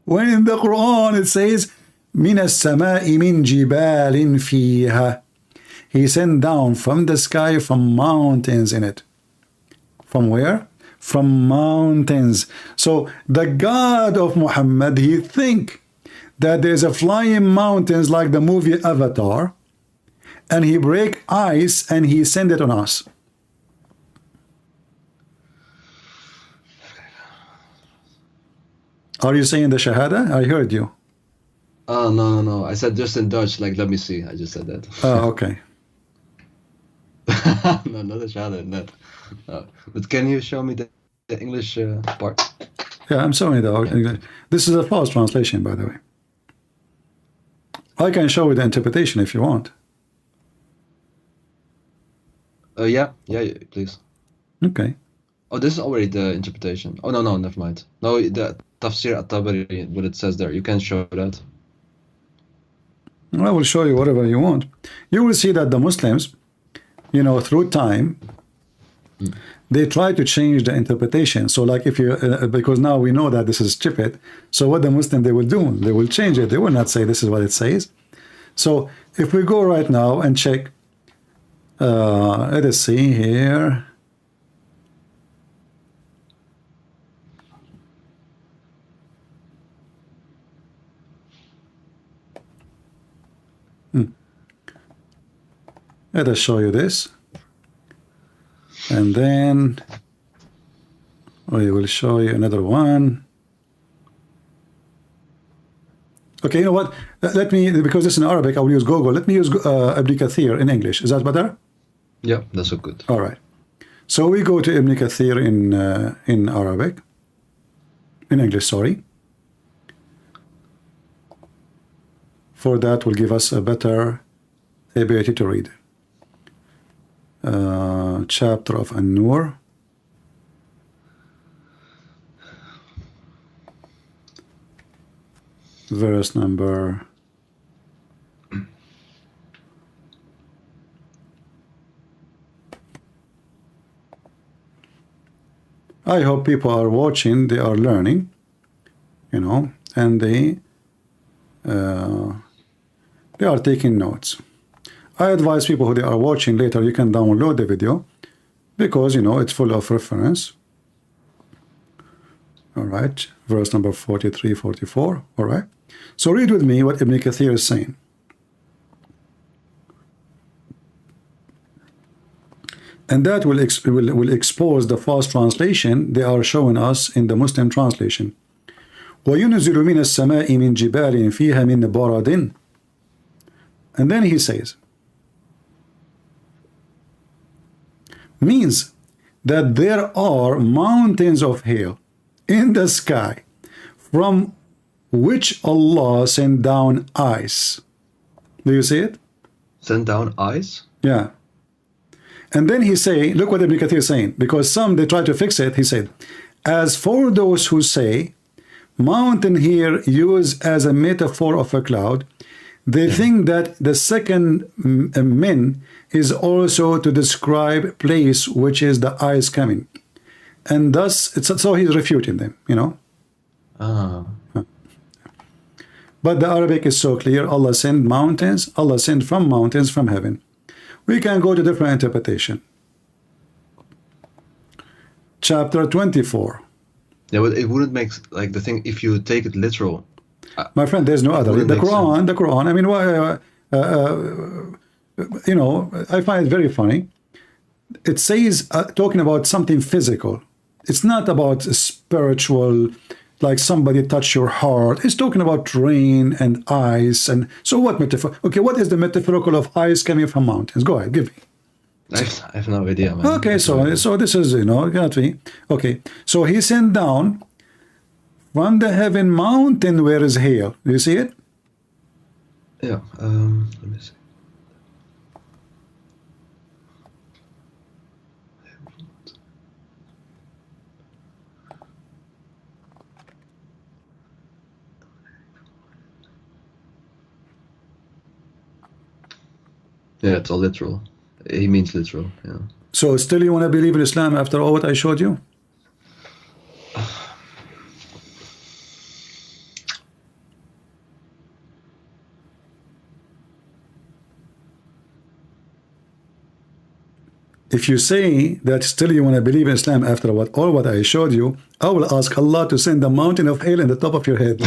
When in the Quran it says من السماء من جبال فيها. He sent down from the sky from mountains in it. From where? From mountains. So the God of Muhammad, he think that there's a flying mountains like the movie Avatar, and he break ice and he send it on us. Are you saying the Shahada? I heard you. Oh, no. I said just in Dutch, like, let me see. I just said that. Oh, okay. No, not the Shahada, no. But can you show me the English part? Yeah, I'm sorry though. This is a false translation, by the way. I can show you the interpretation if you want. Yeah, please. Okay. Oh, this is already the interpretation. Oh, no, never mind. No, the Tafsir at-Tabari, what it says there, you can show that. I will show you whatever you want. You will see that the Muslims, you know, through time, they try to change the interpretation. So like if you, because now we know that this is stupid, so what the Muslim they will do, they will change it. They will not say this is what it says. So if we go right now and check, let us see here. Let us show you this. And then we will show you another one. Okay, you know what? Let me, because this is in Arabic, I will use Google. Let me use Ibn Kathir in English. Is that better? Yeah, that's so good. All right. So we go to Ibn Kathir in Arabic, in English, sorry. For that will give us a better ability to read. Chapter of An-Nur. Verse number I hope people are watching, they are learning, you know, and they are taking notes. I advise people who they are watching later, you can download the video because, you know, it's full of reference. All right, verse number 43, 44. All right. So read with me what Ibn Kathir is saying. And that will expose the false translation they are showing us in the Muslim translation. وَيُنْزِلُ مِنَ السَّمَاءِ مِنْ جِبَالٍ فِيهَا مِنْ بَرَدٍ. And then he says, means that there are mountains of hail in the sky from which Allah sent down ice. Do you see it? Send down ice? Yeah. And then he say, look what Ibn Kathir is saying, because some they try to fix it. He said, as for those who say mountain here used as a metaphor of a cloud, they think that the second min is also to describe place which is the ice coming, and thus it's so he's refuting them, you know. But the Arabic is so clear. Allah sent mountains. Allah sent from mountains from heaven. We can go to different interpretation. Chapter 24. Yeah, but it wouldn't make like the thing if you take it literal. My friend, there's no other. The Quran. I mean, you know, I find it very funny. It says talking about something physical. It's not about spiritual, like somebody touch your heart. It's talking about rain and ice. And so what metaphor? Okay, what is the metaphorical of ice coming from mountains? Go ahead, give me. I have no idea, man. Okay, so this is, you know, got me. Okay, so he sent down from the heaven mountain where is hail. Do you see it? Yeah. Let me see. Yeah, it's all literal. He means literal, yeah. So still you want to believe in Islam after all what I showed you? If you say that still you want to believe in Islam after all what I showed you, I will ask Allah to send a mountain of hail in the top of your head.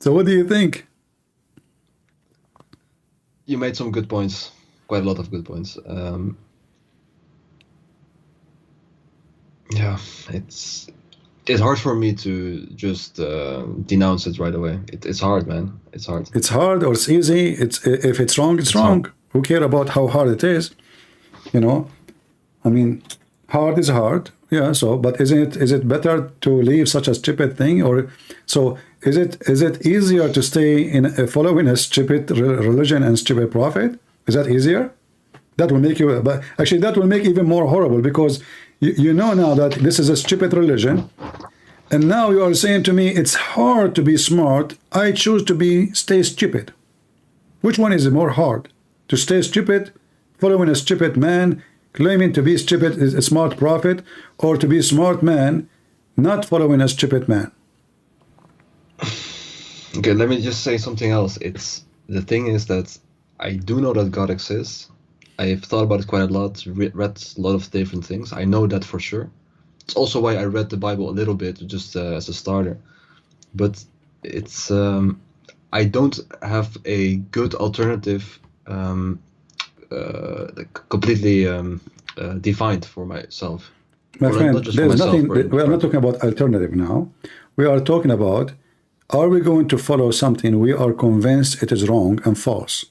So what do you think? You made some good points, quite a lot of good points. Yeah, it's hard for me to just denounce it right away. It's hard, man. It's hard. It's hard or it's easy. If it's wrong, it's wrong. Hard. Who care about how hard it is? You know, I mean, Hard is hard. Yeah. So, but is it better to leave such a stupid thing, or so? Is it easier to stay in following a stupid religion and stupid prophet? Is that easier? That will make you, but actually that will make even more horrible, because you know now that this is a stupid religion, and now you are saying to me it's hard to be smart. I choose to stay stupid. Which one is more hard? To stay stupid, following a stupid man, claiming to be stupid is a smart prophet, or to be a smart man, not following a stupid man? Okay, let me just say something else. The thing is that I do know that God exists. I've thought about it quite a lot, read a lot of different things. I know that for sure. It's also why I read the Bible a little bit, just as a starter. But it's I don't have a good alternative completely defined for myself. My Or friend, not just for there's myself, nothing. We are not talking about alternative now. We are talking about, are we going to follow something we are convinced it is wrong and false?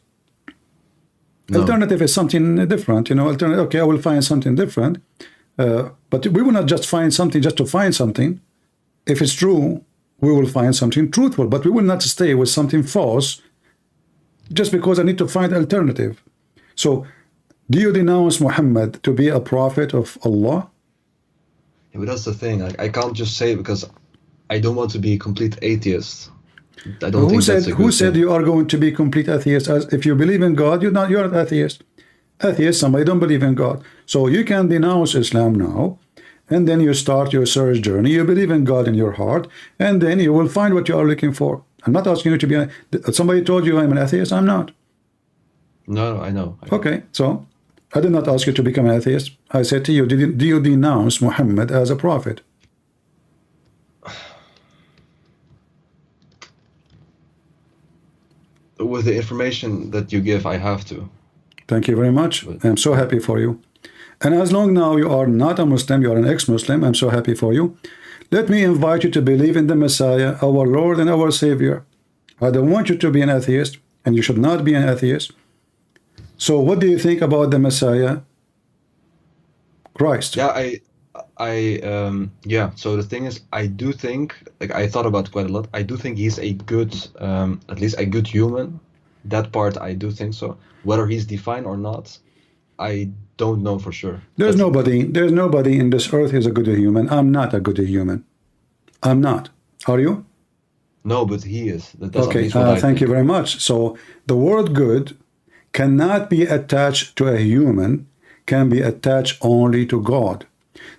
No. Alternative is something different, you know. Alternative, okay, I will find something different, but we will not just find something just to find something. If it's true, we will find something truthful, but we will not stay with something false just because I need to find alternative. So, do you denounce Muhammad to be a prophet of Allah? Yeah, but that's the thing. I can't just say it because I don't want to be a complete atheist. I don't think that's a good Who said thing. you are going to be complete atheist? As if you believe in God, you're an atheist. Atheist, somebody don't believe in God. So you can denounce Islam now, and then you start your search journey. You believe in God in your heart, and then you will find what you are looking for. I'm not asking you to be somebody told you I'm an atheist. I'm not. No, I know. Okay, so I did not ask you to become an atheist. I said to you, do you denounce Muhammad as a prophet? With the information that you give, I have to. Thank you very much. I'm so happy for you. And as long now you are not a Muslim, you are an ex-Muslim, I'm so happy for you. Let me invite you to believe in the Messiah, our Lord and our Savior. I don't want you to be an atheist, and you should not be an atheist. So what do you think about the Messiah, Christ? Yeah, yeah. So the thing is, I do think, like, I thought about it quite a lot. I do think he's a good, at least a good human. That part, I do think so. Whether he's divine or not, I don't know for sure. There's nobody in this earth who's a good human. I'm not a good human. I'm not. Are you? No, but he is. That's at Okay, least what I thank you think. very much. So the word good cannot be attached to a human, can be attached only to God.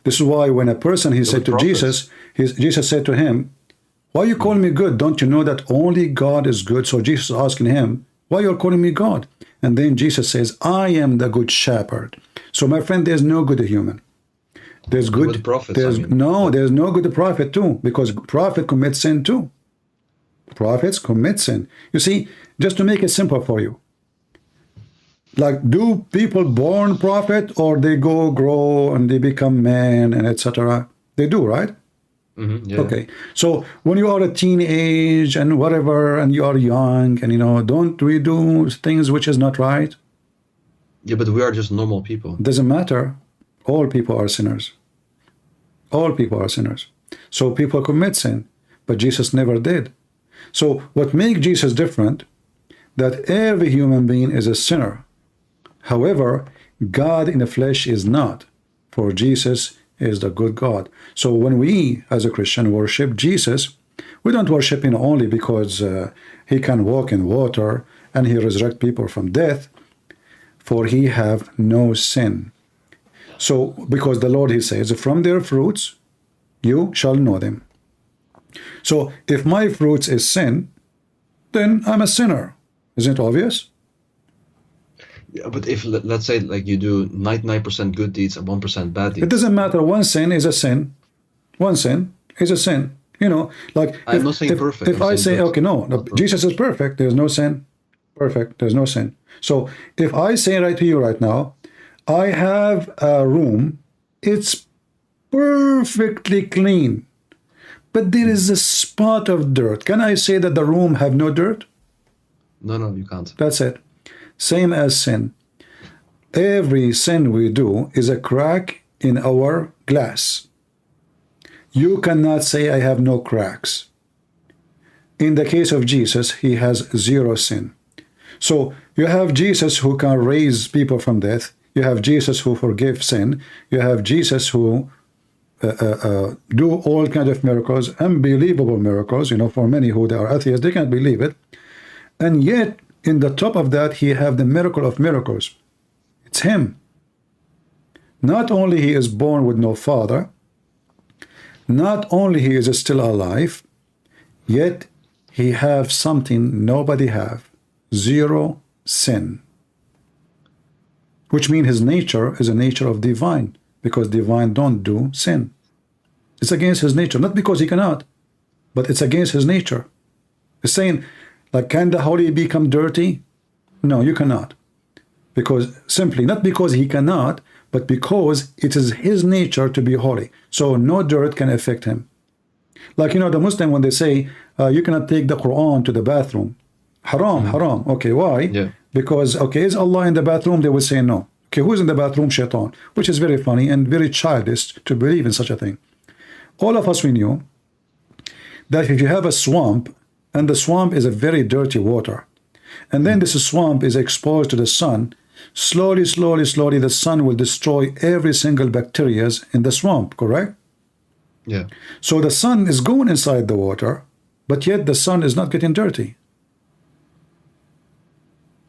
This is why when a person, he said to prophets. Jesus said to him, why you call me good? Don't you know that only God is good? So Jesus is asking him, why you're calling me God? And then Jesus says, I am the good shepherd. So my friend, there's no good human. There's good, Good prophets, there's I mean. there's no good prophet too, because prophet commits sin too. Prophets commit sin. You see, just to make it simple for you, like, do people born prophet, or they grow and they become men and etc.? They do, right? Yeah. Okay. So when you are a teenage and whatever, and you are young, and don't we do things which is not right? Yeah, but we are just normal people. Doesn't matter. All people are sinners. All people are sinners. So people commit sin, but Jesus never did. So what makes Jesus different, that every human being is a sinner. However, God in the flesh is not, for Jesus is the good God. So when we, as a Christian, worship Jesus, we don't worship him only because he can walk in water and he resurrect people from death, for he have no sin. So, because the Lord, he says, from their fruits you shall know them. So, if my fruits is sin, then I'm a sinner. Isn't it obvious? Yeah, but if, let's say, like, you do 99% good deeds and 1% bad It deeds. doesn't matter. One sin is a sin. One sin is a sin. Like, I'm not saying perfect. If I'm I saying say, good. okay, no, Jesus is perfect. There's no sin. Perfect. There's no sin. So if I say right to you right now, I have a room, it's perfectly clean, but there is a spot of dirt. Can I say that the room have no dirt? No, you can't. That's it. Same as sin. Every sin we do is a crack in our glass. You cannot say I have no cracks. In the case of Jesus, he has zero sin. So you have Jesus who can raise people from death. You have Jesus who forgives sin. You have Jesus who do all kinds of miracles, unbelievable miracles. You know, for many who are atheists, they can't believe it. And yet, in the top of that, he have the miracle of miracles. It's him. Not only he is born with no father, not only he is still alive, yet he have something nobody have. Zero sin. Which means his nature is a nature of divine, because divine don't do sin. It's against his nature, not because he cannot, but it's against his nature. It's saying, like, can the holy become dirty? No, you cannot. Because simply, not because he cannot, but because it is his nature to be holy. So no dirt can affect him. Like, you know, the Muslim, when they say, you cannot take the Quran to the bathroom. Haram, haram. Okay, why? Yeah. Because, okay, is Allah in the bathroom? They will say no. Okay, who's in the bathroom? Shaitan. Which is very funny and very childish to believe in such a thing. All of us, we knew that if you have a swamp, and the swamp is a very dirty water, and then this swamp is exposed to the sun, slowly, slowly, slowly, the sun will destroy every single bacteria in the swamp, correct? Yeah. So the sun is going inside the water, but yet the sun is not getting dirty.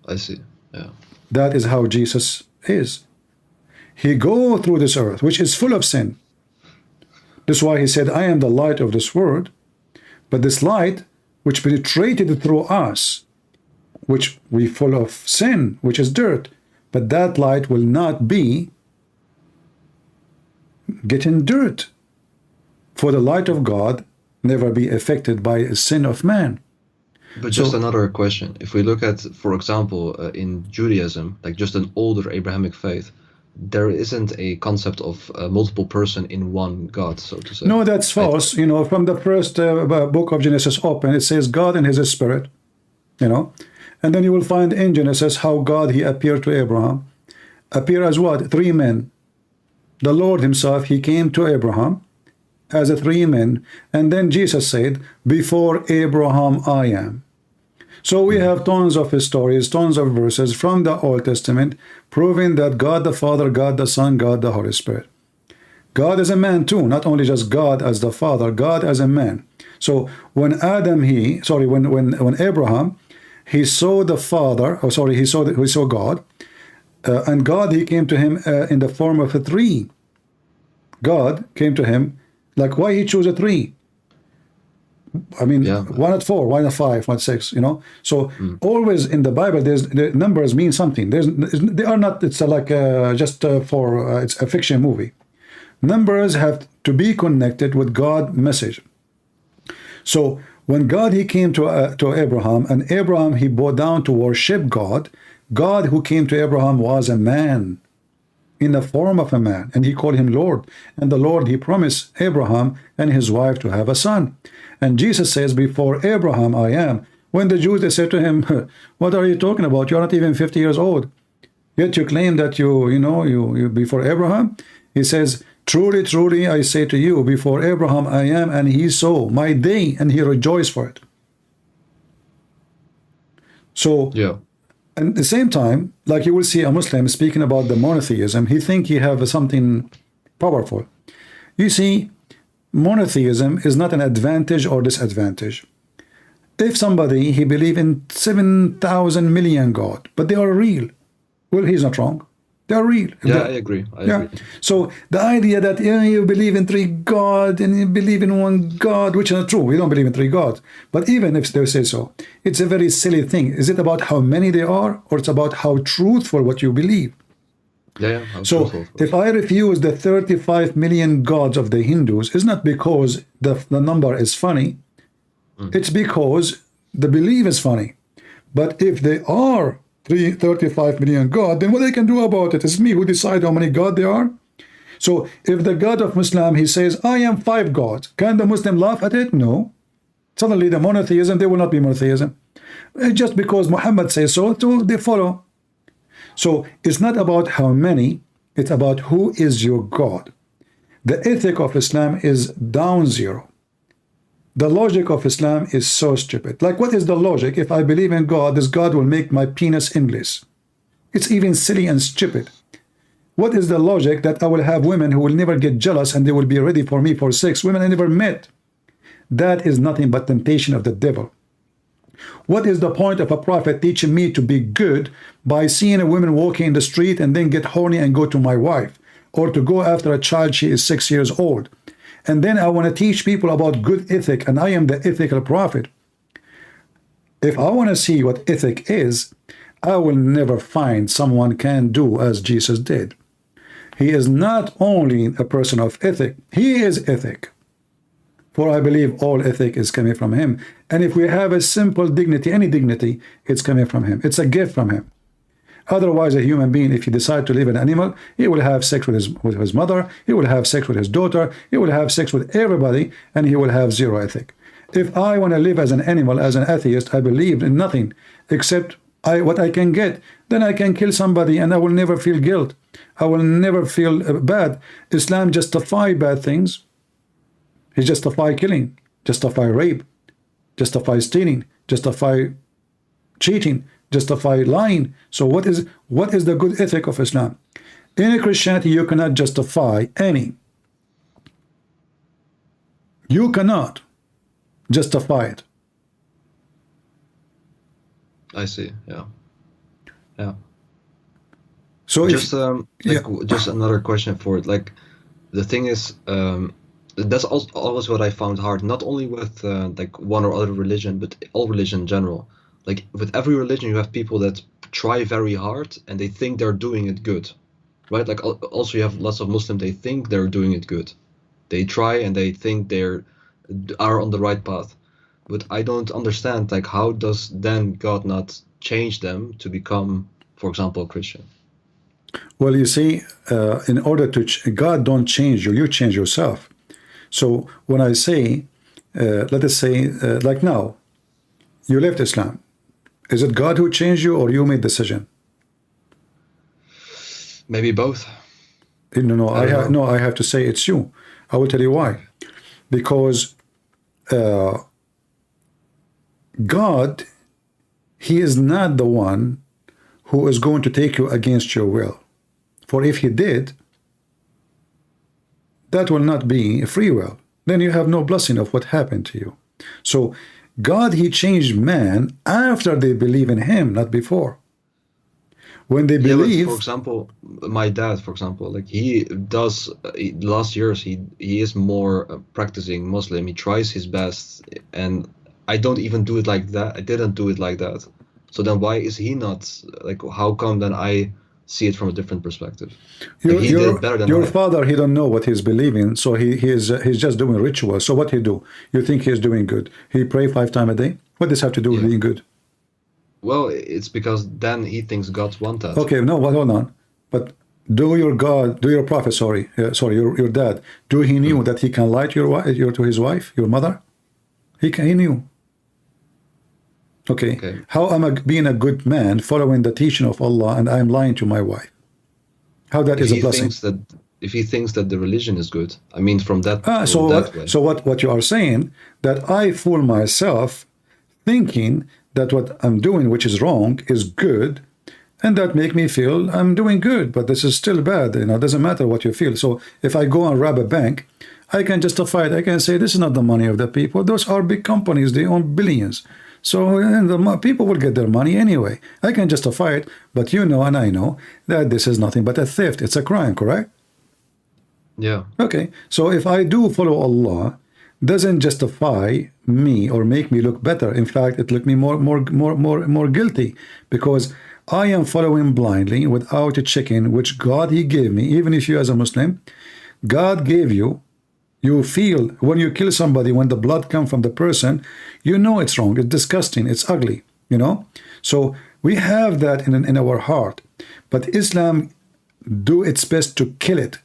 I see. Yeah. That is how Jesus is. He go through this earth, which is full of sin. That's why he said, I am the light of this world. But this light, which penetrated through us, which we full of sin, which is dirt, but that light will not be getting dirt. For the light of God never be affected by a sin of man. But just another question. If we look at, for example, in Judaism, like just an older Abrahamic faith, there isn't a concept of multiple person in one God, so to say. No, that's false. You know, from the first book of Genesis open, it says God and his spirit, you know. And then you will find in Genesis how God, he appeared to Abraham. Appear as what? 3 men. The Lord himself, he came to Abraham as a 3 men. And then Jesus said, before Abraham I am. So we have tons of stories, tons of verses from the Old Testament proving that God the Father, God the Son, God the Holy Spirit. God is a man too, not only just God as the Father, God as a man. So when when Abraham, he saw the Father, he saw God, and God, he came to him in the form of a 3. God came to him, like, why he chose a 3? I mean, yeah. 1 not 4, 1 not 5, 1 not 6, you know. So always in the Bible, the numbers mean something. They are not. It's like just for it's a fiction movie. Numbers have to be connected with God's message. So when God, he came to Abraham, and Abraham, he bowed down to worship God. God who came to Abraham was a man, in the form of a man, and he called him Lord. And the Lord, he promised Abraham and his wife to have a son. And Jesus says, before Abraham I am. When the Jews, they said to him, what are you talking about? You're not even 50 years old, yet you claim that you before Abraham. He says, truly, truly, I say to you, before Abraham I am, and he saw my day, and he rejoiced for it. So yeah. And at the same time, like you will see a Muslim speaking about the monotheism, he think he have something powerful. You see, monotheism is not an advantage or disadvantage. If somebody, he believe in 7,000 million God, but they are real, well, he's not wrong. They are real. Yeah, I agree. I agree. So the idea that you believe in 3 gods and you believe in 1 God, which is not true. We don't believe in 3 gods. But even if they say so, it's a very silly thing. Is it about how many they are, or it's about how truthful what you believe? Yeah. So if I refuse the 35 million gods of the Hindus, it's not because the number is funny. It's because the belief is funny. But if they are 35 million God, then what they can do about it? It's me who decide how many God there are. So if the God of Muslim, he says, I am 5 gods, can the Muslim laugh at it? No. Suddenly the monotheism, there will not be monotheism. Just because Muhammad says so, they follow. So it's not about how many, It's about who is your God. The ethic of Islam is down zero. The logic of Islam is so stupid. Like, what is the logic? If I believe in God, this God will make my penis English. It's even silly and stupid. What is the logic that I will have women who will never get jealous and they will be ready for me for sex? Women I never met. That is nothing but temptation of the devil. What is the point of a prophet teaching me to be good by seeing a woman walking in the street and then get horny and go to my wife, or to go after a child, she is 6 years old? And then I want to teach people about good ethic, and I am the ethical prophet. If I want to see what ethic is, I will never find someone can do as Jesus did. He is not only a person of ethic, he is ethic. For I believe all ethic is coming from him. And if we have a simple dignity, any dignity, it's coming from him. It's a gift from him. Otherwise, a human being, if he decides to live an animal, he will have sex with his mother, he will have sex with his daughter, he will have sex with everybody, and he will have zero ethic. If I want to live as an animal, as an atheist, I believe in nothing except what I can get, then I can kill somebody and I will never feel guilt. I will never feel bad. Islam justifies bad things. He justifies killing, justifies rape, justifies stealing, justifies cheating, justify lying. So what is the good ethic of Islam? In Christianity, you cannot justify any. You cannot justify it. I see. Yeah. Yeah. So just yeah. just another question for it. Like, the thing is, that's always what I found hard. Not only with like one or other religion, but all religion in general. Like, with every religion, you have people that try very hard and they think they're doing it good, right? Like, also you have lots of Muslims, they think they're doing it good. They try and they think are on the right path. But I don't understand, like, how does then God not change them to become, for example, a Christian? Well, you see, in order to God don't change you, you change yourself. So when I say, let us say, like now, you left Islam. Is it God who changed you, or you made the decision? Maybe both. No, I have to say it's you. I will tell you why. Because God, he is not the one who is going to take you against your will. For if he did, that will not be a free will. Then you have no blessing of what happened to you. So God, he changed man after they believe in him, not before. When they believe, for example, my dad, for example, like he does, last years he is more practicing Muslim. He tries his best, and I don't even do it like that. I didn't do it like that. So then why is he not, like, how come then I see it from a different perspective? Like, he did better than your I. father, he don't know what he's believing, so he's just doing rituals. So what he do? You think he's doing good? He pray 5 times a day? What does this have to do with being good? Well, it's because then he thinks God wants that. Okay, no, hold on. But your prophet, your dad, he knew that he can lie to his wife, your mother? He knew. Okay. How am I being a good man, following the teaching of Allah, and I'm lying to my wife? How that is a blessing? If he thinks that the religion is good, I mean, from that. So what you are saying, that I fool myself thinking that what I'm doing, which is wrong, is good, and that make me feel I'm doing good, but this is still bad. It doesn't matter what you feel. So if I go and rob a bank, I can justify it. I can say this is not the money of the people. Those are big companies. They own billions. So the people will get their money anyway. I can justify it, but you know and I know that this is nothing but a theft. It's a crime, correct? Yeah. Okay. So if I do follow Allah, doesn't justify me or make me look better. In fact, it look me more guilty, because I am following blindly without checking which God he gave me. Even if you as a Muslim, God gave you. You feel when you kill somebody, when the blood comes from the person, you know it's wrong, it's disgusting, it's ugly, So we have that in our heart. But Islam do its best to kill it.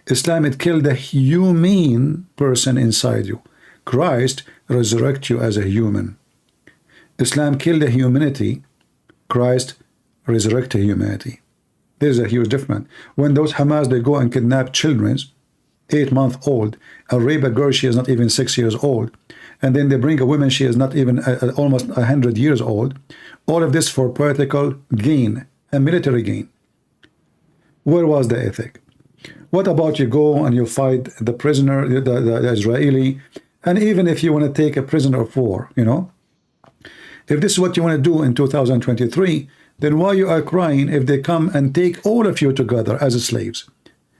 Islam, it killed the human person inside you. Christ resurrect you as a human. Islam killed the humanity. Christ resurrected humanity. There's a huge difference. When those Hamas, they go and kidnap children, 8-month-old, and rape a girl, she is not even 6 years old, and then they bring a woman, she is not even almost 100 years old, all of this for political gain and military gain. Where was the ethic? What about you go and you fight the prisoner, the Israeli, and even if you want to take a prisoner of war, you know, if this is what you want to do in 2023, then why you are crying if they come and take all of you together as slaves?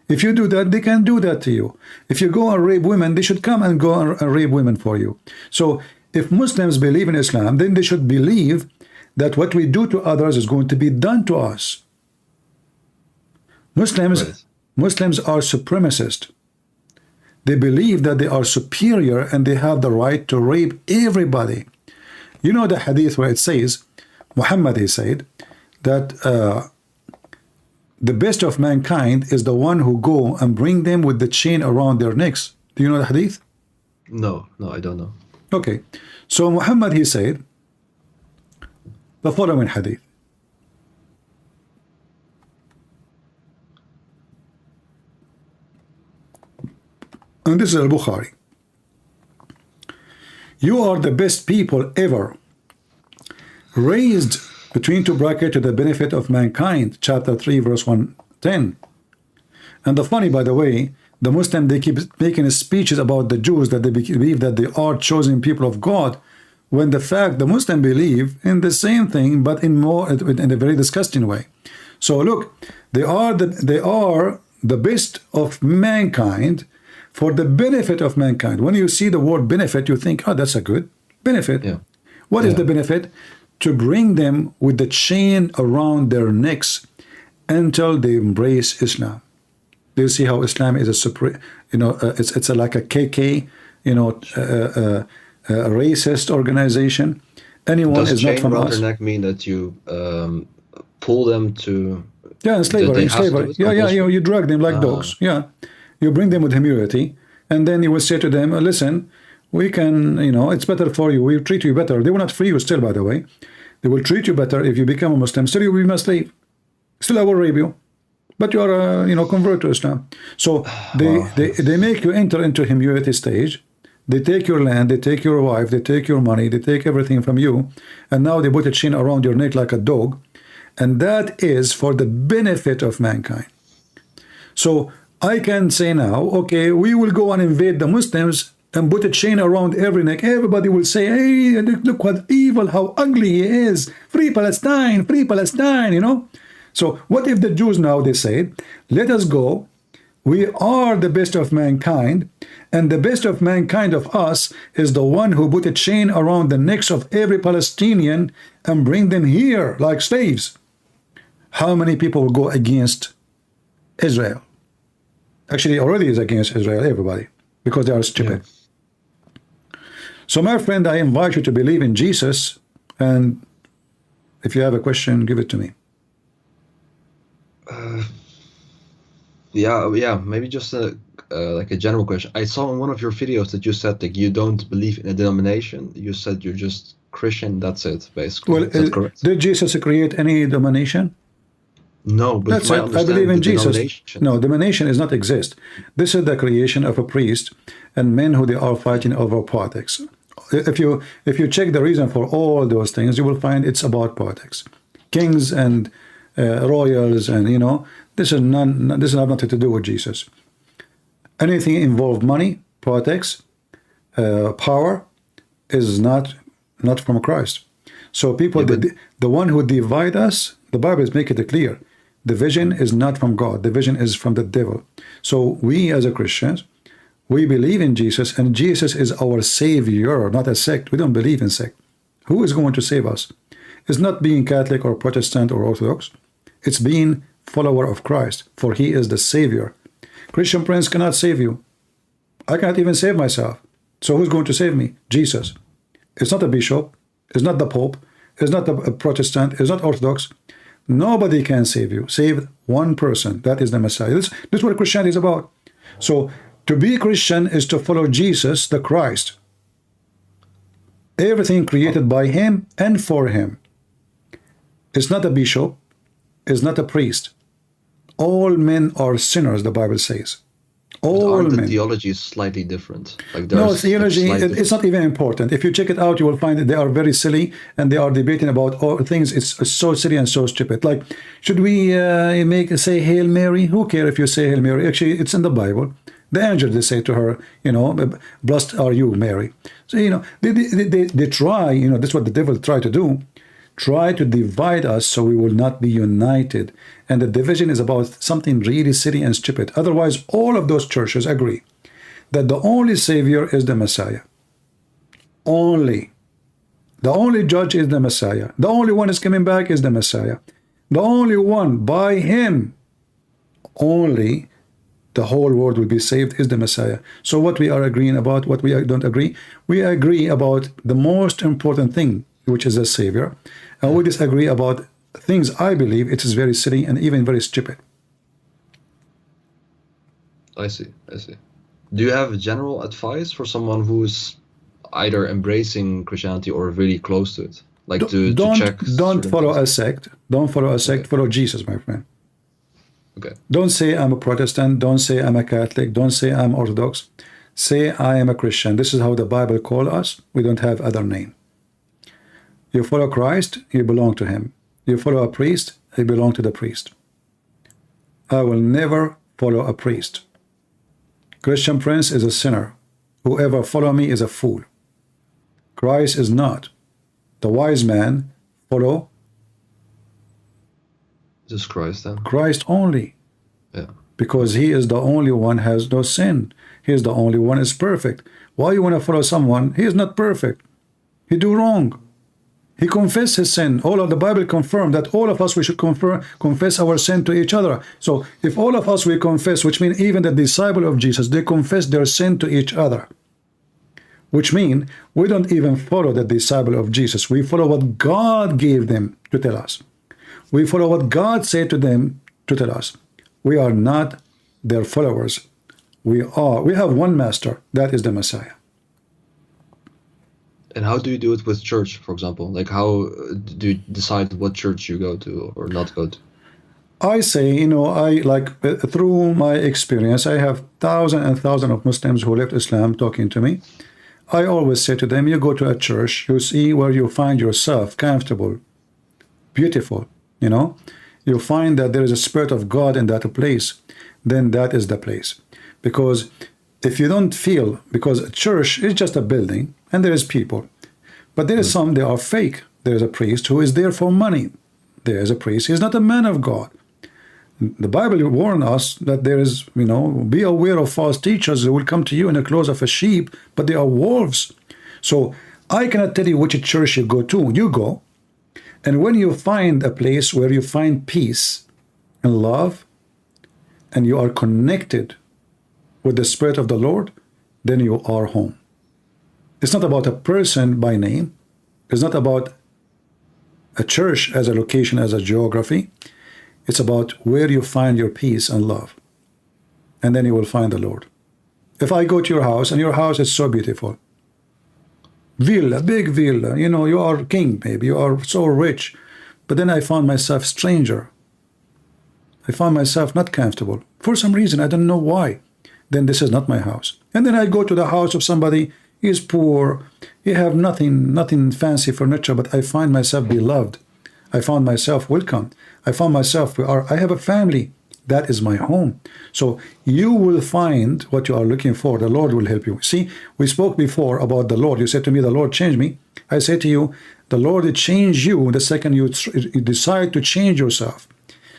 If you do that, they can do that to you. If you go and rape women, they should come and go and rape women for you. So if Muslims believe in Islam, then they should believe that what we do to others is going to be done to us. Muslims are supremacists. They believe that they are superior and they have the right to rape everybody. You know the hadith where it says, Muhammad, he said, that the best of mankind is the one who go and bring them with the chain around their necks. Do you know the hadith? No, I don't know. Okay. So Muhammad, he said the following hadith. And this is al-Bukhari. You are the best people ever, raised between two brackets to the benefit of mankind, chapter 3, verse 110. And the funny, by the way, the Muslim, they keep making speeches about the Jews that they believe that they are chosen people of God, when the fact the Muslim believe in the same thing, but in a very disgusting way. So look, they are the best of mankind for the benefit of mankind. When you see the word benefit, you think, oh, that's a good benefit. Yeah. What is the benefit? To bring them with the chain around their necks until they embrace Islam. Do you see how Islam is a supreme, you know, it's like a KK, you know, a racist organization. Anyone is not from us. Does chain around their neck mean that you pull them to? Yeah, in slavery. Yeah, you drag them like dogs. Yeah, you bring them with humility, and then you will say to them, listen, we can, you know, it's better for you. We treat you better. They will not free you still, by the way. They will treat you better if you become a Muslim. Still, you will be my slave. Still, I will rape you. But you are, you know, convert to Islam. So they make you enter into humility stage. They take your land, they take your wife, they take your money, they take everything from you. And now they put a chain around your neck like a dog. And that is for the benefit of mankind. So I can say now, okay, we will go and invade the Muslims and put a chain around every neck. Everybody will say, hey, look what evil, how ugly he is. Free Palestine, you know. So what if the Jews now, they say, let us go. We are the best of mankind, and the best of mankind of us is the one who put a chain around the necks of every Palestinian and bring them here like slaves. How many people will go against Israel? Actually, already is against Israel, everybody, because they are stupid. Yeah. So, my friend, I invite you to believe in Jesus, and if you have a question, give it to me. Yeah, maybe just like a general question. I saw in one of your videos that you said that you don't believe in a denomination. You said you're just Christian. That's it, basically. Well, is that correct? Did Jesus create any denomination? No, but that's it. I believe in Jesus. No, denomination does not exist. This is the creation of a priest and men who they are fighting over politics. If you check the reason for all those things, you will find it's about politics. Kings and royals, and you know, this has nothing to do with Jesus. Anything involved money, politics, power is not from Christ. So people, the one who divide us, the Bible is making it clear. The vision is not from God. The vision is from the devil. So we as a Christians, we believe in Jesus, and Jesus is our savior, not a sect. We don't believe in sect. Who is going to save us? It's not being Catholic or Protestant or Orthodox. It's being follower of Christ, for he is the savior. Christian Prince cannot save you. I cannot even save myself. So who's going to save me? Jesus. It's not a bishop. It's not the Pope. It's not a Protestant. It's not Orthodox. Nobody can save you. Save one person. That is the Messiah. This is what Christianity is about. So to be Christian is to follow Jesus, the Christ. Everything created by him and for him. It's not a bishop. It's not a priest. All men are sinners, the Bible says. But All aren't the men. theologies slightly different? Like No, there's theology, slight it's not even important. If you check it out, you will find that they are very silly and they are debating about all things. It's so silly and so stupid. Like, should we say Hail Mary? Who cares if you say Hail Mary? Actually, it's in the Bible. The angel, they say to her, you know, blessed are you, Mary. So, you know, they try, you know, that's what the devil try to do. Try to divide us so we will not be united. And the division is about something really silly and stupid. Otherwise, all of those churches agree that the only Savior is the Messiah. Only. The only judge is the Messiah. The only one is coming back is the Messiah. The only one, by him, only the whole world will be saved is the Messiah. So what we are agreeing about, what we don't agree, we agree about the most important thing, which is the Savior. And we disagree about things I believe it is very silly and even very stupid. I see. Do you have general advice for someone who's either embracing Christianity or really close to it? Like to check. Don't follow a sect. Don't follow a sect. Okay. Follow Jesus, my friend. Okay. Don't say I'm a Protestant. Don't say I'm a Catholic. Don't say I'm Orthodox. Say I am a Christian. This is how the Bible calls us. We don't have other name. You follow Christ, you belong to him. You follow a priest, you belong to the priest. I will never follow a priest. Christian Prince is a sinner. Whoever follow me is a fool. Christ is not. The wise man follow just Christ then? Christ only. Yeah. Because he is the only one has no sin. He is the only one is perfect. Why you want to follow someone? He is not perfect. He do wrong. He confessed his sin. All of the Bible confirmed that all of us, we should confess our sin to each other. So if all of us we confess, which means even the disciple of Jesus, they confess their sin to each other. Which means we don't even follow the disciple of Jesus. We follow what God gave them to tell us. We follow what God said to them to tell us. We are not their followers. We have one master, that is the Messiah. And how do you do it with church, for example? Like, how do you decide what church you go to or not go to? I say, you know, through my experience, I have thousands and thousands of Muslims who left Islam talking to me. I always say to them, you go to a church, you see where you find yourself comfortable, beautiful, you know. You find that there is a spirit of God in that place, then that is the place. Because if you don't feel, because a church is just a building, and there is people, but there is some, they are fake. There is a priest who is there for money. There is a priest, he is not a man of God. The Bible warns us that there is, you know, be aware of false teachers who will come to you in the clothes of a sheep, but they are wolves. So I cannot tell you which church you go to. You go, and when you find a place where you find peace and love, and you are connected with the Spirit of the Lord, then you are home. It's not about a person by name. It's not about a church as a location, as a geography. It's about where you find your peace and love. And then you will find the Lord. If I go to your house, and your house is so beautiful, villa, big villa, you know, you are king maybe, you are so rich, but then I found myself stranger. I found myself not comfortable. For some reason, I don't know why. Then this is not my house. And then I go to the house of somebody, he is poor, he have nothing fancy furniture, but I find myself beloved. I found myself welcome. I found myself, I have a family. That is my home. So you will find what you are looking for. The Lord will help you. See, we spoke before about the Lord. You said to me, the Lord changed me. I say to you, the Lord will change you the second you decide to change yourself.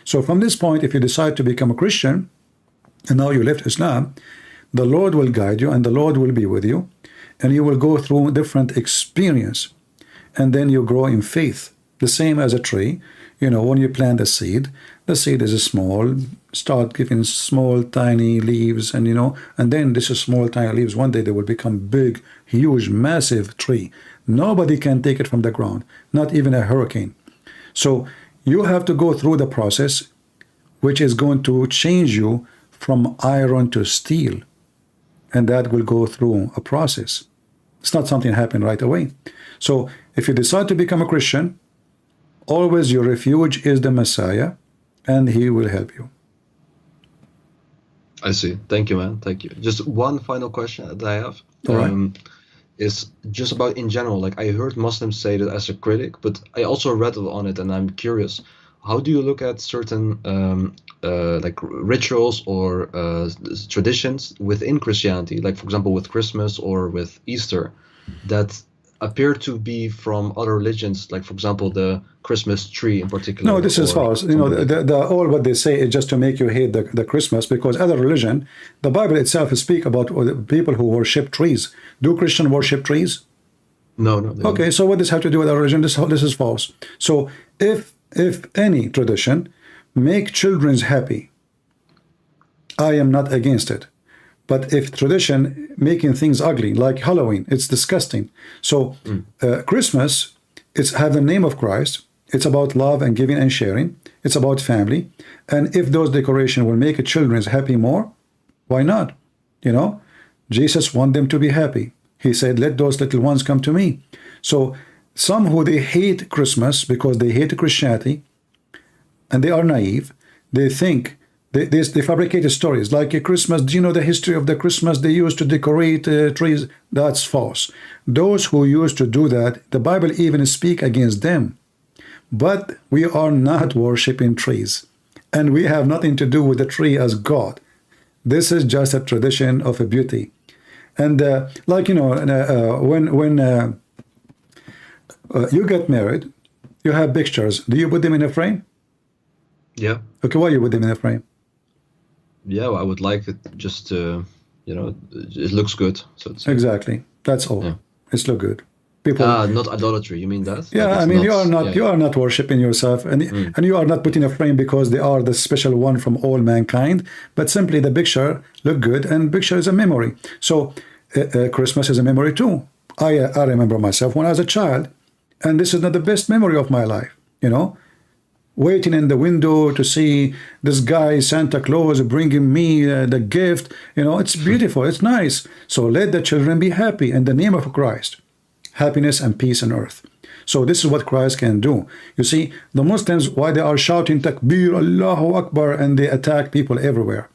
So from this point, if you decide to become a Christian, and now you left Islam, the Lord will guide you and the Lord will be with you, and you will go through different experience, and then you grow in faith. The same as a tree, you know, when you plant a seed, the seed is small, start giving small tiny leaves, and you know, and then this is small tiny leaves, one day they will become big, huge, massive tree. Nobody can take it from the ground, not even a hurricane. So you have to go through the process, which is going to change you from iron to steel, and that will go through a process. It's not something happen right away. So if you decide to become a Christian, always your refuge is the Messiah, and he will help you. I see. Thank you, man. Thank you. Just one final question that I have. All right. Is just about in general. Like I heard Muslims say that as a critic, but I also read on it, and I'm curious. How do you look at certain like rituals or traditions within Christianity, like for example with Christmas or with Easter, that appear to be from other religions, like for example the Christmas tree in particular? No, this is or false. You know, something like the all what they say is just to make you hate the Christmas, because other religion, the Bible itself speak about people who worship trees. Do Christian worship trees? No, no. They Okay, don't. so what does have to do with our religion? This is false. So if any tradition make children happy, I am not against it. But if tradition making things ugly, like Halloween, it's disgusting. So Christmas, it's have the name of Christ. It's about love and giving and sharing. It's about family. And if those decorations will make children happy more, why not? You know, Jesus want them to be happy. He said, let those little ones come to me. So some who they hate Christmas because they hate Christianity, and they are naive, they think, they fabricate stories like a Christmas. Do you know the history of the Christmas? They used to decorate trees. That's false. Those who used to do that, the Bible even speak against them. But we are not worshiping trees, and we have nothing to do with the tree as God. This is just a tradition of a beauty. And like, you know, when you get married, you have pictures. Do you put them in a frame? Yeah. Okay, why you put them in a frame? Yeah, well, I would like it just to, you know, it looks good. So it's Exactly. That's all. Yeah. It's look good. People. not idolatry. You mean that? Yeah, Like I it's mean, not, you are not worshiping yourself, and you are not putting a frame because they are the special one from all mankind, but simply the picture look good, and picture is a memory. So Christmas is a memory too. I remember myself when I was a child, and this is not the best memory of my life, you know, waiting in the window to see this guy Santa Claus bringing me the gift. You know, it's beautiful, it's nice. So let the children be happy in the name of Christ. Happiness and peace on earth. So this is what Christ can do. You see, the Muslims, why they are shouting Takbir, Allahu Akbar, and they attack people everywhere.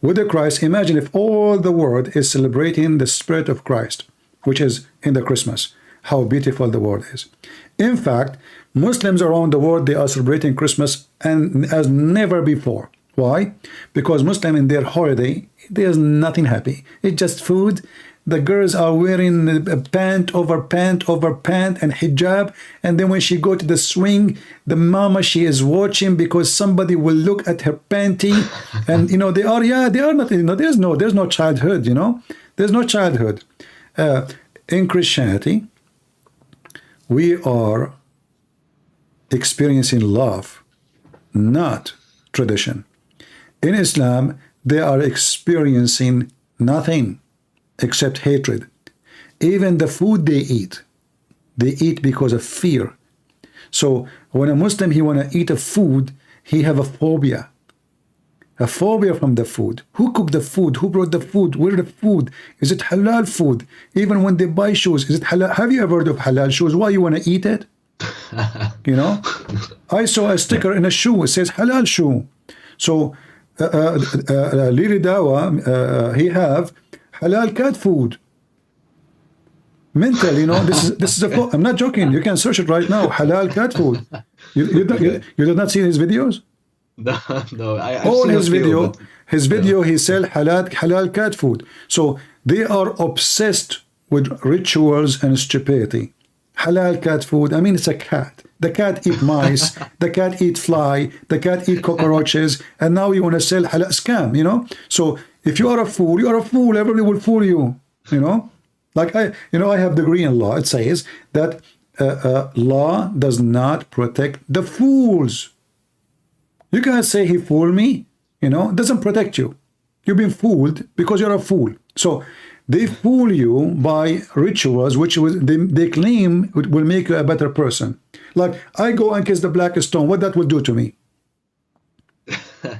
With the Christ, imagine if all the world is celebrating the spirit of Christ, which is in the Christmas, how beautiful the world is. In fact, Muslims around the world, they are celebrating Christmas and as never before. Why? Because Muslim in their holiday, there's nothing happy. It's just food. The girls are wearing a pant over pant over pant and hijab, and then when she go to the swing, the mama, she is watching because somebody will look at her panty, and you know they are not, you know, there's no childhood, you know, there's no childhood. In Christianity, we are experiencing love, not tradition. In Islam, they are experiencing nothing except hatred. Even the food they eat because of fear. So when a Muslim, he want to eat a food, he have a phobia from the food. Who cooked the food? Who brought the food? Where the food? Is it halal food? Even when they buy shoes, is it halal? Have you ever heard of halal shoes? Why you want to eat it? You know, I saw a sticker in a shoe, it says halal shoe. So Liri Dawa, he have halal cat food. Mental, you know, this is a, I'm not joking, you can search it right now, halal cat food. You did not see his videos? No, I've All seen his a few, video, but, he sell halal cat food. So they are obsessed with rituals and stupidity. Halal cat food, I mean, it's a cat. The cat eat mice, the cat eat fly, the cat eat cockroaches, and now you want to sell halal scam, you know? So if you are a fool, you are a fool. Everybody will fool you, you know? Like I have degree in law. It says that law does not protect the fools. You can't say he fooled me, you know? It doesn't protect you. You've been fooled because you're a fool. So they fool you by rituals, which they claim will make you a better person. Like, I go and kiss the black stone. What that will do to me?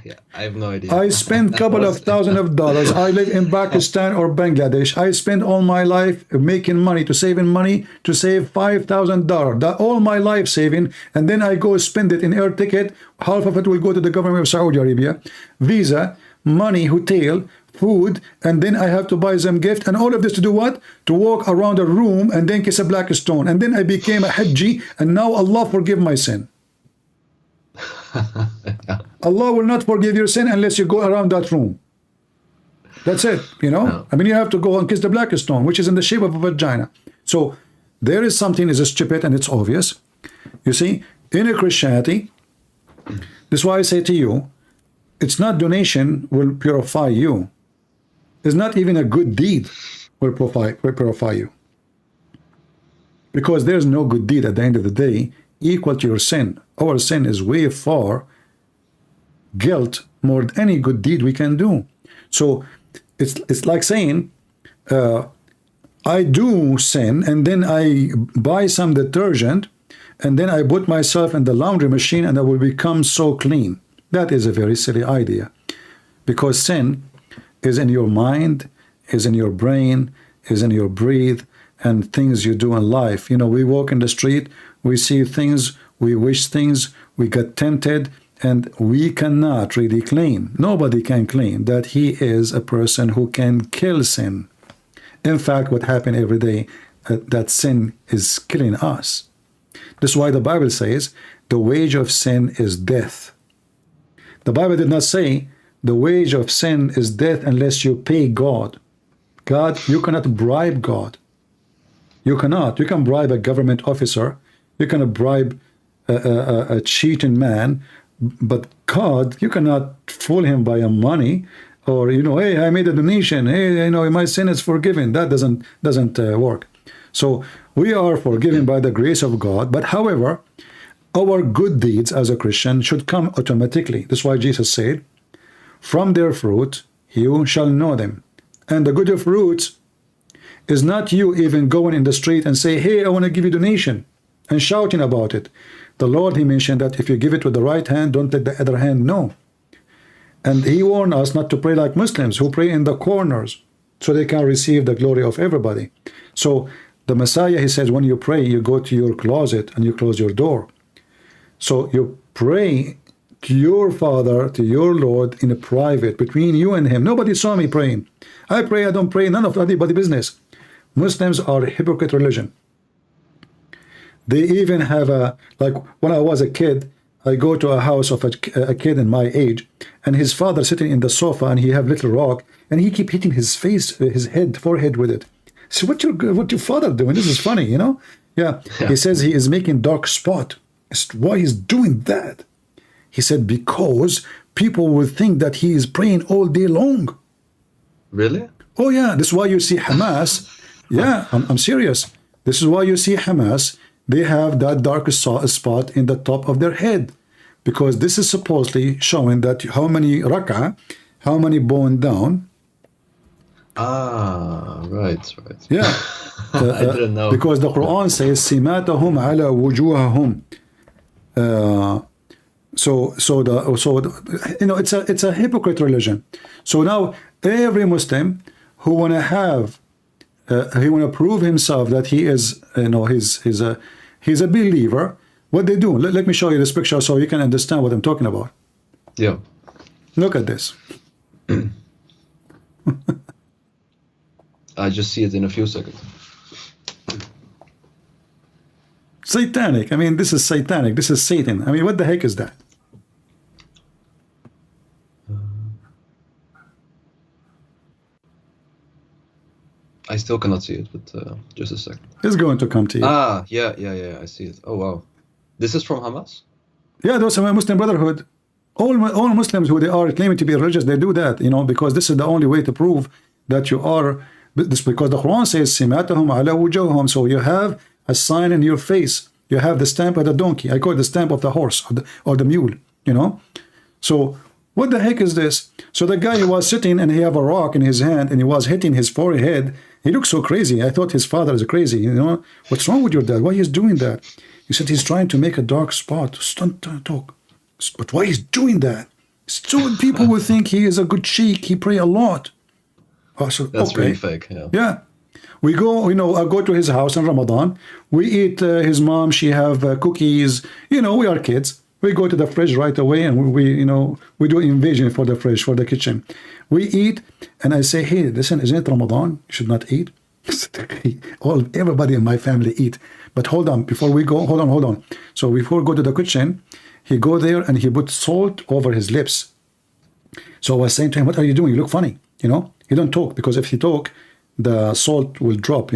yeah, I have no idea. I spend couple of $1,000s. I live in Pakistan or Bangladesh. I spend all my life making money, saving money to save $5,000. That all my life saving, and then I go spend it in air ticket. Half of it will go to the government of Saudi Arabia. Visa. money, hotel, food, and then I have to buy them gift, and all of this to do what? To walk around a room and then kiss a black stone, and then I became a Hajji, and now Allah forgive my sin. Yeah. Allah will not forgive your sin unless you go around that room. That's it, you know. No. I mean, you have to go and kiss the black stone, which is in the shape of a vagina. So there is something is stupid, and it's obvious. You see, in a Christianity, this is why I say to you, it's not donation will purify you. It's not even a good deed will purify you. Because there's no good deed at the end of the day equal to your sin. Our sin is way far guilt more than any good deed we can do. So it's like saying, I do sin, and then I buy some detergent, and then I put myself in the laundry machine, and I will become so clean. That is a very silly idea, because sin is in your mind, is in your brain, is in your breathe, and things you do in life. You know, we walk in the street, we see things, we wish things, we get tempted, and we cannot really claim, nobody can claim that he is a person who can kill sin. In fact, what happens every day, that sin is killing us. That's why the Bible says the wage of sin is death. The Bible did not say the wage of sin is death unless you pay God. God, you cannot bribe God. You cannot. You can bribe a government officer. You can bribe a cheating man. But God, you cannot fool him by money, or, you know, hey, I made a donation. Hey, you know, my sin is forgiven. That doesn't work. So we are forgiven by the grace of God. But however, our good deeds as a Christian should come automatically. That's why Jesus said, from their fruit you shall know them. And the good fruit is not you even going in the street and say, hey, I want to give you donation, and shouting about it. The Lord, he mentioned that if you give it with the right hand, don't let the other hand know. And he warned us not to pray like Muslims who pray in the corners so they can receive the glory of everybody. So the Messiah, he says, when you pray, you go to your closet and you close your door. So you pray to your Father, to your Lord, in a private, between you and him. Nobody saw me praying. I pray, I don't pray, none of anybody's business. Muslims are a hypocrite religion. They even have a, like when I was a kid, I go to a house of a kid in my age, and his father sitting in the sofa, and he have little rock, and he keep hitting his face, his head, forehead with it. So what your father doing? This is funny, you know? Yeah. He says he is making dark spot. Why he's doing that? He said because people will think that he is praying all day long. Really? Oh yeah, this is why you see Hamas. Yeah, I'm serious. This is why you see Hamas. They have that dark spot in the top of their head, because this is supposedly showing that how many rak'ah, how many bone down. Ah, right. Yeah. I didn't know. Because the Quran says simatahum ala wujuhahum. You know, it's a hypocrite religion. So now every Muslim who want to have he want to prove himself that he is, you know, he's a believer. What they do? Let me show you this picture so you can understand what I'm talking about. Yeah. Look at this. I just see it in a few seconds. Satanic. I mean, this is satanic. This is Satan. I mean, what the heck is that? I still cannot see it, but just a second. It's going to come to you. Ah, yeah, I see it. Oh, wow. This is from Hamas? Yeah, those are Muslim Brotherhood. All Muslims who they are claiming to be religious, they do that, you know, because this is the only way to prove that you are. This because the Quran says, "Simatahum ala wujuhum." So you have a sign in your face. You have the stamp of the donkey. I call it the stamp of the horse or the mule. You know. So what the heck is this? So the guy who was sitting and he have a rock in his hand and he was hitting his forehead. He looks so crazy. I thought his father is crazy. You know, what's wrong with your dad? Why he's doing that? He said he's trying to make a dark spot. Don't talk. But why he's doing that? So people will think he is a good sheikh. He pray a lot. Oh, so, that's okay. really fake. Yeah. Yeah. We go, you know, I go to his house in Ramadan. We eat his mom. She have cookies. You know, we are kids. We go to the fridge right away, and we do invasion for the fridge, for the kitchen. We eat, and I say, hey, listen, isn't it Ramadan? You should not eat. Everybody in my family eat. But hold on, before we go, hold on. So before we go to the kitchen, he go there and he put salt over his lips. So I was saying to him, what are you doing? You look funny. He don't talk, because if he talk, the salt will drop,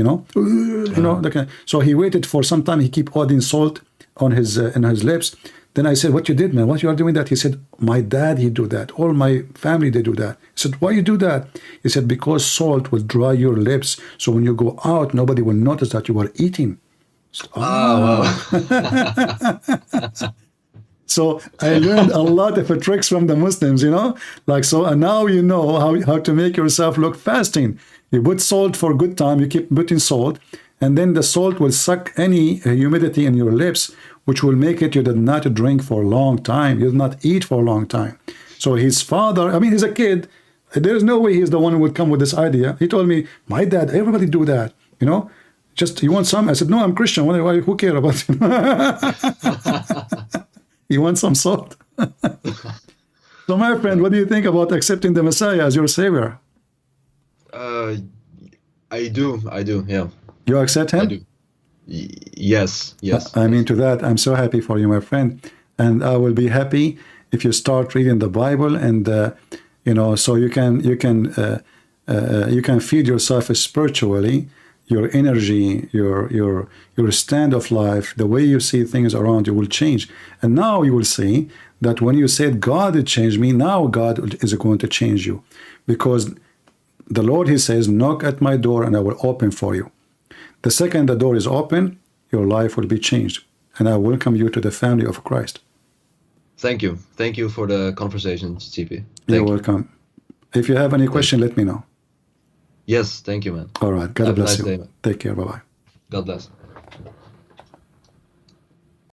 So he waited for some time. He keep adding salt on his in his lips. Then I said, what you did, man? What you are doing that? He said, my dad, he do that. All my family, they do that. I said, why you do that? He said, because salt will dry your lips. So when you go out, nobody will notice that you are eating. Said, Wow. So I learned a lot of tricks from the Muslims, and now you know how to make yourself look fasting. You put salt for a good time, you keep putting salt, and then the salt will suck any humidity in your lips, which will make it you did not drink for a long time, you did not eat for a long time. So his father, he's a kid, there's no way he's the one who would come with this idea. He told me, my dad, everybody do that, just, you want some? I said, no, I'm Christian, who care about it? You want some salt? So my friend, what do you think about accepting the Messiah as your savior? I do, yeah. You accept him? I do. Yes. To that, I'm so happy for you, my friend. And I will be happy if you start reading the Bible, and so you can feed yourself spiritually, your energy, your stand of life, the way you see things around you will change. And now you will see that when you said God had changed me, now God is going to change you, because the Lord, he says, knock at my door and I will open for you. The second the door is open, your life will be changed, and I welcome you to the family of Christ. Thank you for the conversation, CP. You're welcome. If you have any question, let me know. Yes, thank you, man. All right. God bless you. Have a nice day, man. Take care. Bye-bye. God bless.